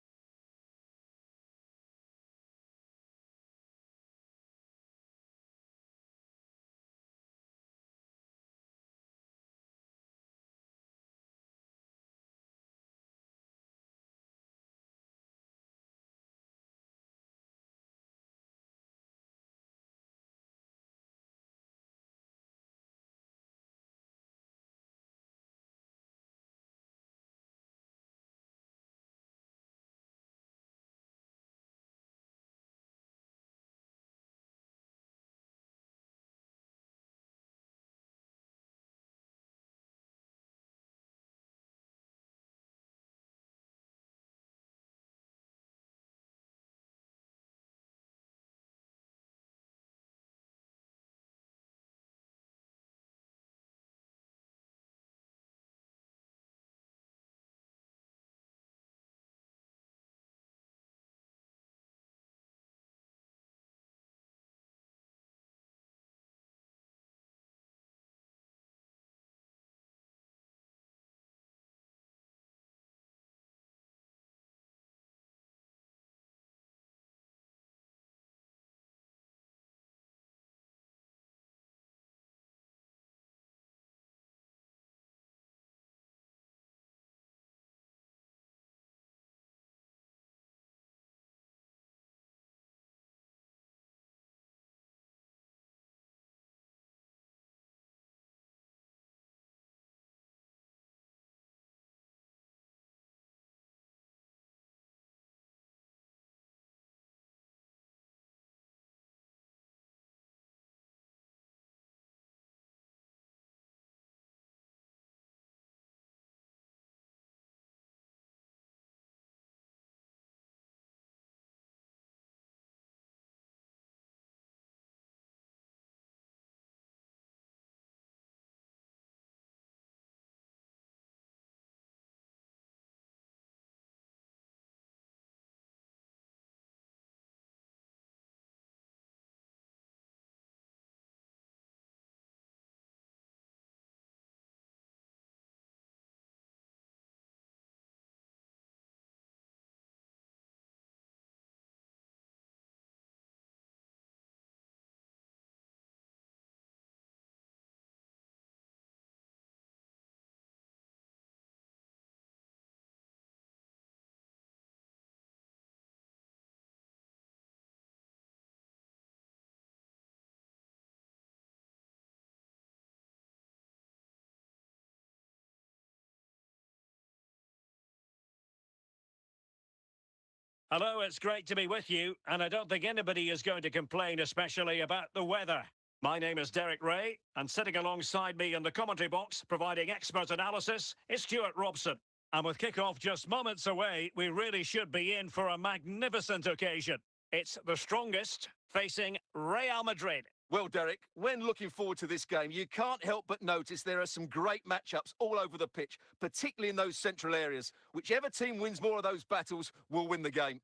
Hello, it's great to be with you, and I don't think anybody is going to complain, especially about the weather. My name is Derek Ray, and sitting alongside me in the commentary box, providing expert analysis, is Stuart Robson. And with kick-off just moments away, we really should be in for a magnificent occasion. It's the strongest facing Real Madrid. Well, Derek, when looking forward to this game, you can't help but notice there are some great matchups all over the pitch, particularly in those central areas. Whichever team wins more of those battles will win the game.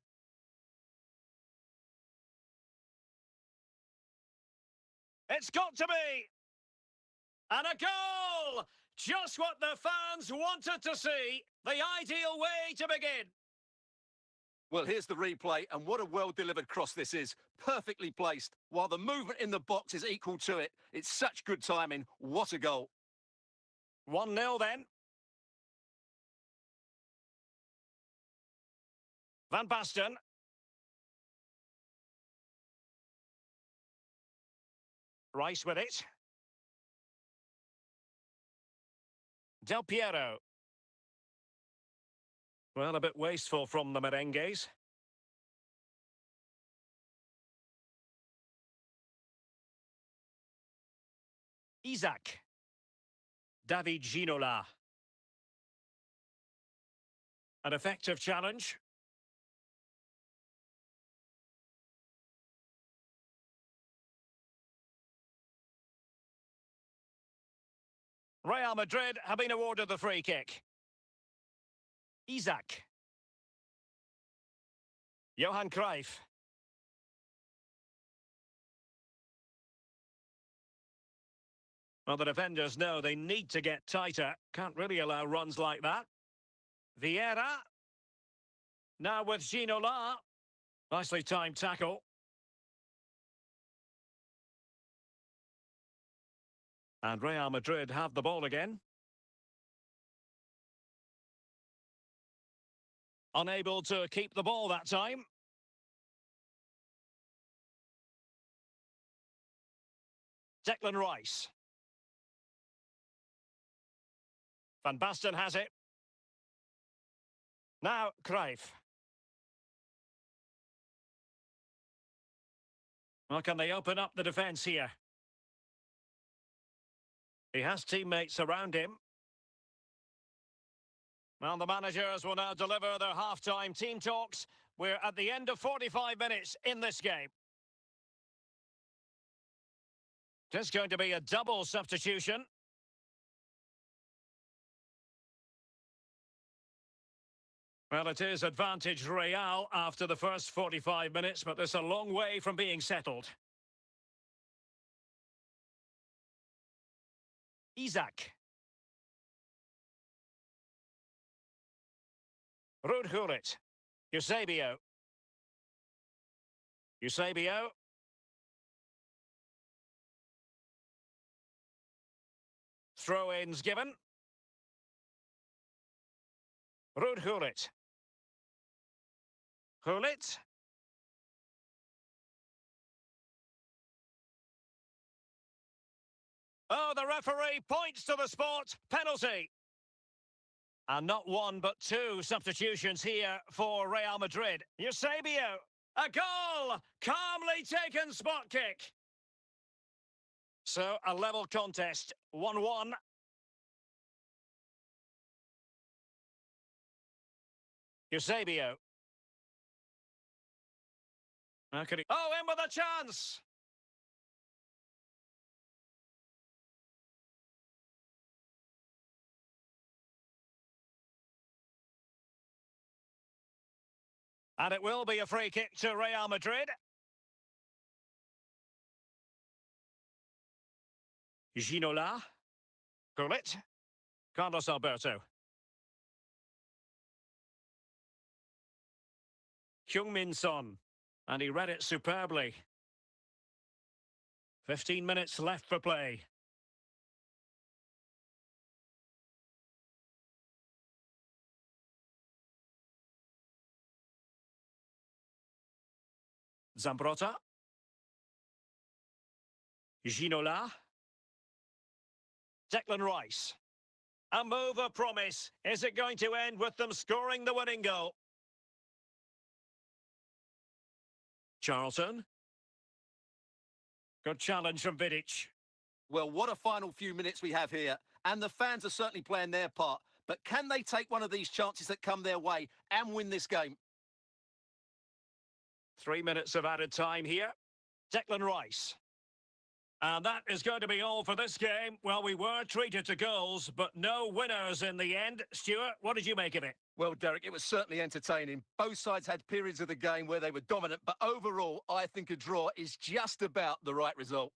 It's got to be! And a goal! Just what the fans wanted to see. The ideal way to begin. Well, here's the replay, and what a well-delivered cross this is. Perfectly placed. While the movement in the box is equal to it, it's such good timing. What a goal. 1-0 then. Van Basten. Rice with it. Del Piero. Well, a bit wasteful from the merengues. Isaac. David Ginola. An effective challenge. Real Madrid have been awarded the free kick. Isaac. Johan Cruyff. Well, the defenders know they need to get tighter. Can't really allow runs like that. Vieira. Now with Ginola. Nicely timed tackle. And Real Madrid have the ball again. Unable to keep the ball that time. Declan Rice. Van Basten has it. Now, Cruyff. Well, can they open up the defence here? He has teammates around him. Well, the managers will now deliver their half-time team talks. We're at the end of 45 minutes in this game. It's going to be a double substitution. Well, it is advantage Real after the first 45 minutes, but there's a long way from being settled. Isaac. Ruud Gullit. Eusebio. Eusebio. Throw-ins given. Ruud Gullit. Gullit. Oh, the referee points to the spot. Penalty. And not one, but two substitutions here for Real Madrid. Eusebio. A goal! Calmly taken spot kick. So, a level contest. 1-1. Eusebio. How could he... Oh, in with a chance! And it will be a free kick to Real Madrid. Ginola. Gullit. Carlos Alberto. Heung-min Son. And he read it superbly. 15 minutes left for play. Zambrotta. Ginola. Declan Rice. A move of promise. Is it going to end with them scoring the winning goal? Charlton. Good challenge from Vidic. Well, what a final few minutes we have here. And the fans are certainly playing their part. But can they take one of these chances that come their way and win this game? 3 minutes of added time here. Declan Rice. And that is going to be all for this game. Well, we were treated to goals, but no winners in the end. Stuart, what did you make of it? Well, Derek, it was certainly entertaining. Both sides had periods of the game where they were dominant, but overall, I think a draw is just about the right result.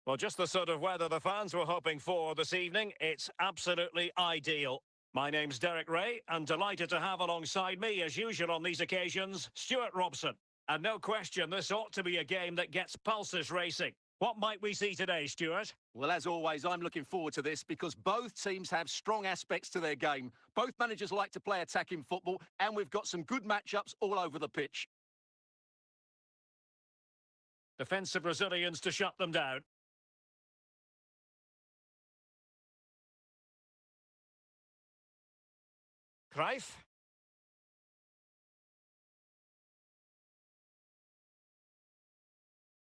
Well, just the sort of weather the fans were hoping for this evening. It's absolutely ideal. My name's Derek Ray, and delighted to have alongside me, as usual on these occasions, Stuart Robson. And no question, this ought to be a game that gets pulses racing. What might we see today, Stuart? Well, as always, I'm looking forward to this because both teams have strong aspects to their game. Both managers like to play attacking football, and we've got some good matchups all over the pitch. Defensive Brazilians to shut them down. Cruyff.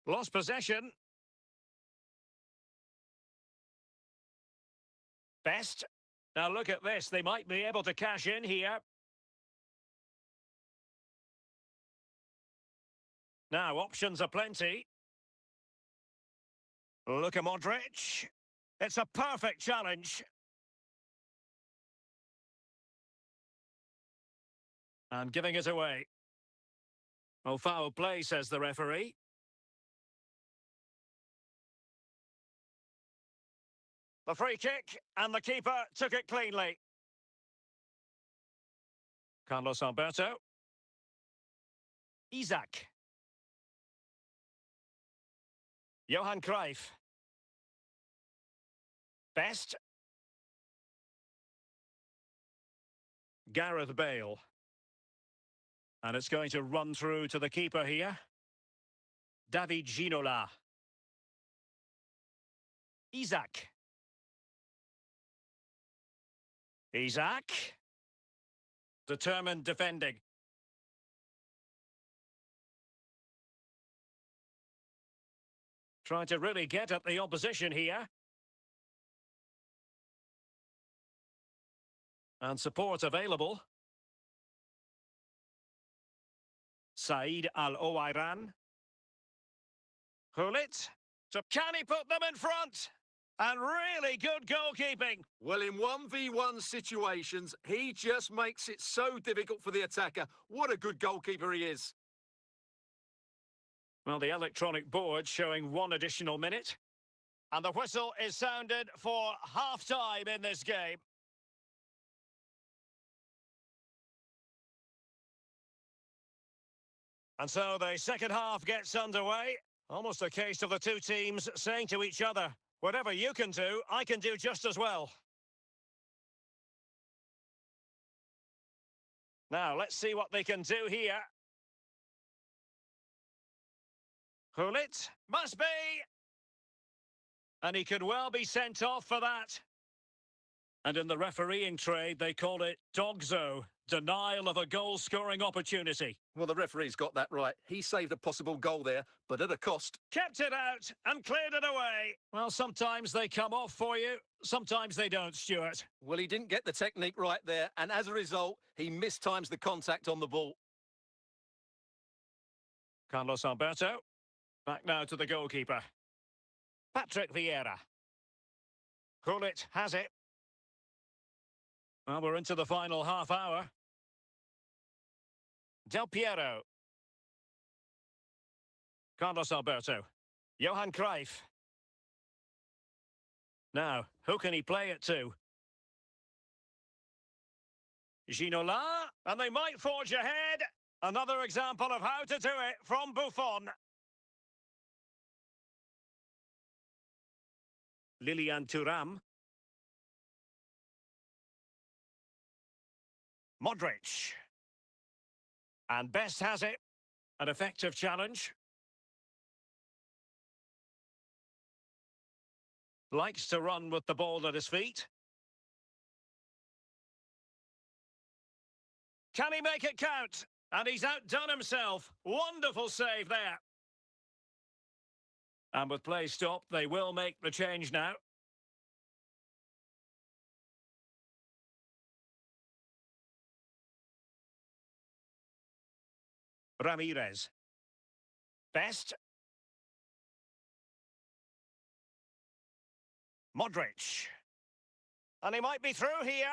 Lost possession. Best. Now look at this. They might be able to cash in here. Now, options are plenty. Luka Modric. It's a perfect challenge. And giving it away. Oh, foul play, says the referee. The free kick, and the keeper took it cleanly. Carlos Alberto. Isaac. Johan Cruyff. Best. Gareth Bale. And it's going to run through to the keeper here. David Ginola. Isaac. Isaac. Determined defending. Trying to really get at the opposition here. And support available. Said Al-Owairan. Hulit. So can he put them in front? And really good goalkeeping. Well, in 1v1 situations, he just makes it so difficult for the attacker. What a good goalkeeper he is. Well, the electronic board showing one additional minute. And the whistle is sounded for half-time in this game. And so the second half gets underway. Almost a case of the two teams saying to each other, whatever you can do, I can do just as well. Now, let's see what they can do here. Hulit, must be! And he could well be sent off for that. And in the refereeing trade, they call it dogzo, denial of a goal-scoring opportunity. Well, the referee's got that right. He saved a possible goal there, but at a cost. Kept it out and cleared it away. Well, sometimes they come off for you, sometimes they don't, Stuart. Well, he didn't get the technique right there, and as a result, he mistimes the contact on the ball. Carlos Alberto. Back now to the goalkeeper. Patrick Vieira. Hulit has it. Well, we're into the final half hour. Del Piero. Carlos Alberto. Johan Cruyff. Now, who can he play it to? Ginola, and they might forge ahead. Another example of how to do it from Buffon. Lilian Thuram. Modric. And Best has it. An effective challenge. Likes to run with the ball at his feet. Can he make it count? And he's outdone himself. Wonderful save there. And with play stopped, they will make the change now. Ramirez. Best. Modric. And he might be through here.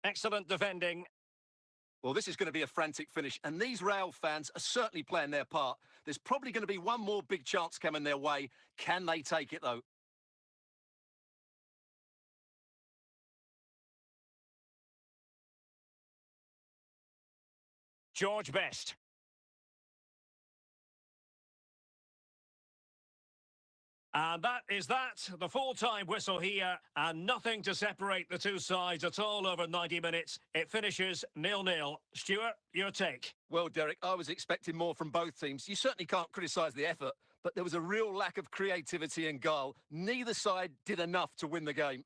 Excellent defending. Well, this is going to be a frantic finish, and these Real fans are certainly playing their part. There's probably going to be one more big chance coming their way. Can they take it, though? George Best. And that is that, the full-time whistle here, and nothing to separate the two sides at all over 90 minutes. It finishes 0-0. Stuart, your take? Well, Derek, I was expecting more from both teams. You certainly can't criticise the effort, but there was a real lack of creativity and guile. Neither side did enough to win the game.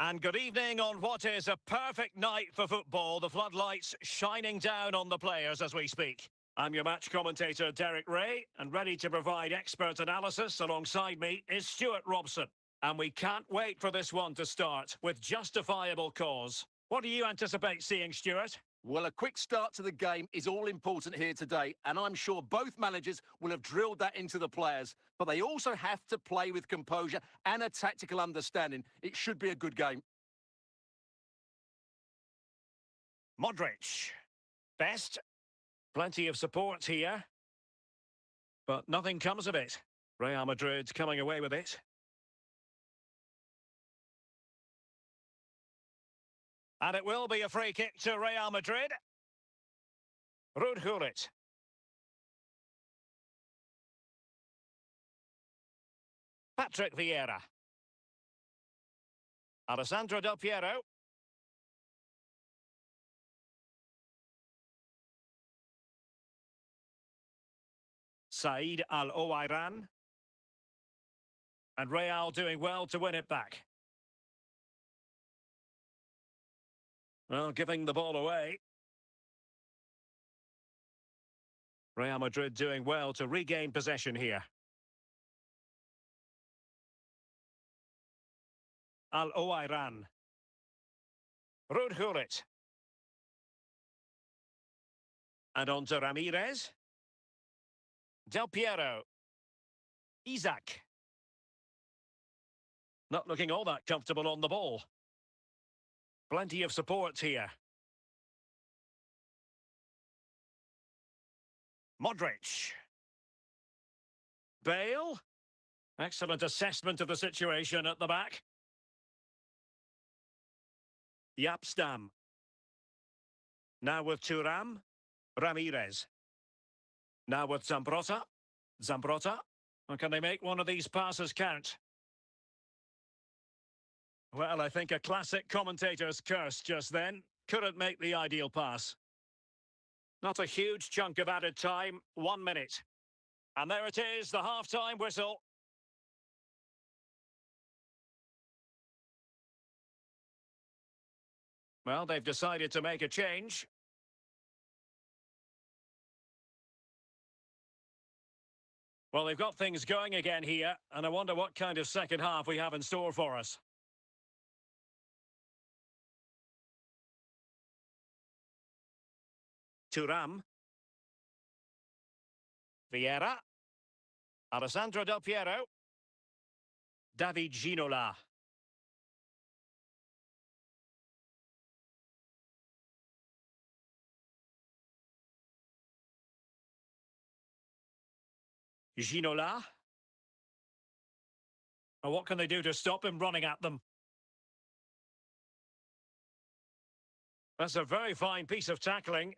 And good evening on what is a perfect night for football. The floodlights shining down on the players as we speak. I'm your match commentator, Derek Ray, and ready to provide expert analysis alongside me is Stuart Robson. And we can't wait for this one to start with justifiable cause. What do you anticipate seeing, Stuart? Well, a quick start to the game is all important here today, and I'm sure both managers will have drilled that into the players. But they also have to play with composure and a tactical understanding. It should be a good game. Modric. Best. Plenty of support here. But nothing comes of it. Real Madrid coming away with it. And it will be a free kick to Real Madrid. Rudhulit. Patrick Vieira. Alessandro Del Piero. Said Al-Owairan. And Real doing well to win it back. Well, giving the ball away. Real Madrid doing well to regain possession here. Al-Owairan. Rudhulit. And on to Ramirez. Del Piero. Isaac. Not looking all that comfortable on the ball. Plenty of support here. Modric. Bale. Excellent assessment of the situation at the back. Yapstam. Now with Thuram. Ramirez. Now with Zambrotta. Zambrotta. And can they make one of these passes count? Well, I think a classic commentator's curse just then. Couldn't make the ideal pass. Not a huge chunk of added time. 1 minute. And there it is, the half-time whistle. Well, they've decided to make a change. Well, they've got things going again here, and I wonder what kind of second half we have in store for us. Thuram. Vieira. Alessandro Del Piero. David Ginola. Ginola. And what can they do to stop him running at them? That's a very fine piece of tackling.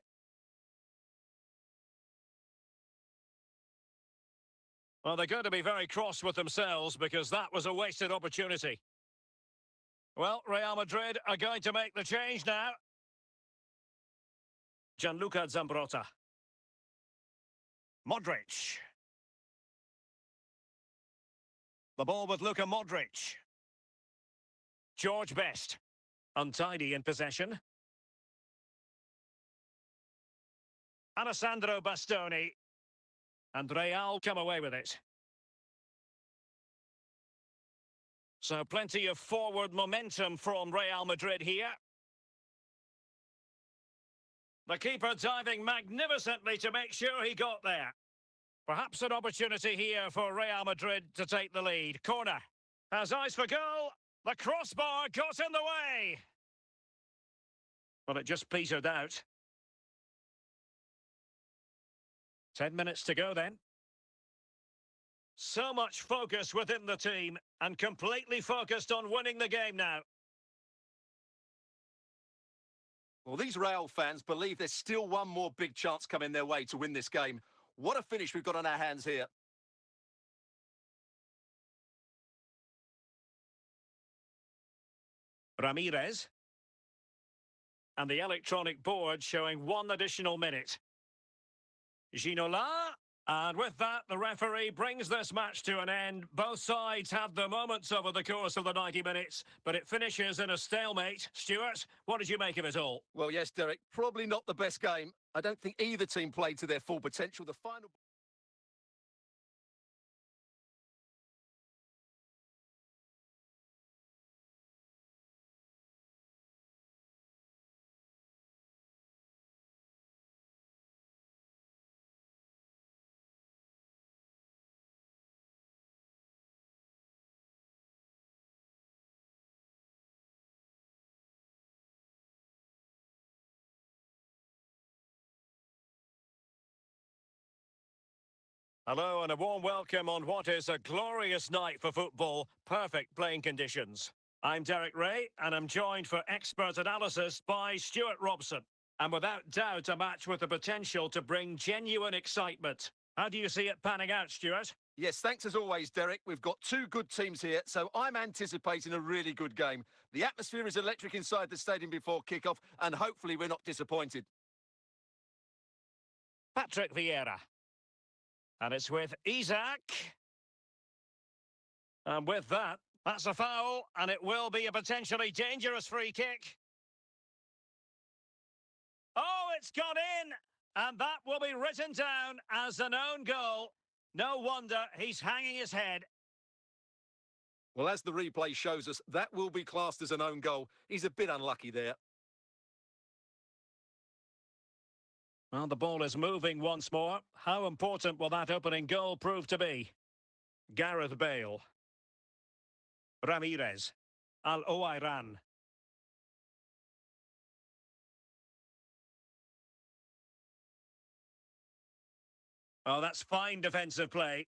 Well, they're going to be very cross with themselves because that was a wasted opportunity. Well, Real Madrid are going to make the change now. Gianluca Zambrotta. Modric. The ball with Luka Modric. George Best. Untidy in possession. Alessandro Bastoni. And Real come away with it. So plenty of forward momentum from Real Madrid here. The keeper diving magnificently to make sure he got there. Perhaps an opportunity here for Real Madrid to take the lead. Corner. Has eyes for goal. The crossbar got in the way. Well, it just petered out. 10 minutes to go then. So much focus within the team and completely focused on winning the game now. Well, these Real fans believe there's still one more big chance coming their way to win this game. What a finish we've got on our hands here. Ramirez. And the electronic board showing 1 additional minute. Ginola. And with that, the referee brings this match to an end. Both sides had their moments over the course of the 90 minutes, but it finishes in a stalemate. Stuart, what did you make of it all? Well, yes, Derek, probably not the best game. I don't think either team played to their full potential. The final... Hello and a warm welcome on what is a glorious night for football. Perfect playing conditions. I'm Derek Ray and I'm joined for expert analysis by Stuart Robson. And without doubt a match with the potential to bring genuine excitement. How do you see it panning out, Stuart? Yes, thanks as always, Derek. We've got two good teams here, so I'm anticipating a really good game. The atmosphere is electric inside the stadium before kick-off, and hopefully we're not disappointed. Patrick Vieira. And it's with Isaac. And with that, that's a foul, and it will be a potentially dangerous free kick. Oh, it's gone in, and that will be written down as an own goal. No wonder he's hanging his head. Well, as the replay shows us, that will be classed as an own goal. He's a bit unlucky there. Well, the ball is moving once more. How important will that opening goal prove to be? Gareth Bale. Ramirez. Al-Owairan. Oh, that's fine defensive play.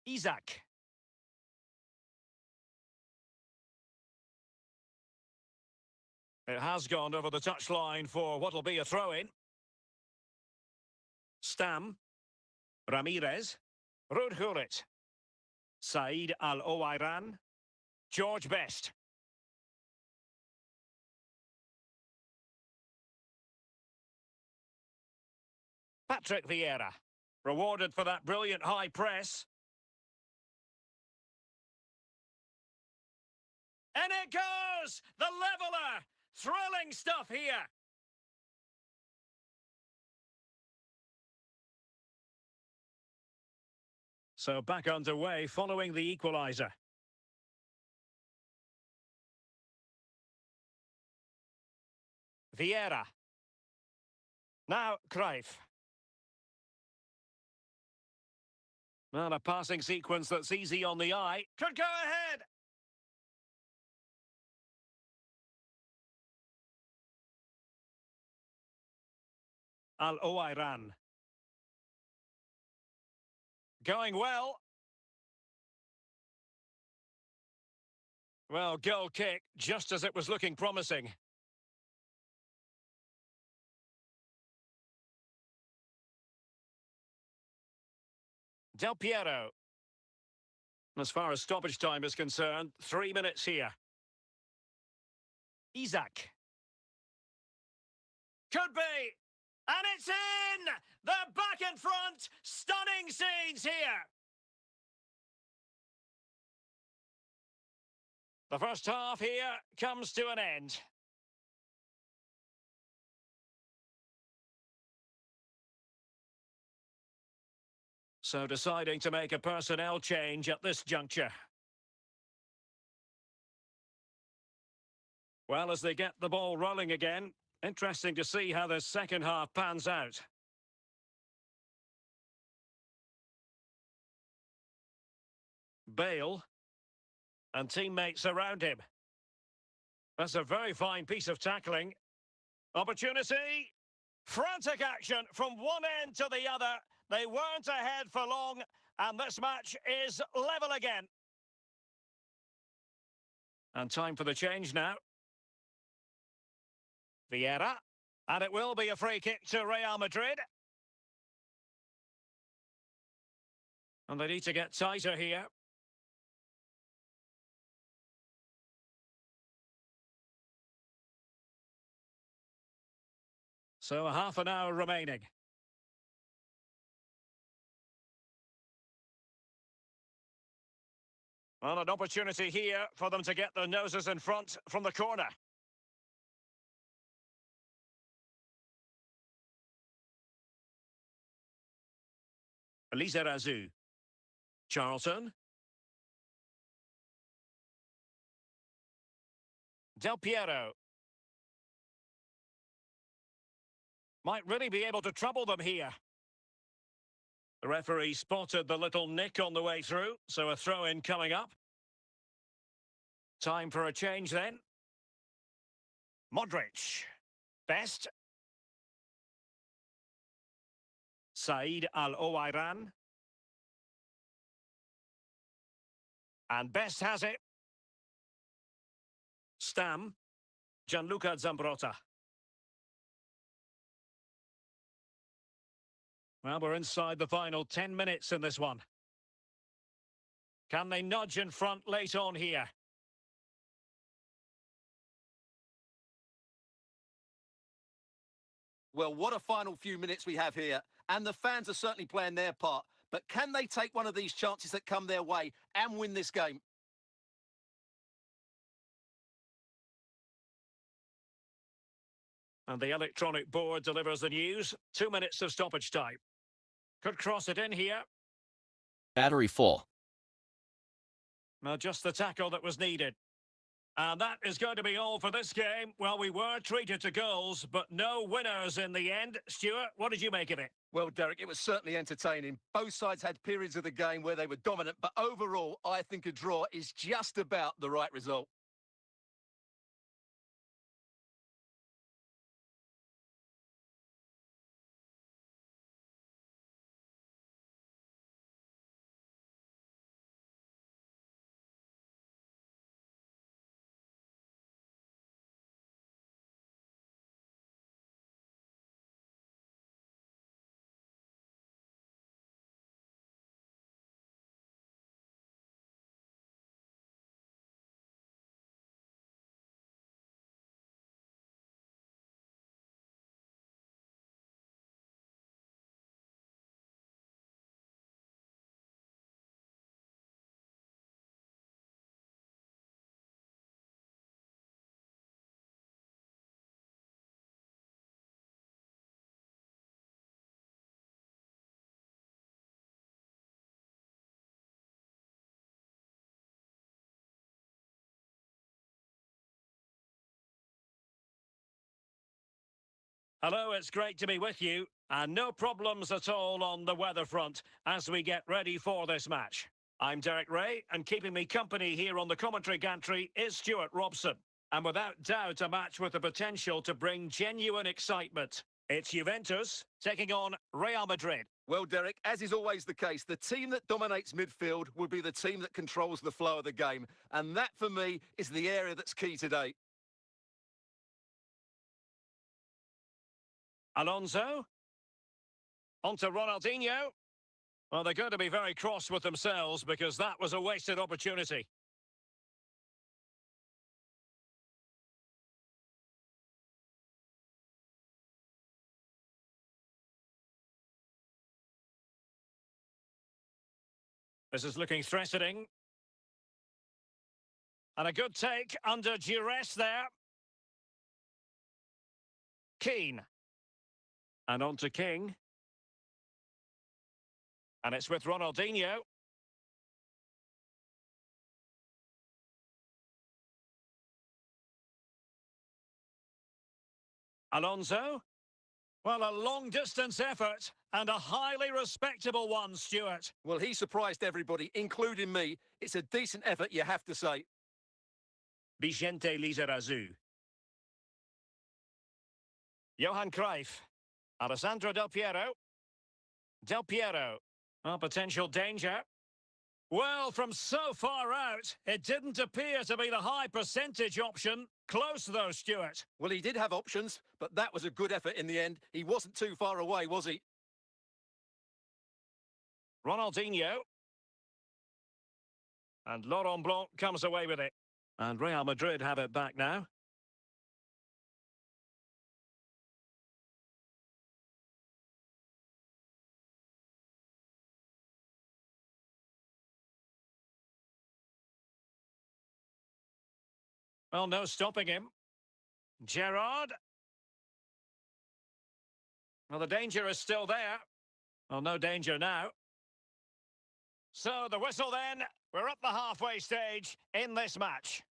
Isaac. It has gone over the touchline for what will be a throw-in. Stam. Ramirez. Rudhurit. Said Al-Owairan. George Best. Patrick Vieira. Rewarded for that brilliant high press. And it goes! The leveller! Thrilling stuff here. So back underway following the equaliser. Vieira. Now Cruyff. Well, a passing sequence that's easy on the eye. Could go ahead. Al-Owairan. Going well. Well, goal kick, just as it was looking promising. Del Piero. As far as stoppage time is concerned, 3 minutes here. Isaac. Could be. And it's in! They're back in front! Stunning scenes here! The first half here comes to an end. So deciding to make a personnel change at this juncture. Well, as they get the ball rolling again, interesting to see how the second half pans out. Bale and teammates around him. That's a very fine piece of tackling. Opportunity. Frantic action from one end to the other. They weren't ahead for long, and this match is level again. And time for the change now. Vieira. And it will be a free kick to Real Madrid. And they need to get tighter here. So half an hour remaining. Well, an opportunity here for them to get their noses in front from the corner. Lizarazu. Charlton. Del Piero. Might really be able to trouble them here. The referee spotted the little nick on the way through, so a throw-in coming up. Time for a change then. Modric. Best. Said Al-Owairan. And Best has it. Stam. Gianluca Zambrotta. Well, we're inside the final 10 minutes in this one. Can they nudge in front late on here? Well, what a final few minutes we have here. And the fans are certainly playing their part. But can they take one of these chances that come their way and win this game? And the electronic board delivers the news. 2 minutes of stoppage time. Could cross it in here. Battery full. Well, just the tackle that was needed. And that is going to be all for this game. Well, we were treated to goals, but no winners in the end. Stuart, what did you make of it? Well, Derek, it was certainly entertaining. Both sides had periods of the game where they were dominant, but overall, I think a draw is just about the right result. Hello, it's great to be with you. And no problems at all on the weather front as we get ready for this match. I'm Derek Ray, and keeping me company here on the commentary gantry is Stuart Robson. And without doubt, a match with the potential to bring genuine excitement. It's Juventus taking on Real Madrid. Well, Derek, as is always the case, the team that dominates midfield will be the team that controls the flow of the game. And that, for me, is the area that's key today. Alonso. On to Ronaldinho. Well, they're going to be very cross with themselves because that was a wasted opportunity. This is looking threatening. And a good take under duress there. Keane. And on to King. And it's with Ronaldinho. Alonso. Well, a long-distance effort and a highly respectable one, Stuart. Well, he surprised everybody, including me. It's a decent effort, you have to say. Vicente Lizarazu. Johan Cruyff. Alessandro Del Piero. Del Piero. Oh, potential danger. Well, from so far out, it didn't appear to be the high percentage option. Close, though, Stuart. Well, he did have options, but that was a good effort in the end. He wasn't too far away, was he? Ronaldinho. And Laurent Blanc comes away with it. And Real Madrid have it back now. Well, no stopping him. Gerrard. Well, the danger is still there. Well, no danger now. So, the whistle then. We're up the halfway stage in this match.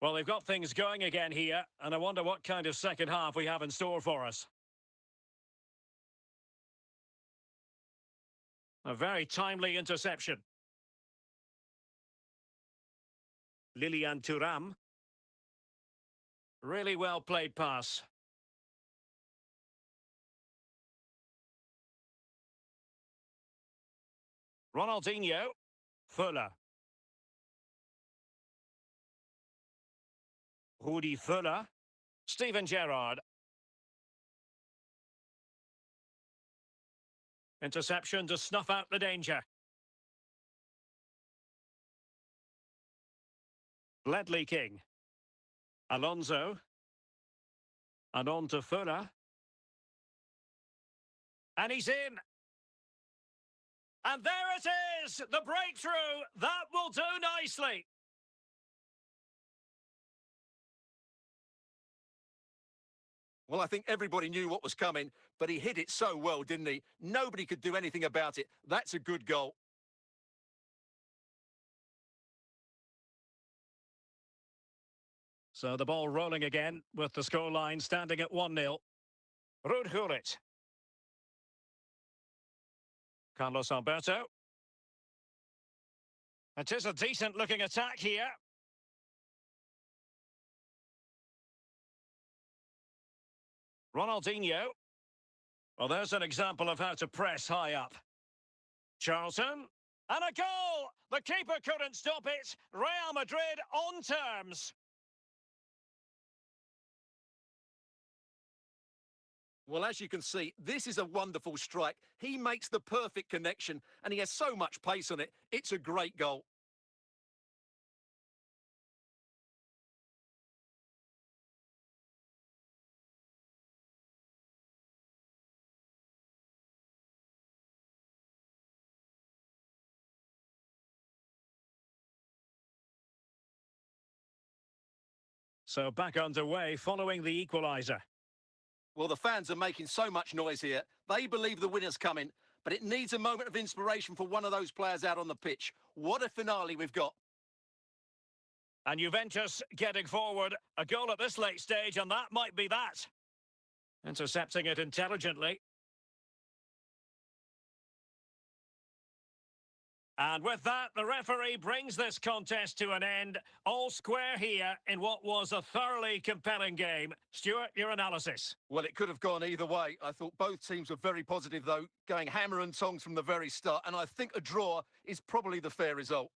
Well, they've got things going again here, and I wonder what kind of second half we have in store for us. A very timely interception. Lilian Thuram. Really well played pass. Ronaldinho. Fuller. Rudi Fuller. Steven Gerrard. Interception to snuff out the danger. Ledley King. Alonso. And on to Fuller. And he's in. And there it is! The breakthrough! That will do nicely! Well, I think everybody knew what was coming, but he hit it so well, didn't he? Nobody could do anything about it. That's a good goal. So the ball rolling again with the scoreline standing at 1-0. Ruud Gullit. Carlos Alberto. It is a decent looking attack here. Ronaldinho. Well, there's an example of how to press high up. Charlton. And a goal! The keeper couldn't stop it. Real Madrid on terms. Well, as you can see, this is a wonderful strike. He makes the perfect connection, and he has so much pace on it. It's a great goal. So back underway following the equaliser. Well, the fans are making so much noise here. They believe the winner's coming, but it needs a moment of inspiration for one of those players out on the pitch. What a finale we've got. And Juventus getting forward. A goal at this late stage, and that might be that. Intercepting it intelligently. And with that, the referee brings this contest to an end. All square here in what was a thoroughly compelling game. Stuart, your analysis? Well, it could have gone either way. I thought both teams were very positive, though, going hammer and tongs from the very start. And I think a draw is probably the fair result.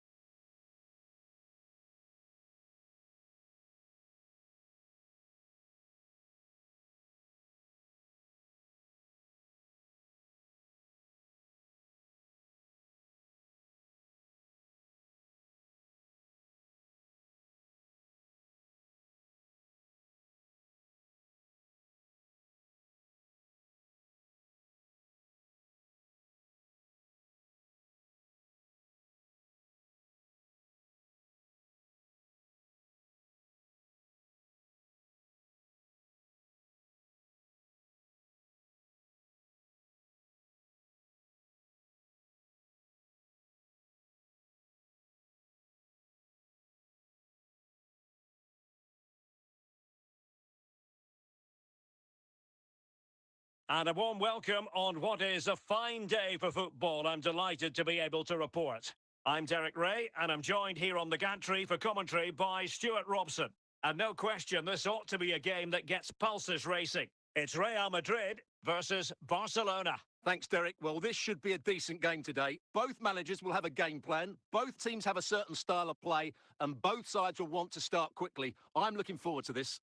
And a warm welcome on what is a fine day for football. I'm delighted to be able to report. I'm Derek Ray, and I'm joined here on the gantry for commentary by Stuart Robson. And no question, this ought to be a game that gets pulses racing. It's Real Madrid versus Barcelona. Thanks, Derek. Well, this should be a decent game today. Both managers will have a game plan. Both teams have a certain style of play, and both sides will want to start quickly. I'm looking forward to this.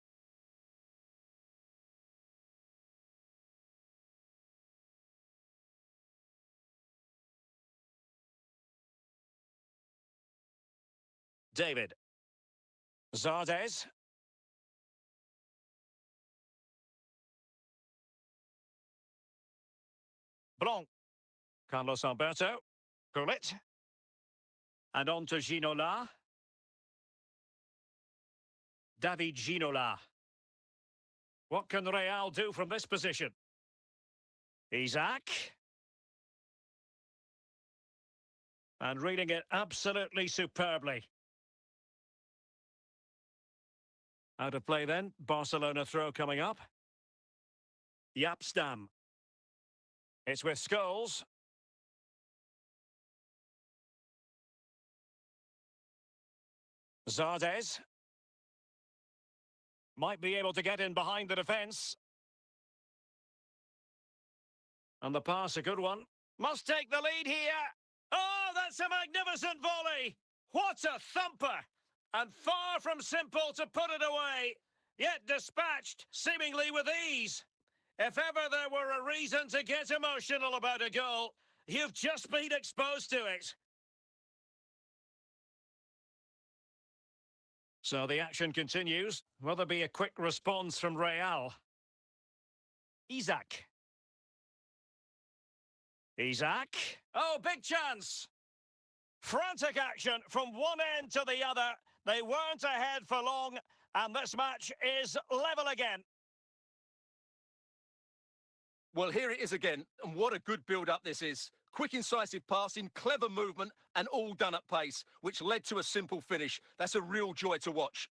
David. Zardes. Blanc. Carlos Alberto. Gullit. And on to Ginola. David Ginola. What can Real do from this position? Isaac. And reading it absolutely superbly. Out of play then. Barcelona throw coming up. Yapstam. It's with Scholes. Zardes. Might be able to get in behind the defence. And the pass, a good one. Must take the lead here. Oh, that's a magnificent volley. What a thumper. And far from simple to put it away. Yet dispatched, seemingly with ease. If ever there were a reason to get emotional about a goal, you've just been exposed to it. So the action continues. Will there be a quick response from Real? Isaac. Isaac. Oh, big chance. Frantic action from one end to the other. They weren't ahead for long, and this match is level again. Well, here it is again, and what a good build-up this is. Quick, incisive passing, clever movement, and all done at pace, which led to a simple finish. That's a real joy to watch.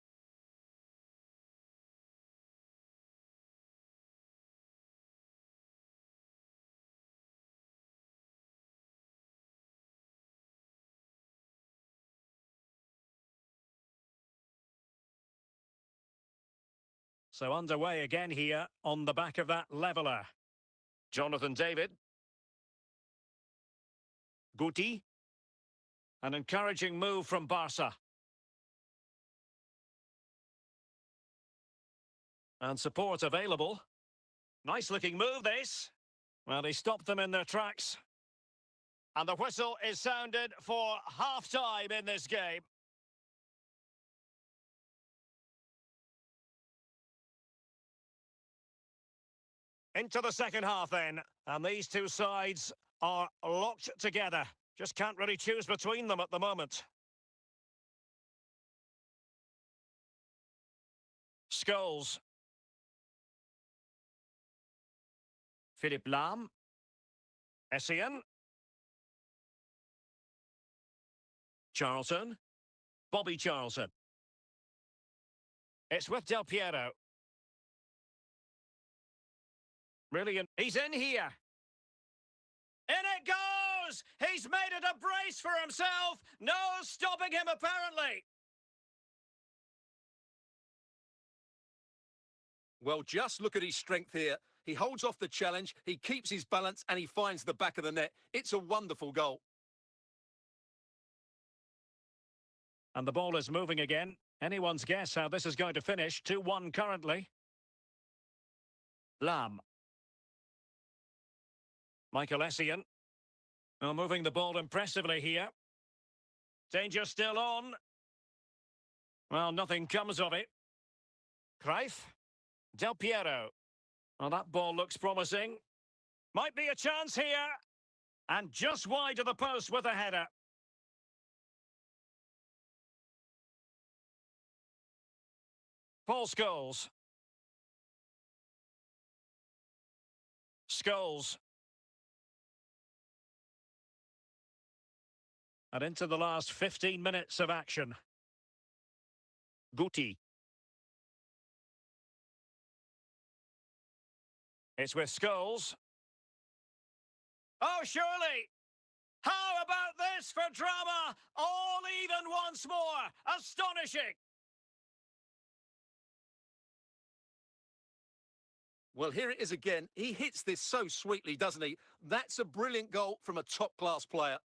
So underway again here on the back of that leveller. Jonathan David. Guti. An encouraging move from Barca. And support available. Nice looking move this. Well, he stopped them in their tracks. And the whistle is sounded for half-time in this game. Into the second half then. And these two sides are locked together. Just can't really choose between them at the moment. Scholes. Philippe Lahm. Essien. Charlton. Bobby Charlton. It's with Del Piero. Brilliant. He's in here. In it goes! He's made it a brace for himself. No stopping him, apparently. Well, just look at his strength here. He holds off the challenge, he keeps his balance, and he finds the back of the net. It's a wonderful goal. And the ball is moving again. Anyone's guess how this is going to finish. 2-1 currently. Lam. Michael Essien. Oh, moving the ball impressively here. Danger still on. Well, nothing comes of it. Cruyff. Del Piero. Well, that ball looks promising. Might be a chance here. And just wide of the post with a header. Paul Scholes. Scholes. And into the last 15 minutes of action. Guti. It's with Scholes. Oh, surely! How about this for drama? All even once more. Astonishing. Well, here it is again. He hits this so sweetly, doesn't he? That's a brilliant goal from a top-class player.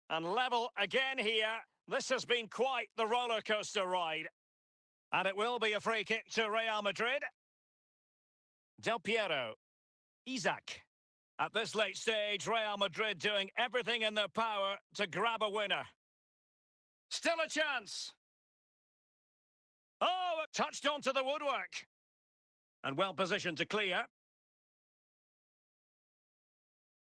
And level again here. This has been quite the roller coaster ride. And it will be a free kick to Real Madrid. Del Piero. Isaac. At this late stage, Real Madrid doing everything in their power to grab a winner. Still a chance. Oh, it touched onto the woodwork. And well positioned to clear.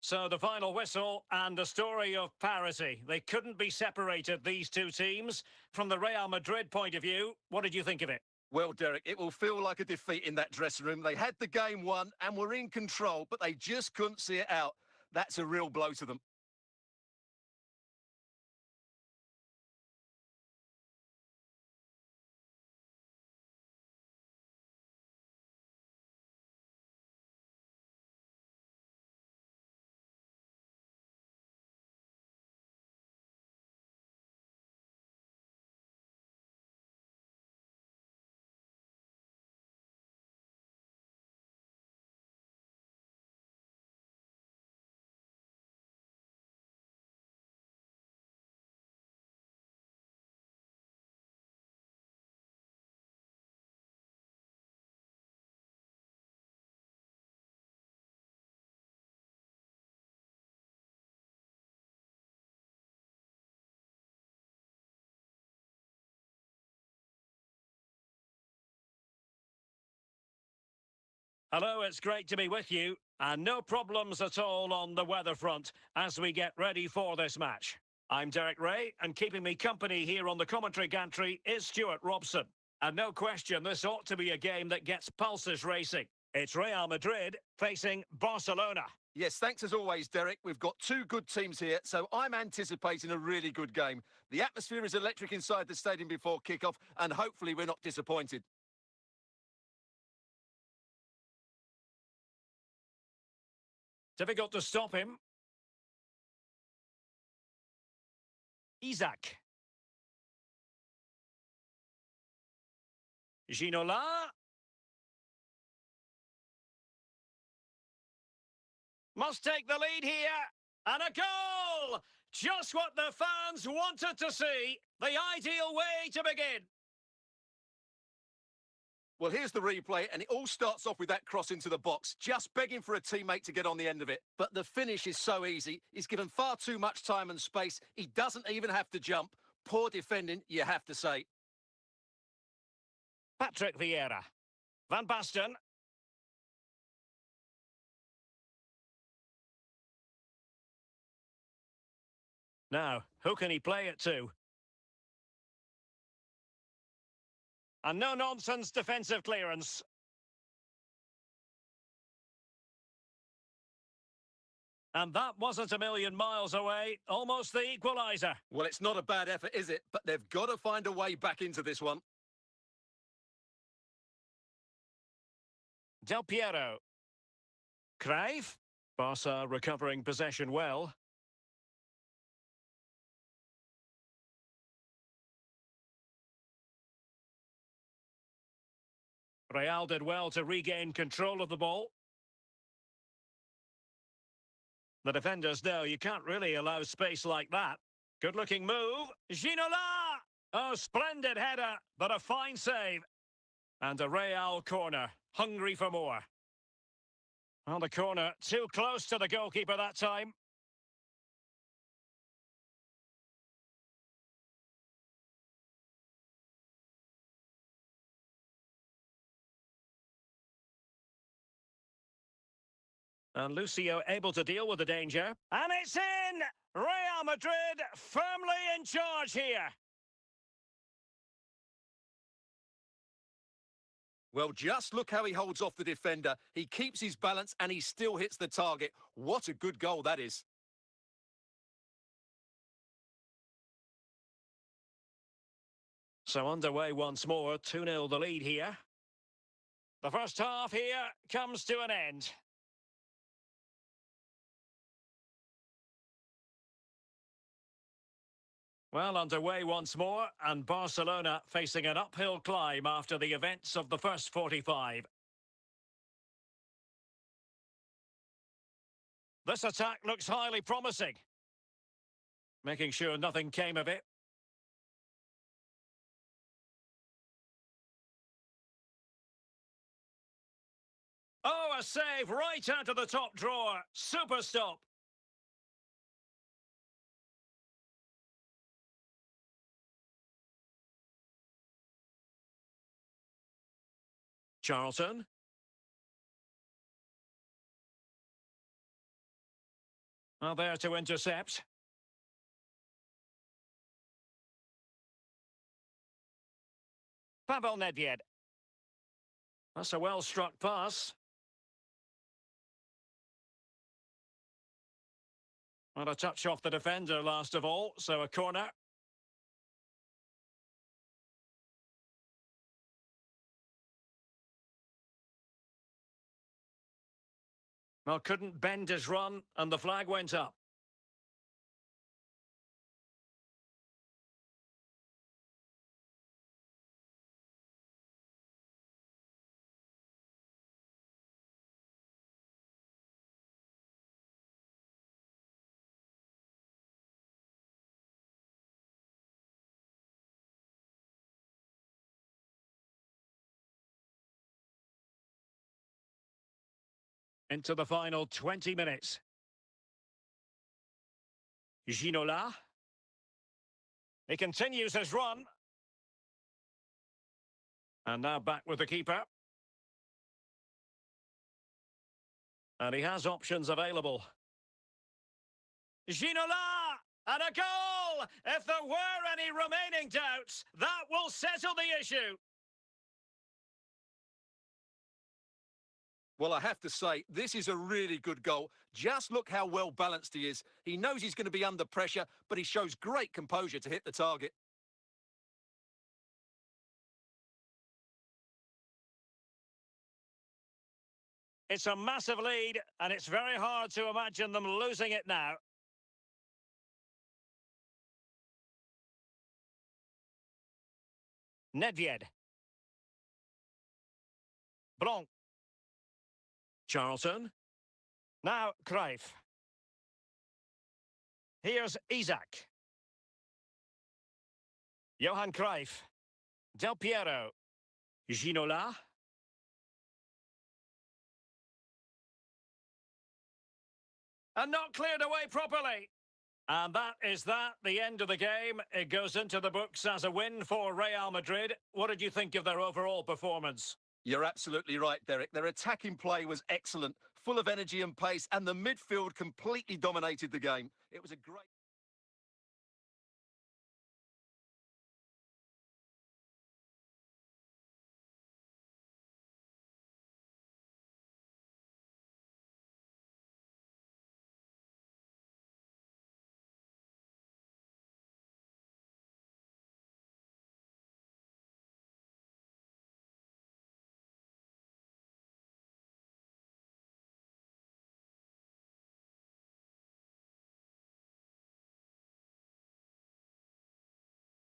So the final whistle and a story of parity. They couldn't be separated, these two teams. From the Real Madrid point of view, what did you think of it? Well, Derek, it will feel like a defeat in that dressing room. They had the game won and were in control, but they just couldn't see it out. That's a real blow to them. Hello, it's great to be with you. And no problems at all on the weather front as we get ready for this match. I'm Derek Ray, and keeping me company here on the commentary gantry is Stuart Robson. And no question, this ought to be a game that gets pulses racing. It's Real Madrid facing Barcelona. Yes, thanks as always, Derek. We've got two good teams here, so I'm anticipating a really good game. The atmosphere is electric inside the stadium before kick-off, and hopefully we're not disappointed. Difficult to stop him. Isaac. Ginola. Must take the lead here. And a goal! Just what the fans wanted to see. The ideal way to begin. Well, here's the replay, and it all starts off with that cross into the box, just begging for a teammate to get on the end of it. But the finish is so easy. He's given far too much time and space. He doesn't even have to jump. Poor defending, you have to say. Patrick Vieira. Van Basten. Now, who can he play it to? And no-nonsense defensive clearance. And that wasn't a million miles away. Almost the equaliser. Well, it's not a bad effort, is it? But they've got to find a way back into this one. Del Piero. Cruyff. Barca recovering possession well. Real did well to regain control of the ball. The defenders know you can't really allow space like that. Good-looking move. Ginola! Oh, splendid header, but a fine save. And a Real corner, hungry for more. On the corner, too close to the goalkeeper that time. And Lucio able to deal with the danger. And it's in! Real Madrid firmly in charge here. Well, just look how he holds off the defender. He keeps his balance and he still hits the target. What a good goal that is. So underway once more, 2-0 the lead here. The first half here comes to an end. Well, underway once more, and Barcelona facing an uphill climb after the events of the first 45. This attack looks highly promising. Making sure nothing came of it. Oh, a save right out of the top drawer. Super stop. Charlton. Well, there to intercept. Pavel Nedved. That's a well-struck pass. And a touch off the defender last of all, so a corner. Well, couldn't bend his run, and the flag went up. Into the final 20 minutes. Ginola. He continues his run. And now back with the keeper. And he has options available. Ginola! And a goal! If there were any remaining doubts, that will settle the issue. Well, I have to say, this is a really good goal. Just look how well balanced he is. He knows he's going to be under pressure, but he shows great composure to hit the target. It's a massive lead, and it's very hard to imagine them losing it now. Nedved. Blanc. Charlton. Now Cruyff. Here's Isaac. Johan Cruyff. Del Piero. Ginola. And not cleared away properly. And that is that, the end of the game. It goes into the books as a win for Real Madrid. What did you think of their overall performance? You're absolutely right, Derek. Their attacking play was excellent, full of energy and pace, and the midfield completely dominated the game. It was a great...